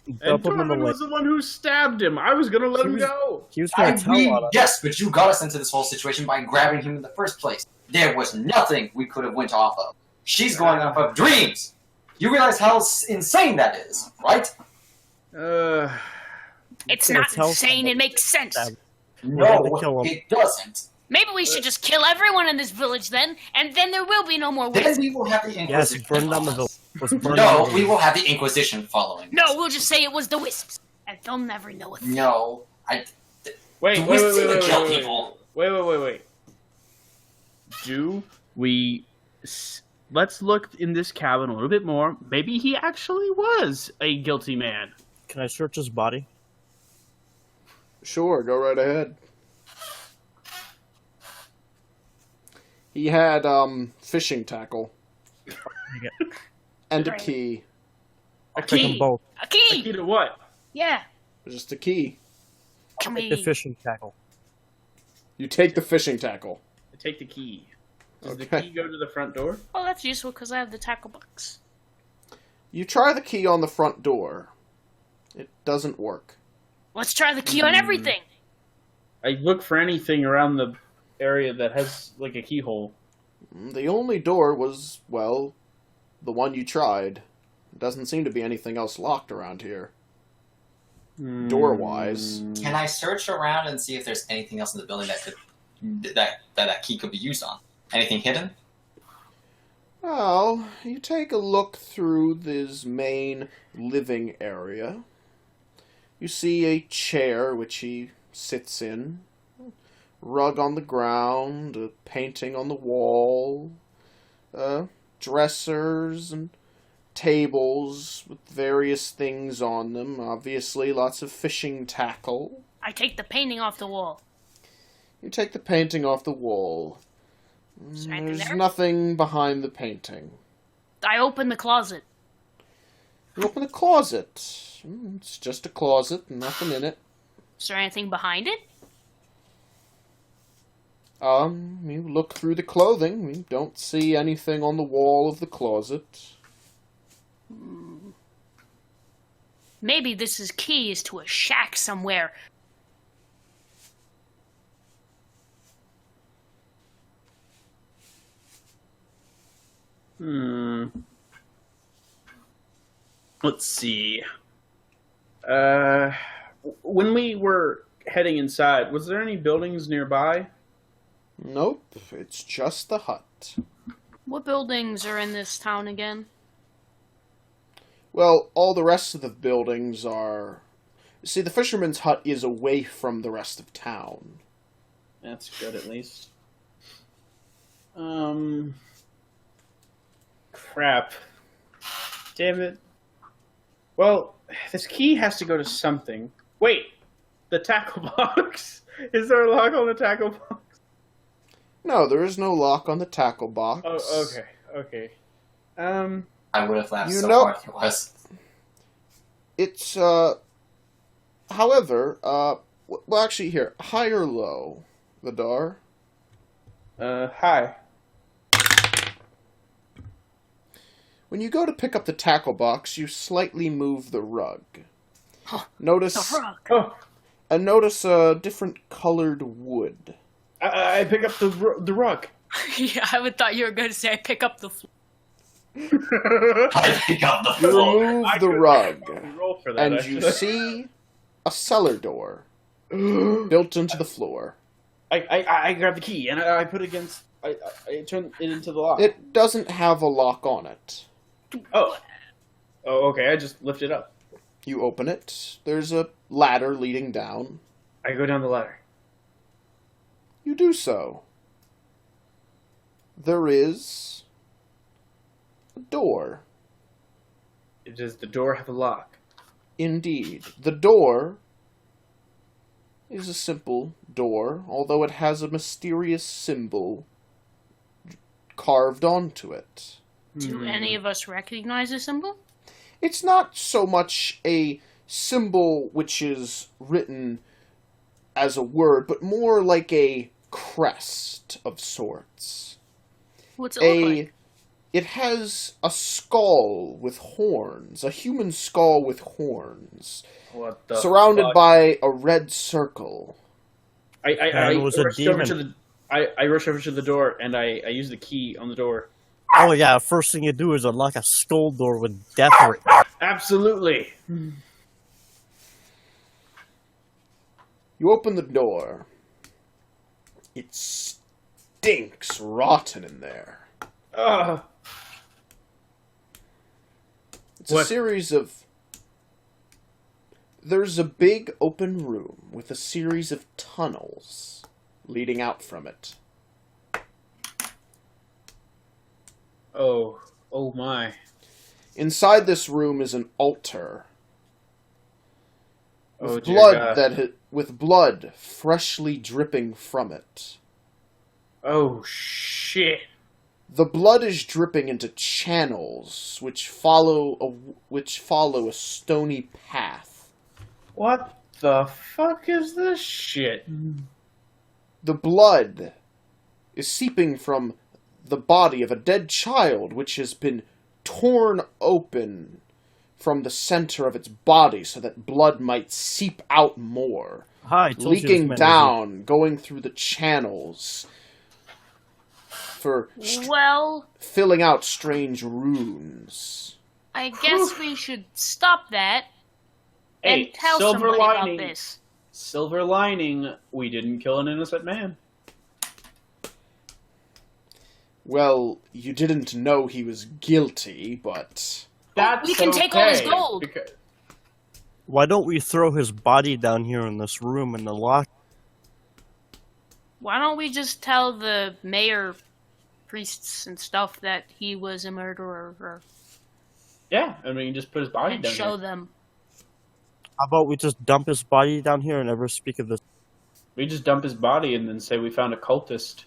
S2: And
S4: Dump him in the
S2: Dorvin
S4: lake.
S2: was the one who stabbed him. I was gonna let him go.
S4: He was gonna tell on us.
S3: Yes, but you got us into this whole situation by grabbing him in the first place. There was nothing we could have went off of. She's going off of dreams. You realize how insane that is, right?
S5: It's
S4: gonna
S5: not
S4: tell
S5: insane. It makes sense.
S4: Stab.
S3: No,
S4: gonna kill him.
S3: it doesn't.
S5: Maybe we should just kill everyone in this village then, and then there will be no more
S3: Then
S5: wisps.
S3: we will have the
S4: Yes,
S3: Inquisition.
S4: burn down the
S3: follow
S4: village.
S3: us.
S4: Let's burn down
S3: No,
S4: the
S3: we
S4: village.
S3: will have the Inquisition following.
S5: No,
S3: us.
S5: we'll just say it was the wisps, and they'll never know it.
S3: No,
S2: Wait,
S3: The
S2: wait,
S3: wisps
S2: wait,
S3: even
S2: wait,
S3: kill
S2: wait, wait,
S3: people.
S2: wait. Do we... Let's look in this cabin a little bit more. Maybe he actually was a guilty man.
S4: Can I search his body?
S1: Sure, go right ahead. He had, fishing tackle. And a
S5: Right.
S1: key.
S2: A
S4: Take them
S2: key.
S4: both.
S5: A
S2: A
S5: key!
S2: key to what?
S5: Yeah.
S1: Just a key.
S5: Come
S4: Take the
S5: here.
S4: fishing tackle.
S1: You take the fishing tackle.
S2: I take the key. Does the
S1: Okay.
S2: key go to the front door?
S5: Oh, that's useful because I have the tackle box.
S1: You try the key on the front door. It doesn't work.
S5: Let's try the key on everything.
S2: I look for anything around the area that has, like, a keyhole.
S1: The only door was, well, the one you tried. Doesn't seem to be anything else locked around here. Door-wise.
S3: Can I search around and see if there's anything else in the building that could that key could be used on? Anything hidden?
S1: Well, you take a look through this main living area. You see a chair which he sits in, rug on the ground, a painting on the wall, dressers and tables with various things on them. Obviously, lots of fishing tackle.
S5: I take the painting off the wall.
S1: You take the painting off the wall.
S5: Is there anything
S1: There's
S5: there?
S1: nothing behind the painting.
S5: I open the closet.
S1: You open the closet. It's just a closet, nothing in it.
S5: Is there anything behind it?
S1: You look through the clothing. You don't see anything on the wall of the closet.
S5: Maybe this is keys to a shack somewhere.
S2: Let's see. When we were heading inside, was there any buildings nearby?
S1: Nope, it's just the hut.
S5: What buildings are in this town again?
S1: Well, all the rest of the buildings are... See, the fisherman's hut is away from the rest of town.
S2: That's good, at least. Crap. Damn it. Well, this key has to go to something. Wait, the tackle box? Is there a lock on the tackle box?
S1: No, there is no lock on the tackle box.
S2: Oh, okay.
S3: I would have laughed
S1: You
S3: so
S1: know-
S3: hard if it was.
S1: It's, however, well, actually, here, high or low, Vidar?
S2: Hi.
S1: When you go to pick up the tackle box, you slightly move the rug.
S5: Huh,
S1: Notice,
S5: the rug.
S2: Oh,
S1: notice a different colored wood.
S2: I pick up the rug.
S5: Yeah, I would thought you were going to say I pick up the floor.
S3: I pick up the
S1: You
S3: floor.
S1: remove the rug,
S2: Roll for that,
S1: and
S2: actually.
S1: you see a cellar door built into the floor.
S2: I grab the key and I put it against. I turn it into the lock.
S1: It doesn't have a lock on it.
S2: Oh, okay. I just lift it up.
S1: You open it. There's a ladder leading down.
S2: I go down the ladder.
S1: You do so. There is a door.
S2: Does the door have a lock?
S1: Indeed. The door is a simple door, although it has a mysterious symbol carved onto it.
S5: Do any of us recognize the symbol?
S1: It's not so much a symbol which is written as a word, but more like a crest of sorts.
S5: What's it look like?
S1: It has a skull with horns, a human skull with horns,
S2: What the
S1: surrounded
S2: fuck?
S1: by a red circle.
S2: I
S4: it was a
S2: rush over
S4: demon.
S2: to the. I rush over to the door and I use the key on the door.
S4: Oh yeah, first thing you do is unlock a skull door with death written.
S2: Absolutely.
S1: You open the door. It stinks rotten in there.
S2: Ugh.
S1: It's a
S2: What?
S1: series of... There's a big open room with a series of tunnels leading out from it.
S2: Oh my.
S1: Inside this room is an altar
S2: Oh
S1: with
S2: dear
S1: blood
S2: God.
S1: with blood freshly dripping from it.
S2: Oh shit.
S1: The blood is dripping into channels which follow a stony path.
S2: What the fuck is this shit?
S1: The blood is seeping from the body of a dead child which has been torn open from the center of its body so that blood might seep out more,
S4: Hi, I told you this
S1: leaking
S4: man was
S1: down, going through the channels for
S5: Well,
S1: filling out strange runes.
S5: I guess we should stop that and
S2: Hey,
S5: tell
S2: silver
S5: somebody
S2: lining.
S5: about this.
S2: Silver lining, we didn't kill an innocent man.
S1: Well, you didn't know he was guilty, but...
S2: That's
S5: we can take all his
S2: okay,
S5: gold.
S2: because-
S4: Why don't we throw his body down here in this room in the lock?
S5: Why don't we just tell the mayor, priests, and stuff that he was a murderer
S2: Yeah, I mean, just put his body
S5: and
S2: down
S5: show
S2: there.
S5: them?
S4: How about we just dump his body down here and never speak of this?
S2: We just dump his body and then say we found a cultist.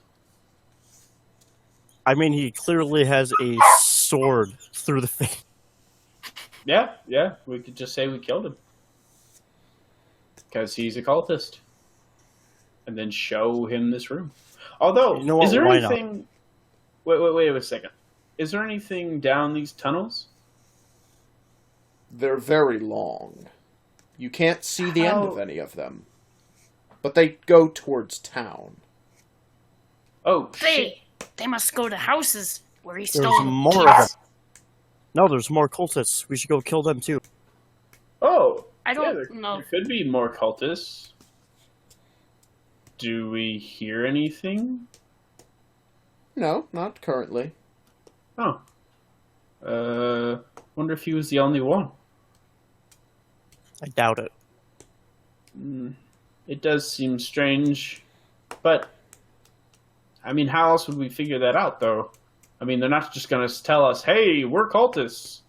S4: I mean, he clearly has a sword through the face.
S2: Yeah, we could just say we killed him. Because he's a cultist. And then show him this room. Although,
S4: You know what?
S2: is there
S4: Why not?
S2: anything... Wait a second. Is there anything down these tunnels?
S1: They're very long. You can't see the end of any of them. But they go towards town.
S2: Oh, shit.
S5: They must go to houses where he
S4: There's
S5: stole
S4: more of them. No, there's more cultists. We should go kill them too.
S2: Oh,
S5: I don't
S2: yeah,
S5: know.
S2: There could be more cultists. Do we hear anything?
S1: No, not currently.
S2: Oh. Wonder if he was the only one.
S4: I doubt it.
S2: It does seem strange, but I mean, how else would we figure that out, though? I mean, they're not just gonna tell us, "Hey, we're cultists.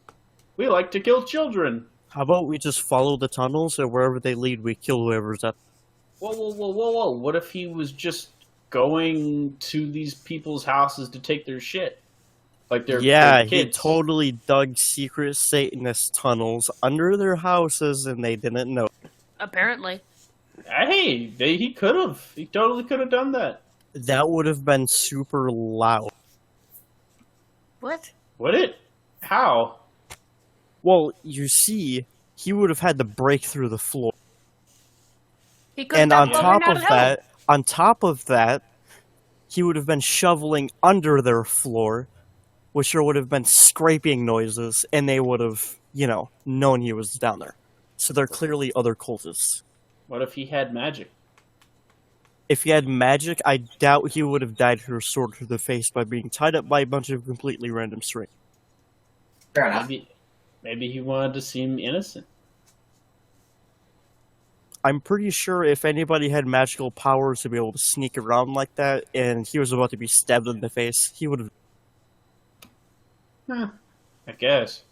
S2: We like to kill children."
S4: How about we just follow the tunnels, and wherever they lead, we kill whoever's up.
S2: Whoa, whoa, whoa, whoa, whoa! What if he was just going to these people's houses to take their shit? Like they're
S4: Yeah,
S2: kids.
S4: he totally dug secret Satanist tunnels under their houses, and they didn't know.
S5: Apparently.
S2: Hey, he could have. He totally could have done that.
S4: That would have been super loud.
S5: What?
S2: Would it? How?
S4: Well, you see, he would have had to break through the floor.
S5: He could
S4: And
S5: have
S4: on top of that, he would have been shoveling under their floor, which there would have been scraping noises, and they would have, known he was down there. So they're clearly other cultists.
S2: What if he had magic?
S4: If he had magic, I doubt he would have died through a sword to the face by being tied up by a bunch of completely random string.
S3: Fair enough.
S2: Maybe he wanted to seem innocent.
S4: I'm pretty sure if anybody had magical powers to be able to sneak around like that, and he was about to be stabbed in the face, he would have...
S2: Huh, I guess.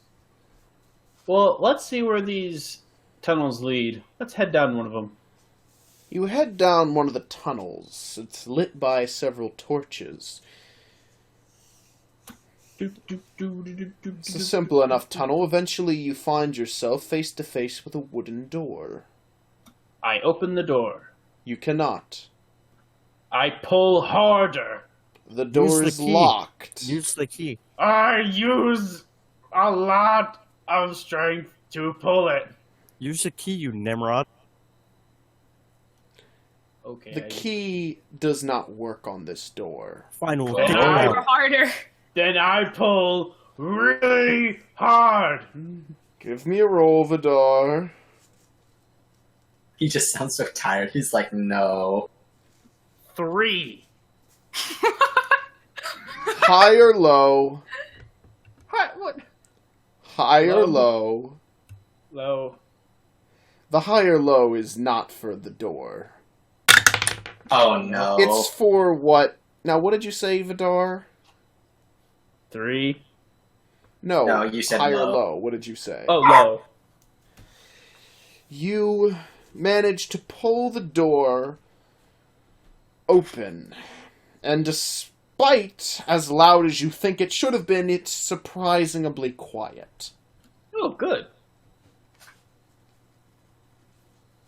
S2: Well, let's see where these tunnels lead. Let's head down one of them.
S1: You head down one of the tunnels. It's lit by several torches. It's a simple enough tunnel. Eventually you find yourself face to face with a wooden door.
S2: I open the door.
S1: You cannot.
S2: I pull harder.
S1: The door
S4: Use
S1: is
S4: the key.
S1: locked.
S4: Use the key.
S2: I use a lot of strength to pull it.
S4: Use the key, you Nimrod.
S2: Okay.
S1: The key does not work on this door.
S4: Fine, we'll
S2: Then
S4: kick him
S2: I-
S4: out.
S5: Harder.
S2: Then I pull really hard.
S1: Give me a roll, Vidar.
S3: He just sounds so tired. He's like, no.
S2: 3.
S1: High or low?
S2: What?
S1: High or
S2: Low.
S1: low?
S2: Low.
S1: The high or low is not for the door.
S3: Oh no.
S1: It's for what? Now, what did you say, Vidar?
S2: 3.
S1: No,
S3: you said
S1: high or
S3: low.
S1: low. What did you say?
S2: Oh, low.
S1: You manage to pull the door open, and despite as loud as you think it should have been, it's surprisingly quiet.
S2: Oh, good.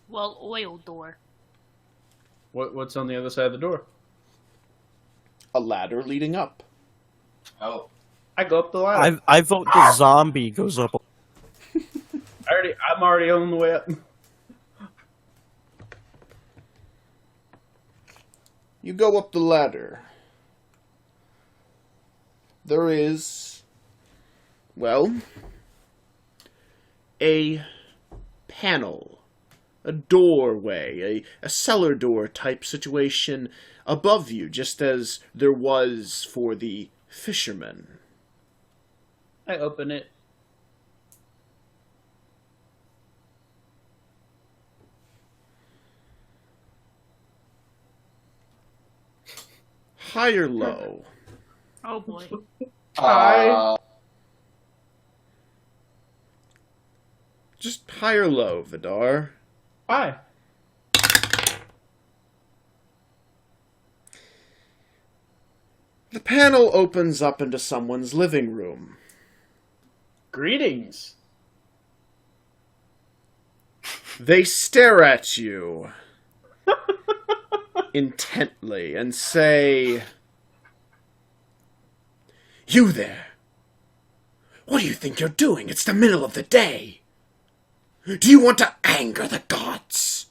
S5: Well, oil door.
S2: What's on the other side of the door?
S1: A ladder leading up.
S3: Oh.
S2: I go up the ladder.
S4: I vote the zombie goes up.
S2: I'm already on the way up.
S1: You go up the ladder. There is, well, a panel, a doorway, a cellar door type situation above you, just as there was for the fisherman.
S2: I open it.
S1: High or low?
S5: Oh boy.
S2: Hi.
S1: Just high or low, Vidar.
S2: Hi.
S1: The panel opens up into someone's living room.
S2: Greetings.
S1: They stare at you intently and say, "You there! What do you think you're doing? It's the middle of the day. Do you want to anger the gods?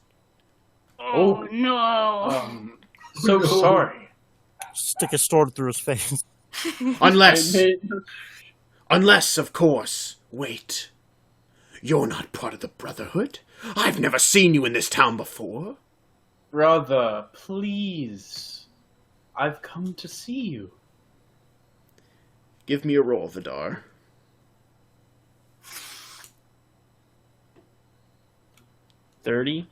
S5: Oh, no.
S2: So sorry.
S4: Stick a sword through his face.
S1: Unless, of course, wait. You're not part of the Brotherhood? I've never seen you in this town before.
S2: Brother, please. I've come to see you.
S1: Give me a roll, Vidar.
S2: $30,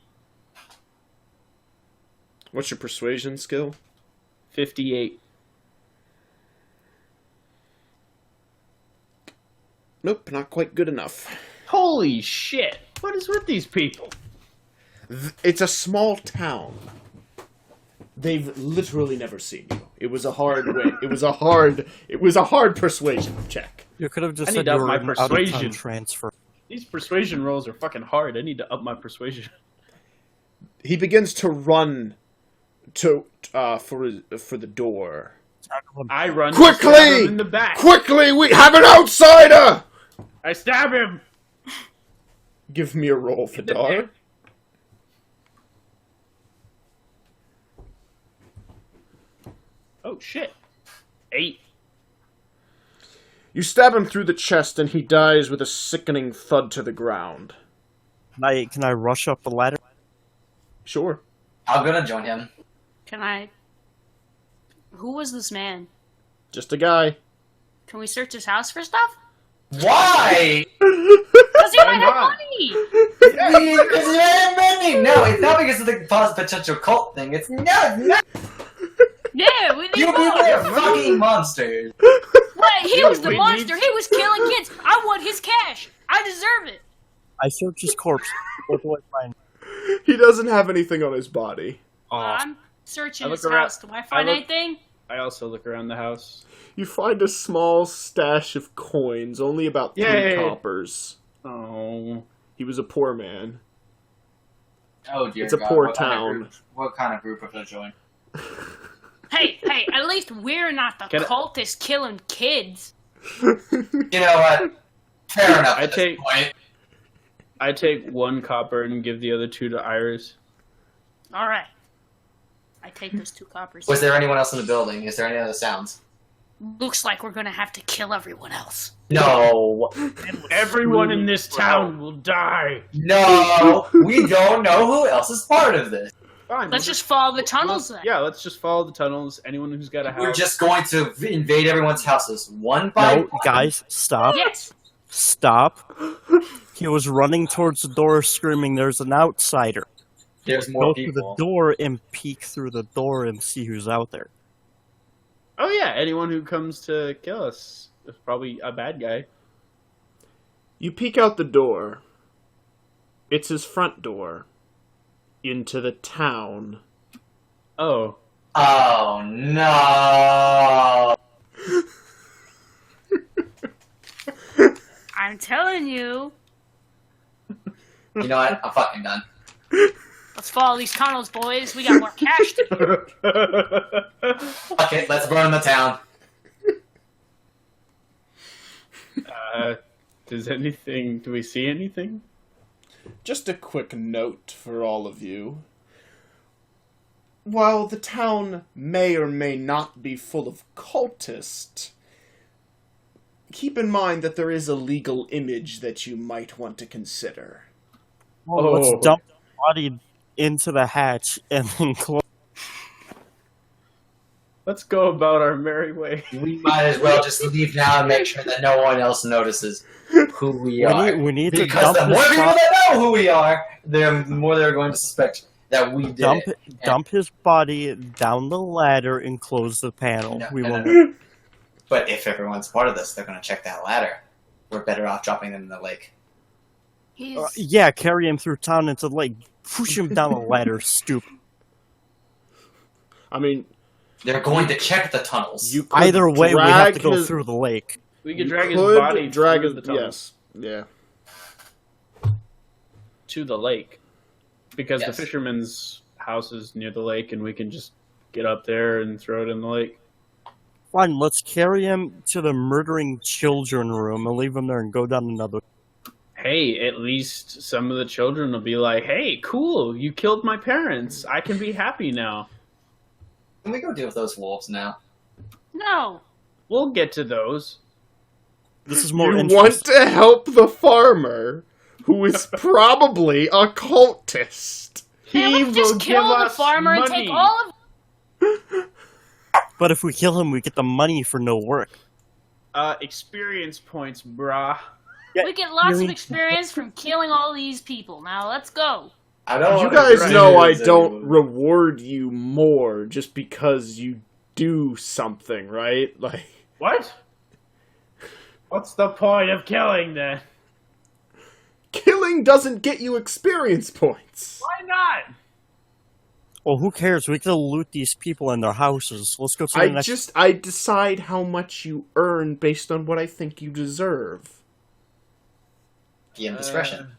S1: What's your persuasion skill?
S2: 58.
S1: Nope, not quite good enough.
S2: Holy shit! What is with these people?
S1: It's a small town. They've literally never seen you. It was a hard way. It was a hard persuasion check.
S4: You could have just
S2: I
S4: said
S2: need to
S4: you
S2: up
S4: were
S2: my
S4: an out-of-town
S2: persuasion.
S4: transfer.
S2: These persuasion rolls are fucking hard. I need to up my persuasion.
S1: He begins to run for the door.
S2: I run
S1: Quickly!
S2: to stab him in the back.
S1: Quickly, we have an outsider!
S2: I stab him.
S1: Give me a roll, Vidar.
S2: Oh shit! 8.
S1: You stab him through the chest and he dies with a sickening thud to the ground.
S4: Can I rush up the ladder?
S1: Sure.
S3: I'm gonna join him.
S5: Can I... Who was this man?
S1: Just a guy.
S5: Can we search his house for stuff?
S3: Why?
S5: Because he might have
S2: not?
S5: money!
S3: Because you had money. No, it's not because of the potential cult thing. It's not.
S5: Yeah, we need
S3: You people
S5: money!
S3: are fucking monsters.
S5: Wait, he was the
S2: we
S5: monster!
S2: need-
S5: He was killing kids! I want his cash! I deserve it!
S4: I search his corpse. What do I find?
S1: He doesn't have anything on his body.
S5: I'm searching
S2: I
S5: his
S2: look around-
S5: house. Do I find
S2: I look-
S5: anything?
S2: I also look around the house.
S1: You find a small stash of coins, only about 3
S2: Yay.
S1: coppers.
S2: Oh.
S1: He was a poor man.
S3: Oh dear
S1: It's a
S3: God,
S1: poor
S3: what kind of
S1: town.
S3: group- What kind of group of I join?
S5: Hey, at least we're not the
S2: Can I-
S5: cultists killing kids.
S3: You know what? Fair enough.
S2: I
S3: At
S2: take-
S3: this point.
S2: I take 1 copper and give the other 2 to Iris.
S5: Alright. I take those 2 coppers.
S3: Was there anyone else in the building? Is there any other sounds?
S5: Looks like we're gonna have to kill everyone else.
S3: No.
S2: Everyone in this town will die.
S3: No. We don't know who else is part of this.
S2: Fine.
S5: Let's just follow the tunnels then.
S2: Yeah, let's just follow the tunnels. Anyone who's got a house.
S3: We're just going to invade everyone's houses one by
S4: No,
S3: one.
S4: guys, stop.
S5: Yes.
S4: Stop. He was running towards the door screaming, "There's an outsider."
S3: There's
S4: Go
S3: more
S4: to the
S3: people.
S4: door and peek through the door and see who's out there.
S2: Oh yeah, anyone who comes to kill us is probably a bad guy.
S1: You peek out the door. It's his front door. Into the town.
S2: Oh.
S3: Oh no.
S5: I'm telling you.
S3: You know what? I'm fucking done.
S5: Let's follow these tunnels, boys. We got more cash to do.
S3: Fuck it, let's burn the town.
S2: Do we see anything?
S1: Just a quick note for all of you. While the town may or may not be full of cultists, keep in mind that there is a legal image that you might want to consider.
S4: Well, let's
S2: Oh.
S4: dump the body into the hatch and then close.
S2: Let's go about our merry way.
S3: We might as well just leave now and make sure that no one else notices who we are.
S4: We need to
S3: Because
S4: dump
S3: the more
S4: his
S3: people
S4: body.
S3: that know who we are, the more they're going to suspect that we did it.
S4: Dump his body down the ladder and close the panel.
S3: No,
S4: we
S3: no,
S4: will.
S3: no. But if everyone's part of this, they're going to check that ladder. We're better off dropping them in the lake.
S5: He's
S4: Yeah, carry him through town into the lake. Push him down the ladder, stupid.
S1: I mean,
S3: They're going to check the tunnels.
S1: you could
S4: Either way, we have to
S1: drag
S4: go
S1: his-
S4: through the lake.
S2: We could
S1: you
S2: drag his
S1: could
S2: body
S1: drag
S2: through
S1: his-
S2: the tunnels
S1: Yes. Yeah.
S2: to the lake. Because
S3: Yes.
S2: the fisherman's house is near the lake and we can just get up there and throw it in the lake.
S4: Fine, let's carry him to the murdering children room and leave him there and go down another.
S2: hey, at least some of the children will be like, hey, cool, you killed my parents. I can be happy now.
S3: Can we go deal with those wolves now?
S5: No.
S2: We'll get to those.
S4: This is more
S1: You want
S4: interesting.
S1: to help the farmer, who is probably a cultist.
S5: Man,
S2: He
S5: let's
S2: will
S5: just
S2: give
S5: kill the
S2: us
S5: farmer and
S2: money.
S5: take all of.
S4: But if we kill him, we get the money for no work.
S2: Experience points, brah.
S5: We get lots of
S4: Really?
S5: experience from killing all these people. Now let's go.
S3: I don't
S1: You
S3: want
S1: guys
S3: to
S1: know I
S3: confuse
S1: don't
S3: anyone.
S1: reward you more just because you do something, right? Like,
S2: What? What's the point of killing then?
S1: killing doesn't get you experience points.
S2: Why not?
S4: Well, who cares? We can loot these people in their houses. Let's go to the next.
S1: I decide how much you earn based on what I think you deserve.
S3: DM discretion.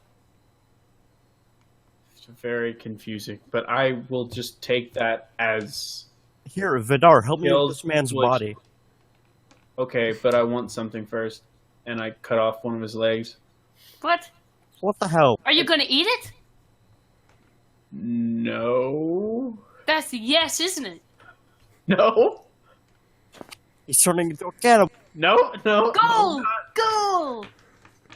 S2: It's very confusing, but I will just take that as
S4: Here, Vidar, help me
S2: Kills
S4: with this man's
S2: which-
S4: body.
S2: okay, but I want something first. And I cut off one of his legs.
S5: What?
S4: What the hell?
S5: Are you gonna eat it?
S2: No.
S5: That's a yes, isn't it?
S2: No.
S4: He's turning into a cannibal.
S2: No. No.
S5: Go!
S2: no,
S5: Go!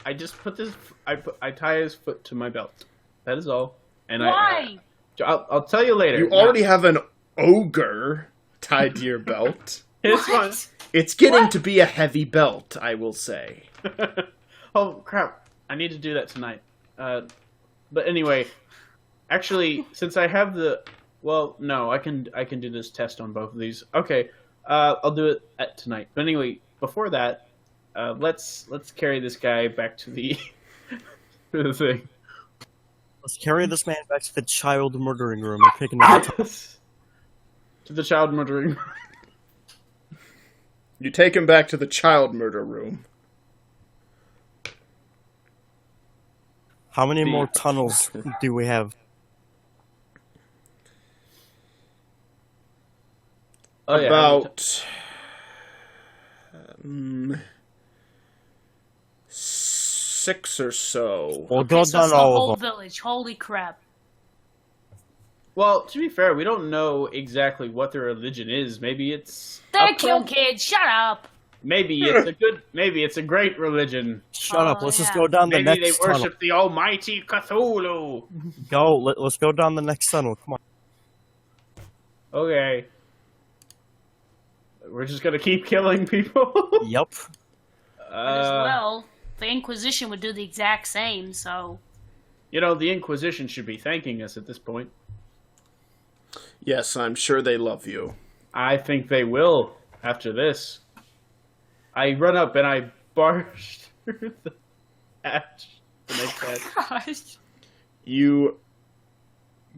S2: I just put this. I tie his foot to my belt. That is all. And
S5: Why?
S2: I'll tell you later.
S1: You already have an ogre tied to your belt.
S2: This one.
S5: What?
S1: It's getting
S5: What?
S1: to be a heavy belt, I will say.
S2: Oh crap! I need to do that tonight. But anyway, actually, since I have the, well, no, I can do this test on both of these. Okay, I'll do it at tonight. But anyway, before that, let's carry this guy back to the to the thing.
S4: Let's carry this man back to the child murdering room and pick another time.
S2: To the child murdering.
S1: You take him back to the child murder room.
S4: How many more tunnels do we have?
S2: Oh, yeah.
S1: About 6 or so.
S4: We'll
S5: Okay,
S4: go
S5: so
S4: down
S5: it's the
S4: all
S5: whole
S4: of them.
S5: village. Holy crap.
S2: Well, to be fair, we don't know exactly what their religion is. Maybe it's
S5: They're
S2: a
S5: kill
S2: pro-
S5: kids. Shut up.
S2: Maybe it's a good. Maybe it's a great religion.
S4: Shut up.
S5: Oh,
S4: Let's just
S5: yeah.
S4: go down the
S2: Maybe they
S4: next tunnel.
S2: worship the almighty Cthulhu.
S4: Go. Let's go down the next tunnel. Come on.
S2: Okay. We're just gonna keep killing people.
S4: Yep.
S5: Might as well. The Inquisition would do the exact same, so.
S2: You know, the Inquisition should be thanking us at this point.
S1: Yes, I'm sure they love you.
S2: I think they will after this. I run up and I barge through the hatch to make that.
S5: Gosh.
S1: You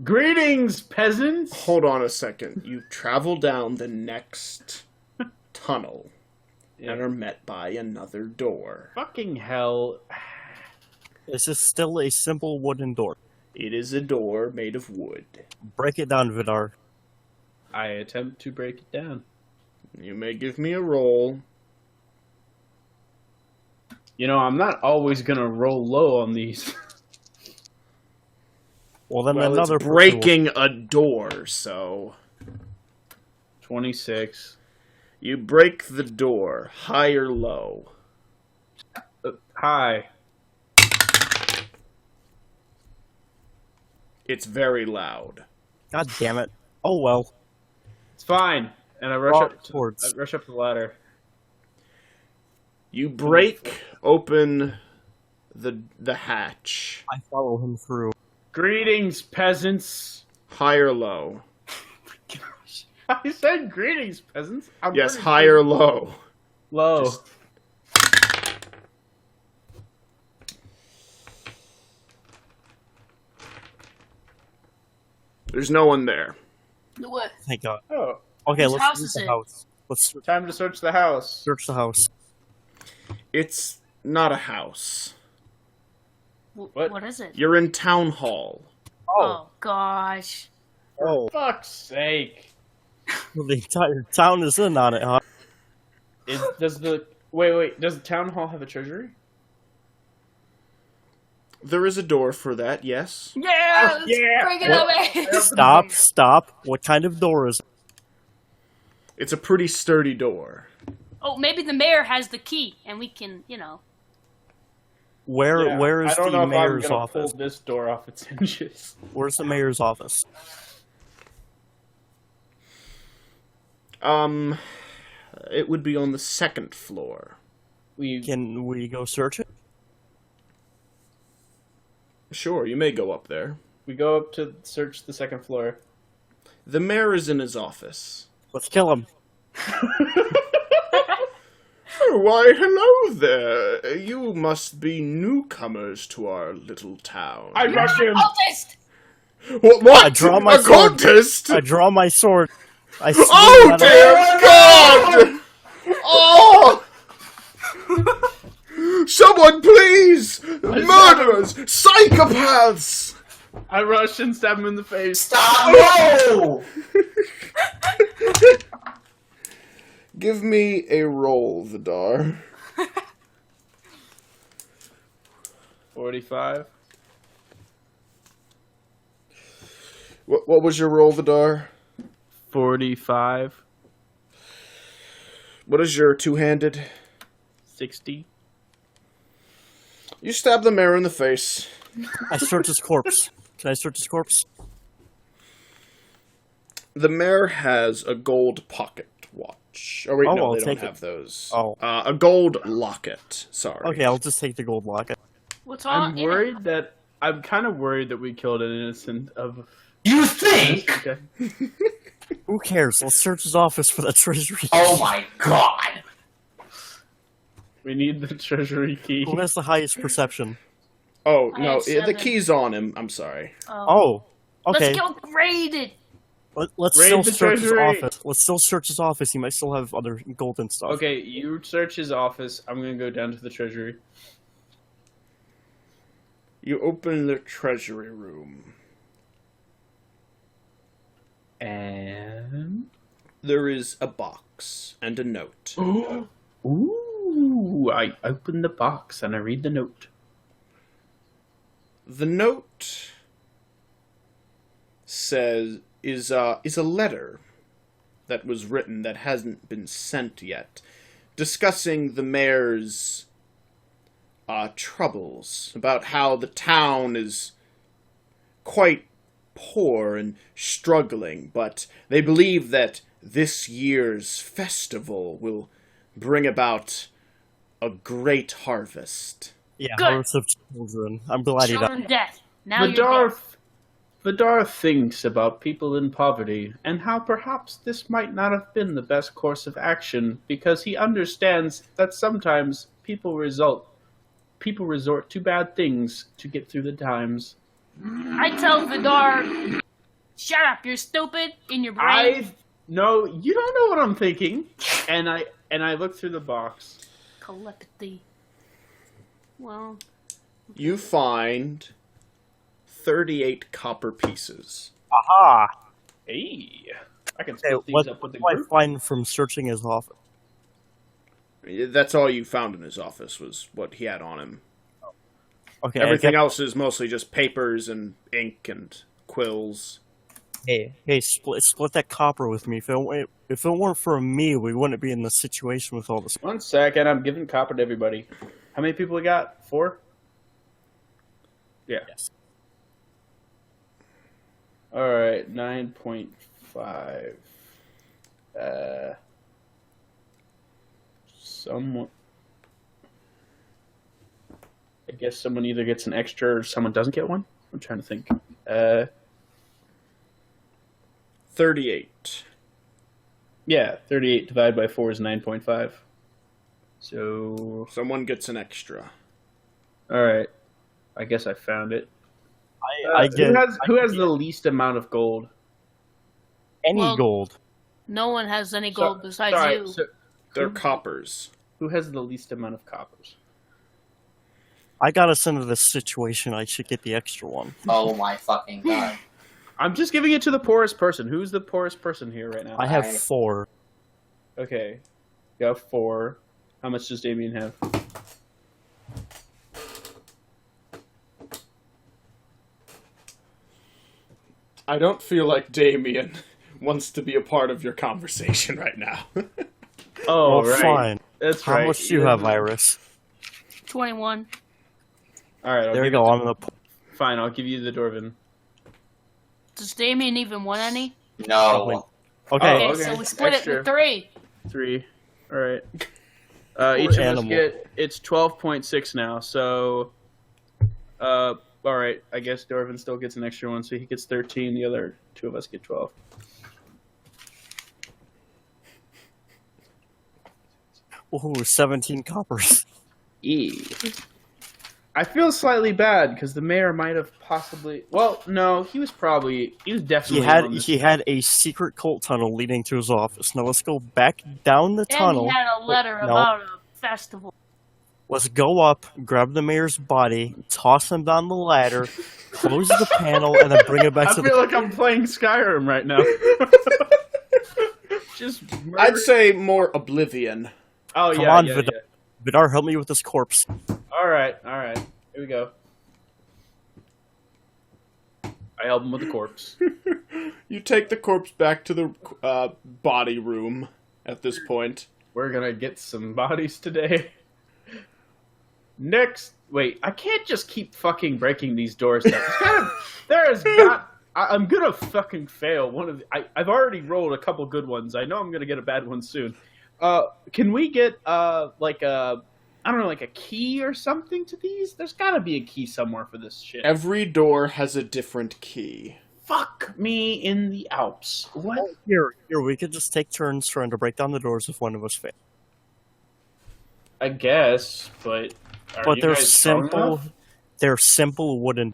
S2: Greetings, peasants!
S1: hold on a second. You travel down the next tunnel and are met by another door.
S2: Fucking hell.
S4: This is still a simple wooden door.
S1: It is a door made of wood.
S4: Break it down, Vidar.
S2: I attempt to break it down.
S1: You may give me a roll.
S2: You know, I'm not always gonna roll low on these.
S4: Well, then
S1: Well,
S4: another
S1: it's
S4: person will-
S1: breaking a door, so
S2: 26.
S1: you break the door, high or low.
S2: Hi.
S1: It's very loud.
S4: God damn it. Oh well.
S2: It's fine. And I rush
S4: Walk
S2: up
S4: towards.
S2: I rush up the ladder.
S1: You break open the hatch.
S4: I follow him through.
S2: Greetings, peasants.
S1: High or low?
S2: I said greetings, peasants. I'm
S1: Yes,
S2: pretty
S1: high
S2: sure-
S1: or low.
S2: low.
S1: Just- There's no one there.
S5: What?
S4: Thank God.
S2: Oh,
S4: Okay,
S5: Whose
S4: let's
S5: house
S4: search
S5: is
S4: the
S5: it?
S4: house. Let's
S2: time to search the house.
S4: search the house.
S1: It's not a house.
S2: What?
S5: What is it?
S1: You're in town hall.
S5: Oh, gosh.
S4: Oh,
S2: Fuck's sake!
S4: the entire town is in on it, huh?
S2: Does the wait? Does the town hall have a treasury?
S1: There is a door for that, yes.
S5: Yeah,
S2: Oh, yeah.
S5: bring it away.
S4: Stop. What kind of door is it?
S1: It's a pretty sturdy door.
S5: Oh, maybe the mayor has the key, and we can,
S4: Where is
S2: I don't
S4: the
S2: know if
S4: mayor's
S2: I'm gonna
S4: office?
S2: pull this door off its hinges.
S4: Where's the mayor's office?
S1: It would be on the 2nd floor.
S4: Can we go search it?
S1: Sure, you may go up there.
S2: We go up to search the 2nd floor.
S1: The mayor is in his office.
S4: Let's kill him.
S1: Oh, why, hello there. You must be newcomers to our little town.
S2: I rush him.
S5: Cultist!
S1: What?
S4: I draw my
S1: A
S4: sword.
S1: contest?
S4: I draw my sword. I swing
S1: Oh,
S4: at him.
S1: dear God! Oh! Someone, please! Murderers! Psychopaths!
S2: I rush and stab him in the face.
S3: Stop! No!
S1: Give me a roll, Vidar.
S2: 45.
S1: What was your roll, Vidar?
S2: 45.
S1: What is your two-handed?
S2: 60.
S1: You stab the mayor in the face.
S4: I search his corpse. Can I search his corpse?
S1: The mayor has a gold pocket watch. Oh, wait,
S4: Oh,
S1: no,
S4: I'll
S1: they don't
S4: take it.
S1: have those.
S4: Oh.
S1: A gold locket. Sorry.
S4: Okay, I'll just take the gold locket.
S5: What's on?
S2: I'm kind of worried that we killed an innocent of...
S3: You think?
S2: Okay.
S4: Who cares? Let's search his office for the treasury.
S3: Oh my god!
S2: We need the treasury key.
S4: Who has the highest perception?
S1: Oh,
S5: I
S1: no,
S5: have
S1: the
S5: 7.
S1: key's on him. I'm sorry.
S4: Oh, okay.
S5: Let's go raid it.
S4: Let's
S2: Raid
S4: still
S2: the
S4: search his
S2: treasury.
S4: office. Let's still search his office. He might still have other golden stuff.
S2: Okay, you search his office. I'm gonna go down to the treasury.
S1: You open the treasury room.
S2: And...
S1: There is a box and a note.
S2: Ooh, I open the box and I read the note.
S1: The note is a letter that was written that hasn't been sent yet, discussing the mayor's troubles, about how the town is quite poor and struggling, but they believe that this year's festival will bring about a great harvest.
S4: Yeah,
S5: Good.
S4: Harvest of Children. I'm glad he died.
S5: Children death. Now you're dead.
S2: Vidar thinks about people in poverty and how perhaps this might not have been the best course of action because he understands that sometimes people resort to bad things to get through the times.
S5: I tell Vidar, shut up, you're stupid in your brain.
S2: No, you don't know what I'm thinking. And I look through the box.
S5: Telepathy. Well,
S1: You find 38 copper pieces.
S4: Aha!
S2: Hey, I can
S4: Okay,
S2: split these
S4: what
S2: up with the
S4: do I
S2: group.
S4: find from searching his office?
S1: That's all you found in his office was what he had on him.
S4: Okay,
S1: Everything else is mostly just papers and ink and quills.
S4: Hey, split that copper with me. If it weren't for me, we wouldn't be in this situation with all this.
S2: 1 second, I'm giving copper to everybody. How many people we got? 4? Yeah.
S4: Yes.
S2: Alright, 9.5. Someone... I guess someone either gets an extra or someone doesn't get one? I'm trying to think.
S1: 38.
S2: Yeah, 38 divided by 4 is 9.5. So...
S1: Someone gets an extra.
S2: Alright. I guess I found it.
S4: I get
S2: Who has the least amount of gold?
S4: any
S5: Well,
S4: gold.
S5: no one has any gold besides
S2: Sorry,
S5: you.
S2: so
S1: They're coppers.
S2: who has the least amount of coppers?
S4: I got us into this situation. I should get the extra one.
S3: Oh my fucking god.
S2: I'm just giving it to the poorest person. Who's the poorest person here right now?
S4: I have
S3: I-
S4: 4.
S2: Okay. You have 4. How much does Damien have?
S1: I don't feel like Damien wants to be a part of your conversation right now.
S2: Oh,
S4: Well,
S2: right.
S4: fine.
S2: That's
S4: How
S2: right.
S4: much do you have, Iris?
S5: 21.
S2: All right,
S4: There you go. I'm gonna.
S2: Fine, I'll give you the Dwarven.
S5: Does Damien even want any?
S3: No.
S4: Okay.
S2: Oh,
S5: Okay, so
S2: okay.
S5: we split it
S2: Extra.
S5: into 3.
S2: 3. All right.
S4: Poor
S2: Each of
S4: animal.
S2: us get. It's 12.6 now. So, all right. I guess Dwarven still gets an extra one, so he gets 13. The other 2 of us get 12.
S4: Ooh, 17 coppers.
S2: I feel slightly bad because the mayor might have possibly. Well, no, he was definitely. on this.
S4: He had a secret cult tunnel leading to his office. Now let's go back down the
S5: And
S4: tunnel.
S5: he had a letter
S4: No.
S5: about a festival.
S4: Let's go up, grab the mayor's body, toss him down the ladder, close the panel, and then bring it back
S2: I
S4: to
S2: feel
S4: the.
S2: like I'm playing Skyrim right now. Just.
S1: I'd say more Oblivion.
S2: Oh
S4: Come
S2: yeah,
S4: on,
S2: yeah,
S4: Vidar.
S2: yeah.
S4: Vidar, help me with this corpse.
S2: All right. Here we go. I help him with the corpse.
S1: You take the corpse back to the body room at this point.
S2: We're gonna get some bodies today. Next, wait, I can't just keep fucking breaking these doors down. I'm gonna fucking fail one of the, I've already rolled a couple good ones. I know I'm gonna get a bad one soon. Can we get like a, I don't know, like a key or something to these? There's gotta be a key somewhere for this shit.
S1: Every door has a different key.
S2: Fuck me in the Alps. What?
S4: Here, we could just take turns trying to break down the doors if one of us fails.
S2: I guess, but are
S4: But
S2: you
S4: they're
S2: guys strong
S4: simple.
S2: enough?
S4: They're simple wooden.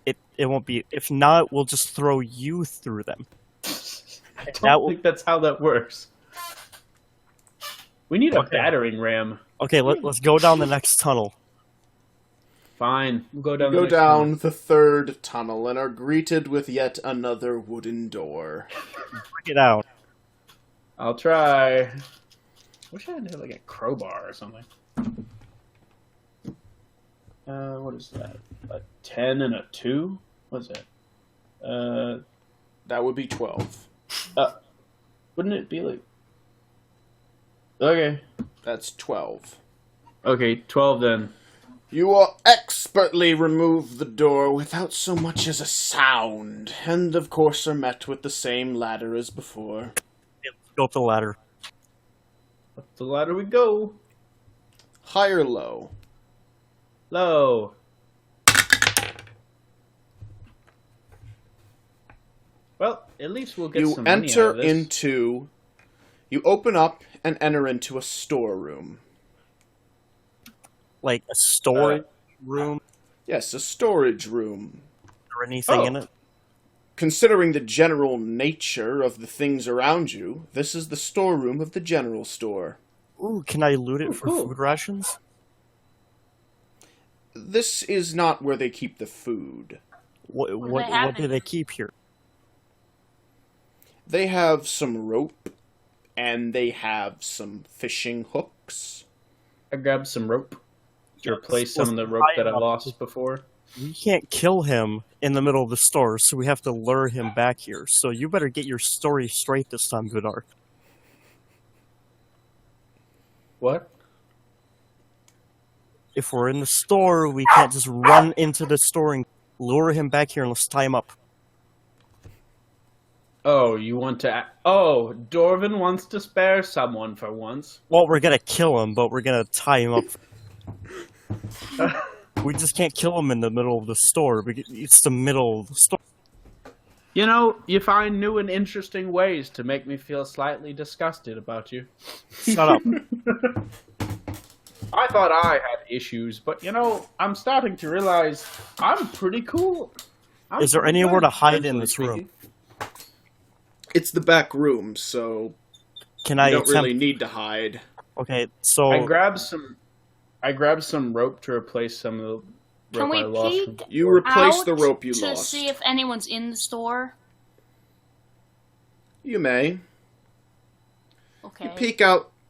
S4: It won't be. If not, we'll just throw you through them.
S2: I don't think that's how that works. We need a
S4: Okay.
S2: battering ram.
S4: Okay, let's go down the next tunnel.
S2: Fine, we'll go down.
S1: Go
S2: the next
S1: down
S2: one.
S1: the third tunnel and are greeted with yet another wooden door.
S4: Break it out.
S2: I'll try. Wish I had like a crowbar or something. What is that? A 10 and a 2? What's that?
S1: That would be 12.
S2: Wouldn't it be like? Okay.
S1: That's 12.
S2: Okay, 12 then.
S1: You will expertly remove the door without so much as a sound, and of course are met with the same ladder as before.
S4: Go up the ladder.
S2: Up the ladder we go.
S1: High or low?
S2: Low. Well, at least we'll get
S1: You
S2: some money out
S1: enter
S2: of this.
S1: into... You open up and enter into a storeroom.
S4: Like a storage room
S1: Yes, a storage room.
S4: or anything in it.
S1: Considering the general nature of the things around you, this is the storeroom of the general store.
S4: Ooh, can I loot it
S2: Ooh,
S4: for
S2: cool.
S4: food rations?
S1: This is not where they keep the food.
S4: What do they keep here?
S1: They have some rope, and they have some fishing hooks.
S2: I grabbed some rope to
S4: Yeah,
S2: replace
S4: let's
S2: some of the rope
S4: tie
S2: that I
S4: him up.
S2: lost before.
S4: We can't kill him in the middle of the store, so we have to lure him back here. So you better get your story straight this time, Vidar.
S2: What?
S4: If we're in the store, we can't just run into the store and lure him back here and let's tie him up.
S2: Oh, you want to... Oh, Dorvin wants to spare someone for once.
S4: Well, we're gonna kill him, but we're gonna tie him up. We just can't kill him in the middle of the store. It's the middle of the store.
S2: You know, you find new and interesting ways to make me feel slightly disgusted about you.
S4: Shut up.
S2: I thought I had issues, but you know, I'm starting to realize I'm pretty cool.
S4: Is there anywhere to hide in this room?
S1: It's the back room, so
S4: Can
S1: you
S4: I
S1: don't
S4: attempt...
S1: really need to hide.
S4: Okay, so...
S2: I grabbed some rope to replace some of the
S5: Can
S2: rope
S5: we
S2: I lost.
S5: peek
S1: You replace
S5: out
S1: the rope you
S5: to
S1: lost.
S5: see if anyone's in the store?
S1: You may.
S5: Okay.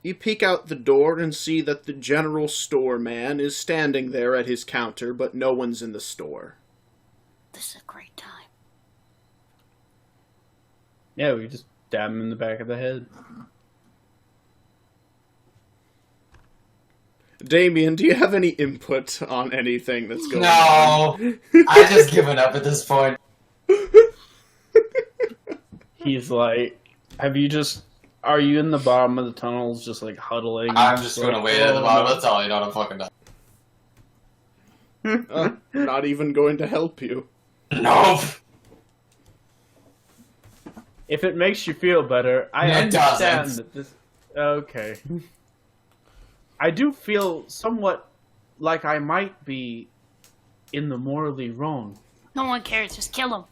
S1: You peek out the door and see that the general store man is standing there at his counter, but no one's in the store.
S5: This is a great time.
S2: Yeah, we just stab him in the back of the head.
S1: Damien, do you have any input on anything that's going
S3: No,
S1: on?
S3: I just given up at this point.
S2: He's like, are you in the bottom of the tunnels just like huddling?
S3: I'm just
S2: like,
S3: gonna wait at the bottom
S2: no.
S3: of the tunnel. You know what I'm fucking done.
S1: Not even going to help you.
S3: Nope.
S2: If it makes you feel better, I
S3: It
S2: understand
S3: doesn't.
S2: that this... Okay. I do feel somewhat like I might be in the morally wrong.
S5: No one cares. Just kill him.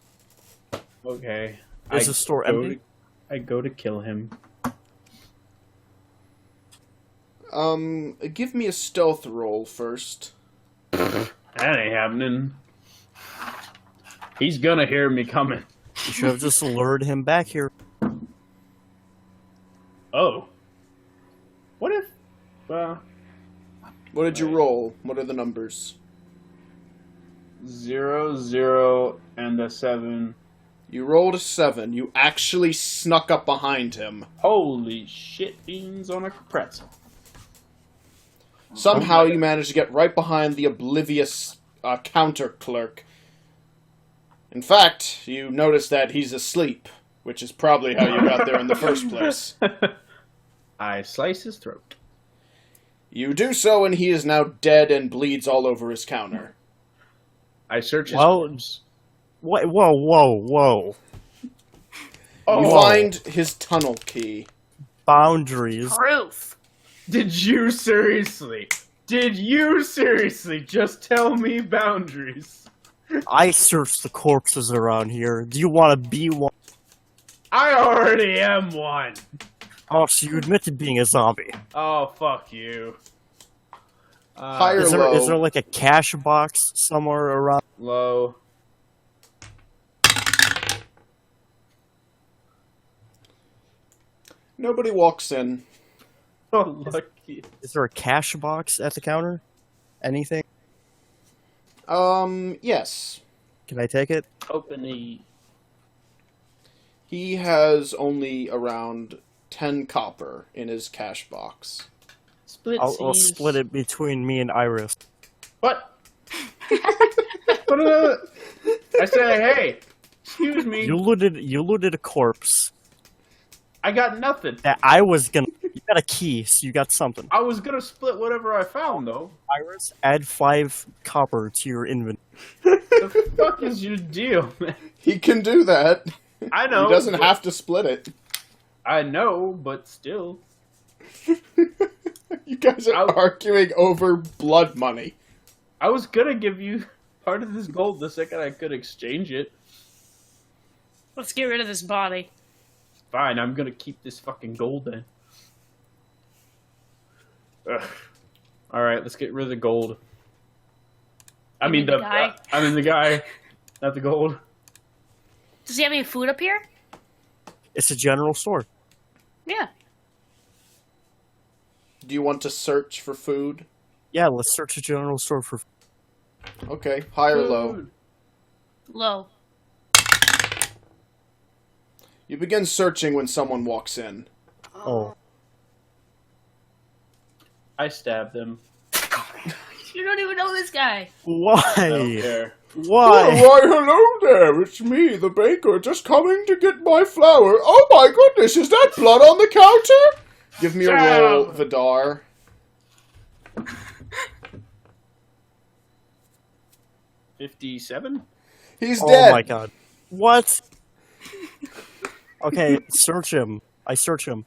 S2: Okay.
S4: Is the store empty?
S2: I go to kill him.
S1: Give me a stealth roll first.
S2: That ain't happening. He's gonna hear me coming.
S4: You should have just lured him back here.
S2: Oh. What if...
S1: What did you roll? What are the numbers?
S2: 0, 0, and a 7.
S1: You rolled a 7. You actually snuck up behind him.
S2: Holy shit beans on a pretzel.
S1: Somehow you managed to get right behind the oblivious counter clerk. In fact, you notice that he's asleep, which is probably how you got there in the first place.
S2: I slice his throat.
S1: You do so, and he is now dead and bleeds all over his counter.
S2: I search his
S4: Well-
S2: corpse.
S4: What? Whoa.
S1: You find his tunnel key.
S4: Boundaries.
S5: Proof.
S2: Did you seriously just tell me boundaries?
S4: I search the corpses around here. Do you want to be one?
S2: I already am one.
S4: Oh, so you admit to being a zombie.
S2: Oh, fuck you.
S1: Higher
S4: Is
S1: low.
S4: there like a cash box somewhere around?
S2: Low.
S1: Nobody walks in.
S2: Oh, lucky.
S4: Is there a cash box at the counter? Anything?
S1: Yes.
S4: Can I take it?
S2: Open the...
S1: He has only around 10 copper in his cash box.
S4: I'll split it between me and Iris.
S2: What? I say, hey, excuse me.
S4: You looted a corpse.
S2: I got nothing.
S4: That I was gonna. You got a key, so you got something.
S2: I was gonna split whatever I found, though.
S4: Iris, add 5 copper to your inventory.
S2: The fuck is your deal, man?
S1: He can do that.
S2: I know.
S1: He doesn't
S2: but-
S1: have to split it.
S2: I know, but still.
S1: You guys are arguing over blood money.
S2: I was gonna give you part of this gold the second I could exchange it.
S5: Let's get rid of this body.
S2: Fine, I'm gonna keep this fucking gold then. Ugh. Alright, let's get rid of the gold. I mean
S5: the guy?
S2: I mean the guy, not the gold.
S5: Does he have any food up here?
S4: It's a general store.
S5: Yeah.
S1: Do you want to search for food?
S4: Yeah, let's search the general store for.
S1: Okay, high or low?
S5: Low.
S1: You begin searching when someone walks in.
S4: Oh,
S2: I stabbed him.
S5: You don't even know this guy.
S2: I don't
S4: why?
S2: care.
S4: Why?
S1: Oh, why, hello there. It's me, the baker, just coming to get my flour. Oh my goodness, is that blood on the counter? Give me a roll, Vidar.
S2: 57?
S1: He's
S4: Oh
S1: dead.
S4: my god. What? Okay, search him. I search him.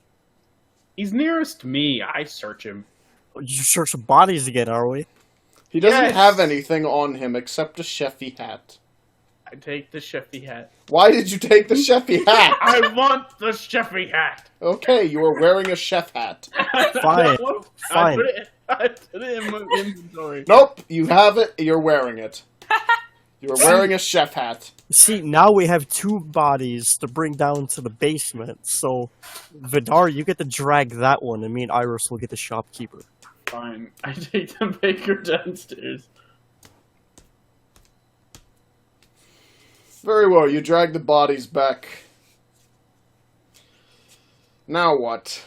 S2: He's nearest me. I search him.
S4: You search the bodies again, are we?
S1: He doesn't
S2: Yes.
S1: have anything on him except a chefy hat.
S2: I take the chefy hat.
S1: Why did you take the chefy hat?
S2: I want the chefy hat.
S1: Okay, you are wearing a chef hat.
S4: Fine.
S2: I put it in my inventory.
S1: Nope, you have it, you're wearing it. You are wearing a chef hat.
S4: See, now we have 2 bodies to bring down to the basement, so Vidar, you get to drag that one, and me and Iris will get the shopkeeper.
S2: Fine. I take the baker downstairs.
S1: Very well, you drag the bodies back Now what?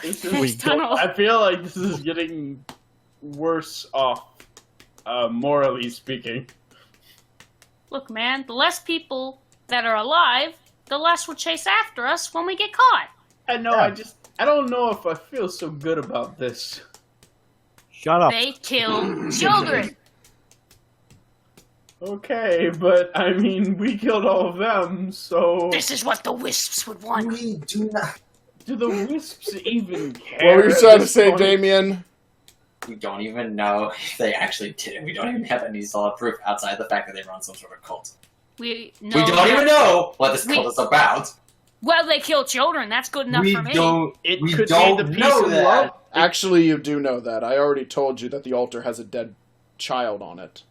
S5: Next tunnel.
S2: I feel like this is getting worse off, morally speaking.
S5: Look, man, the less people that are alive, the less will chase after us when we get caught.
S2: I know, I don't know if I feel so good about this.
S4: Shut up.
S5: They kill children.
S2: Okay, but I mean, we killed all of them, so...
S5: This is what the wisps would want.
S3: We do not.
S2: Do the wisps even care?
S1: What were you
S2: at
S1: trying to
S2: this
S1: say,
S2: point?
S1: Damien?
S3: We don't even know if they actually did it. We don't even have any solid proof outside the fact that they run some sort of cult.
S5: We
S3: We don't even know what this cult is about.
S5: Well, they kill children. That's good enough for me.
S2: It
S3: We
S2: could
S3: don't
S2: be the peace
S3: know
S2: and
S3: that.
S2: love.
S1: Actually, you do know that. I already told you that the altar has a dead child on it.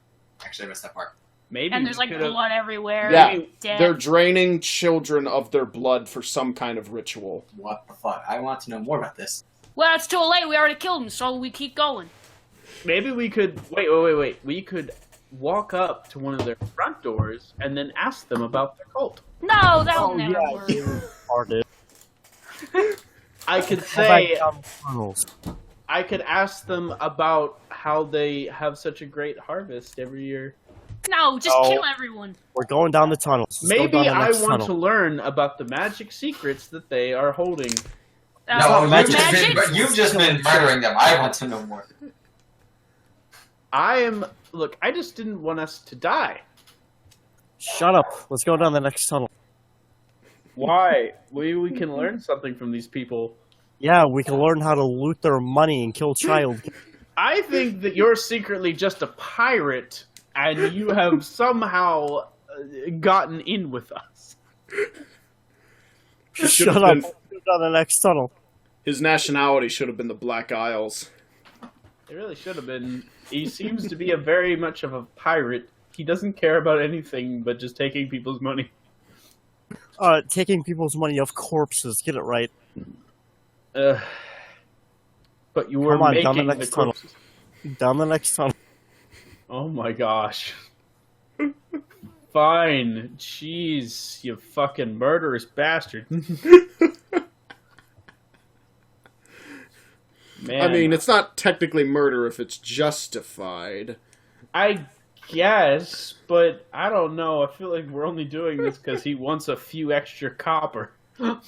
S3: Actually, I missed that part.
S2: Maybe
S5: And there's
S2: we
S5: like
S2: could've-
S5: blood everywhere.
S1: Yeah,
S5: Death.
S1: they're draining children of their blood for some kind of ritual.
S3: What the fuck? I want to know more about this.
S5: Well, it's too late. We already killed him, so we keep going.
S2: Maybe we could... Wait. We could walk up to one of their front doors and then ask them about their cult.
S5: No, that'll never work.
S4: Retarded.
S2: I could
S4: Go
S2: say...
S4: back down the tunnels.
S2: I could ask them about how they have such a great harvest every year.
S5: No, just
S4: No.
S5: kill everyone.
S4: We're going down the tunnels. Let's go
S2: Maybe
S4: down the
S2: I
S4: next
S2: want
S4: tunnel.
S2: to learn about the magic secrets that they are holding.
S3: No,
S4: magic.
S3: you've just been murdering them. I want to know more.
S2: Look, I just didn't want us to die.
S4: Shut up. Let's go down the next tunnel.
S2: Why? We can learn something from these people.
S4: Yeah, we can learn how to loot their money and kill child.
S2: I think that you're secretly just a pirate and you have somehow gotten in with us.
S1: He should
S4: Shut
S1: have
S4: up.
S1: been-
S4: Let's go down the next tunnel.
S1: His nationality should have been the Black Isles.
S2: It really should have been. He seems to be a very much of a pirate. He doesn't care about anything but just taking people's money.
S4: Taking people's money off corpses. Get it right.
S2: But you were
S4: Come on, down the
S2: making the
S4: next tunnel.
S2: corpses.
S4: Down the next tunnel.
S2: Oh my gosh. Fine. Jeez, you fucking murderous bastard. Man,
S1: I mean, it's not technically murder if it's justified.
S2: I guess, but I don't know. I feel like we're only doing this because he wants a few extra copper.
S4: I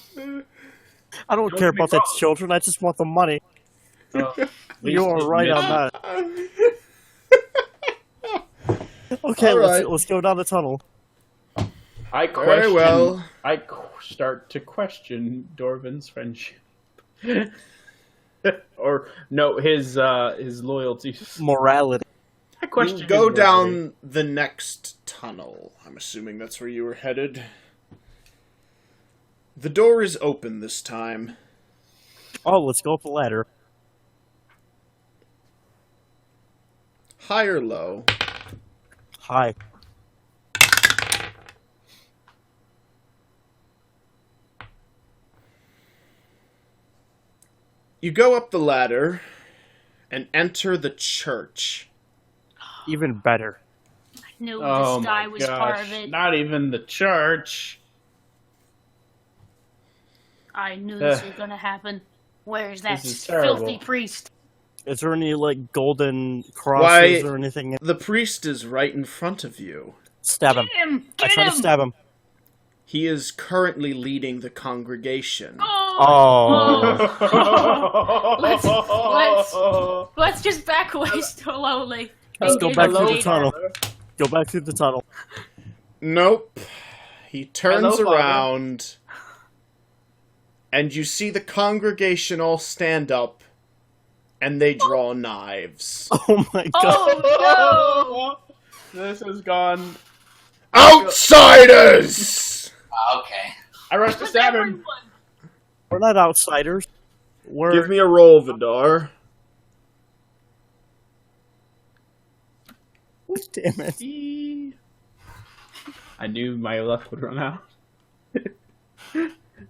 S4: don't
S2: Don't
S4: care
S2: be
S4: about the
S2: wrong.
S4: children. I just want the money. You are right on that. Okay,
S1: All right.
S4: let's go down the tunnel.
S2: I question.
S1: Very well.
S2: Start to question Dorvan's friendship, or no, his loyalties.
S4: Morality.
S2: I question.
S1: You go
S2: his morality.
S1: down the next tunnel. I'm assuming that's where you were headed. The door is open this time.
S4: Oh, let's go up the ladder.
S1: High or low?
S4: Hi.
S1: You go up the ladder and enter the church.
S4: Even better.
S5: I knew
S2: Oh
S5: this guy
S2: my
S5: was part of
S2: gosh!
S5: it.
S2: Not even the church.
S5: I knew this was gonna happen. Where's that
S2: This is terrible.
S5: filthy priest?
S4: Is there any, like, golden crosses
S1: Why-
S4: or anything?
S1: The priest is right in front of you.
S4: Stab him.
S5: Get him!
S4: I
S5: Get
S4: try
S5: him!
S4: to stab him.
S1: He is currently leading the congregation.
S4: Oh.
S5: Let's just back away slowly.
S4: Let's
S5: and
S4: go
S5: get
S4: back
S5: him
S4: through the
S5: later.
S4: tunnel. Go back through the tunnel.
S1: Nope. He turns
S2: Hello, Father.
S1: around, and you see the congregation all stand up, and they draw knives.
S4: Oh my god.
S5: Oh
S2: This has gone.
S1: Outsiders!
S3: Okay.
S2: I rushed to
S5: no!
S2: stab him.
S5: Everyone.
S4: We're not outsiders. We're...
S1: Give me a roll, Vidar.
S4: Damn it.
S2: I knew my luck would run out.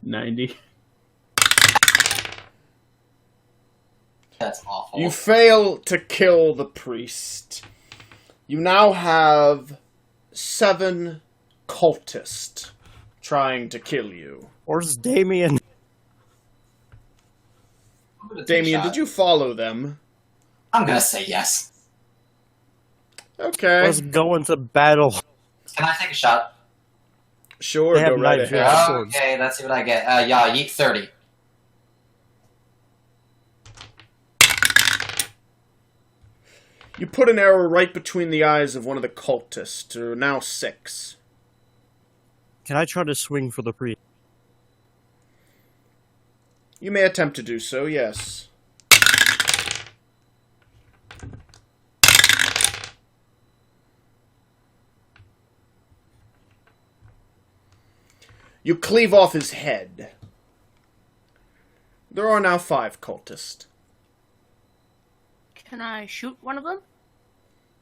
S2: 90.
S3: That's awful.
S1: You fail to kill the priest. You now have 7 cultists trying to kill you.
S4: Where's Damien?
S3: take a
S1: Damien,
S3: shot.
S1: did you follow them?
S3: I'm gonna say yes.
S1: Okay.
S4: Let's go into battle.
S3: Can I take a shot?
S1: Sure,
S4: They
S1: go
S4: have
S1: right
S4: knives,
S1: ahead.
S4: yeah. Swords.
S3: Okay, let's see what I get. Yeah, yeet 30.
S1: You put an arrow right between the eyes of one of the cultists. There are now 6.
S4: Can I try to swing for the priest?
S1: You may attempt to do so, yes. You cleave off his head. There are now 5 cultists.
S5: Can I shoot one of them?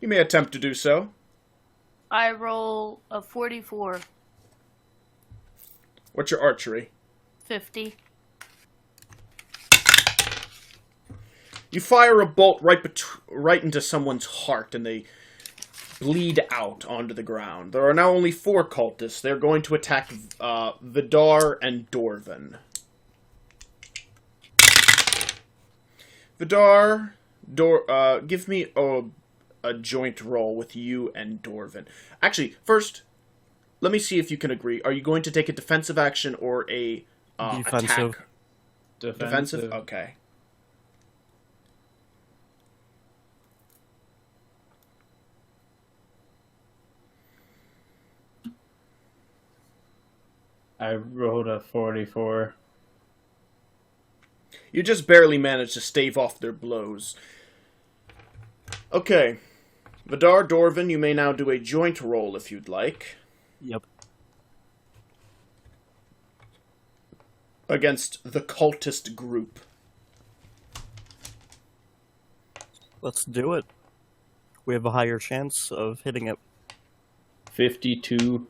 S1: You may attempt to do so.
S5: I roll a 44,
S1: What's your archery?
S5: 50.
S1: You fire a bolt right into someone's heart, and they bleed out onto the ground. There are now only 4 cultists. They're going to attack Vidar and Dorvin. Vidar, give me a joint roll with you and Dorvin. Actually, first, let me see if you can agree. Are you going to take a defensive action or a
S4: Defensive.
S1: attack? Defensive? Okay.
S2: I rolled a 44.
S1: You just barely managed to stave off their blows. Okay. Vidar, Dorvin, you may now do a joint roll if you'd like.
S4: Yep.
S1: Against the cultist group.
S4: Let's do it. We have a higher chance of hitting it.
S2: 52.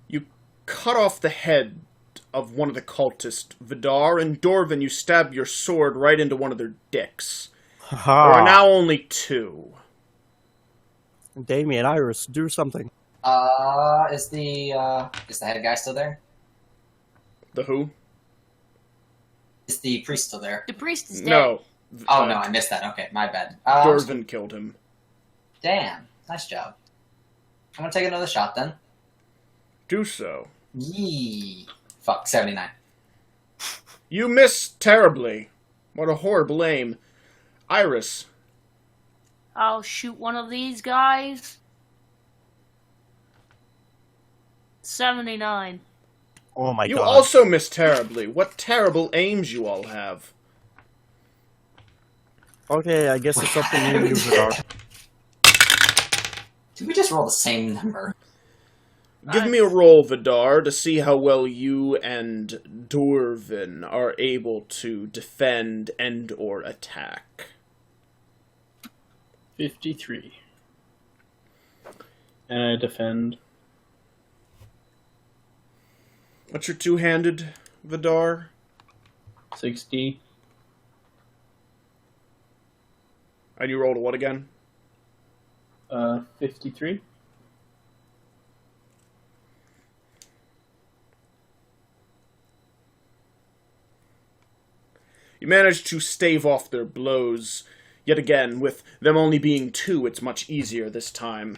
S1: You cut off the head of one of the cultists, Vidar, and Dorvin, you stab your sword right into one of their dicks. There are now only 2.
S4: Damien, Iris, do something.
S3: Is the head guy still there?
S1: The who?
S3: Is the priest still there?
S5: The priest is dead.
S1: No.
S3: Oh no, I missed that. Okay, my bad.
S1: Dorvin killed him.
S3: Damn, nice job. I'm gonna take another shot then.
S1: Do so.
S3: Yee. Fuck, 79.
S1: You missed terribly. What a horrible aim. Iris.
S5: I'll shoot one of these guys. 79.
S4: Oh my
S1: You
S4: god.
S1: also missed terribly. What terrible aims you all have.
S4: Okay, I guess it's up to you, Vidar.
S3: Did we just roll the same number?
S1: Give me a roll, Vidar, to see how well you and Dorvin are able to defend and or attack.
S2: 53. And I defend.
S1: What's your two-handed, Vidar?
S2: 60.
S1: And you rolled a what again?
S2: 53.
S1: You managed to stave off their blows. Yet again, with them only being 2, it's much easier this time.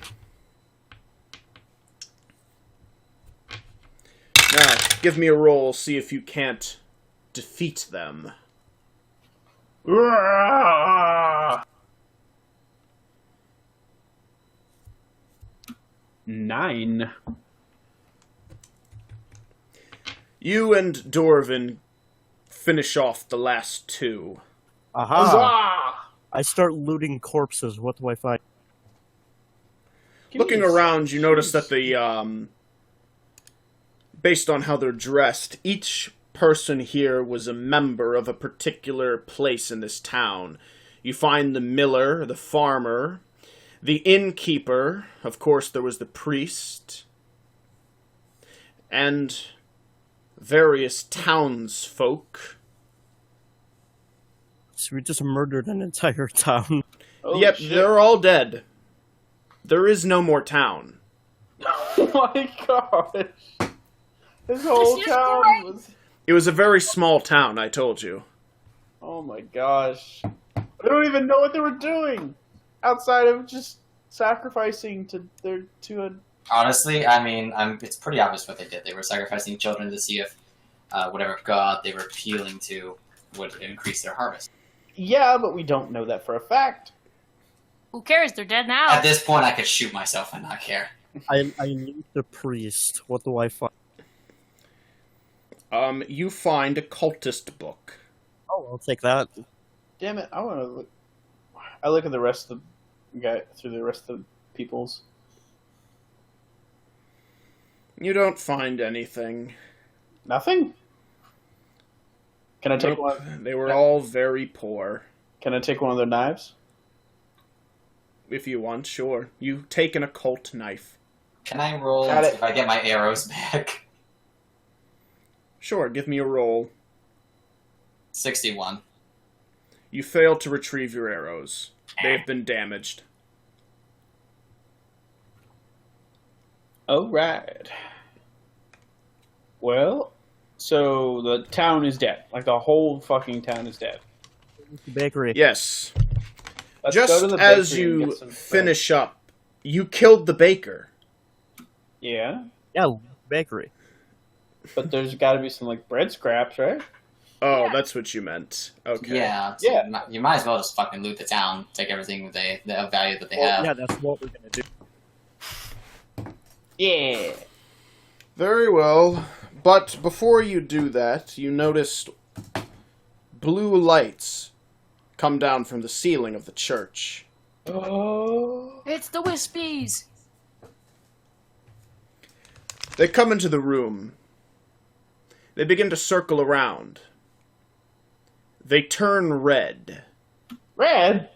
S1: Now, give me a roll, see if you can't defeat them.
S2: 9.
S1: You and Dorvin finish off the last 2.
S4: Aha! I start looting corpses. What do I find?
S1: Looking around, you notice that the, based on how they're dressed, each person here was a member of a particular place in this town. You find the miller, the farmer, the innkeeper, of course there was the priest, and various townsfolk.
S4: So we just murdered an entire town.
S2: Oh,
S1: Yep,
S2: shit.
S1: they're all dead. There is no more town.
S2: Oh my gosh. This whole
S5: This is
S2: town
S5: great.
S2: was...
S1: It was a very small town, I told you.
S2: Oh my gosh. I don't even know what they were doing outside of just sacrificing to a...
S3: Honestly, I mean, it's pretty obvious what they did. They were sacrificing children to see if whatever god they were appealing to would increase their harvest.
S2: Yeah, but we don't know that for a fact.
S5: Who cares? They're dead now.
S3: At this point, I could shoot myself and not care.
S4: I need the priest. What do I find?
S1: You find a cultist book.
S4: Oh, I'll take that.
S2: Damn it, I want to look... I look at the rest of the guy, through the rest of the people's...
S1: You don't find anything.
S2: Nothing? Can I take
S1: Nope.
S2: one?
S1: They were all very poor.
S2: Can I take one of their knives?
S1: If you want, sure. You take an occult knife.
S3: Can I roll
S2: Got it.
S3: if I get my arrows back?
S1: Sure, give me a roll.
S3: 61.
S1: You fail to retrieve your arrows. They've been damaged.
S2: Alright. Well, so the town is dead. Like, the whole fucking town is dead.
S4: The bakery.
S1: Yes.
S2: Let's go
S1: Just
S2: to the
S1: as
S2: bakery and
S1: you
S2: get some bread.
S1: finish up, you killed the baker.
S2: Yeah,
S4: Yeah, bakery.
S2: but there's got to be some, like, bread scraps, right?
S1: Oh,
S5: Yeah.
S1: that's what you meant. Okay.
S3: Yeah, so
S2: Yeah.
S3: You might as well just fucking loot the town, take everything the value that they have.
S4: Yeah, that's what we're gonna do.
S2: Yeah.
S1: Very well. But before you do that, you noticed blue lights come down from the ceiling of the church.
S2: Oh.
S5: It's the Wispies.
S1: They come into the room. They begin to circle around. They turn red.
S2: Red?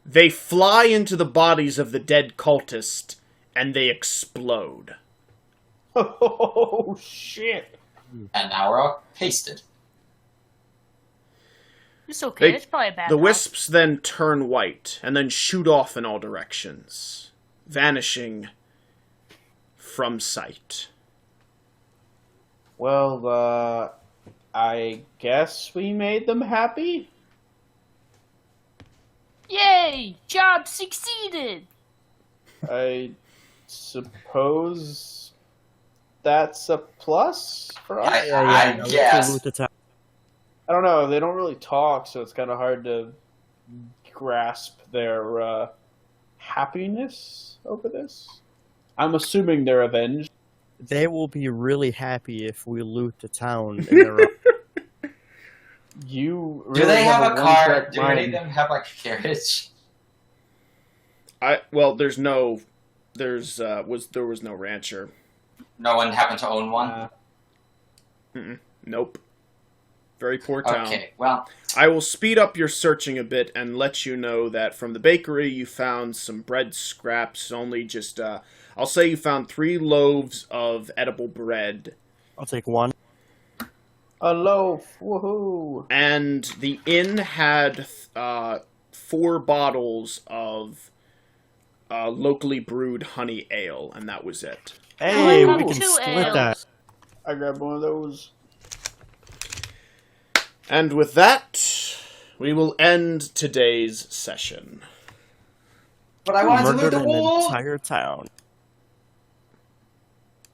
S1: They fly into the bodies of the dead cultist, and they explode.
S2: Oh, shit.
S3: And now we're all pasted.
S5: It's okay.
S1: They-
S5: It's probably a bad
S1: The
S5: house.
S1: wisps then turn white, and then shoot off in all directions, vanishing from sight.
S2: Well, I guess we made them happy?
S5: Yay! Job succeeded!
S2: I suppose that's a plus for us?
S3: I
S4: let's
S3: guess.
S4: loot the town.
S2: I don't know. They don't really talk, so it's kind of hard to grasp their happiness over this. I'm assuming they're avenged.
S4: They will be really happy if we loot the town. In their own.
S2: You really
S3: Do they have a car?
S2: one-track
S3: Do any
S2: mind.
S3: of them have like a carriage?
S1: There was no rancher.
S3: No one happened to own one?
S1: Nope. Very poor town.
S3: Okay, well,
S1: I will speed up your searching a bit and let you know that from the bakery you found some bread scraps, only just, I'll say you found 3 loaves of edible bread,
S4: I'll take one.
S2: A loaf, woohoo!
S1: and the inn had 4 bottles of locally brewed honey ale, and that was it.
S4: Hey,
S5: I
S4: we
S5: got
S4: can
S5: 2
S4: split
S5: ales.
S4: that.
S2: I grabbed one of those.
S1: And with that, we will end today's session.
S3: but I wanted to loot
S4: Murdered
S3: the
S4: an
S3: wall!
S4: entire town.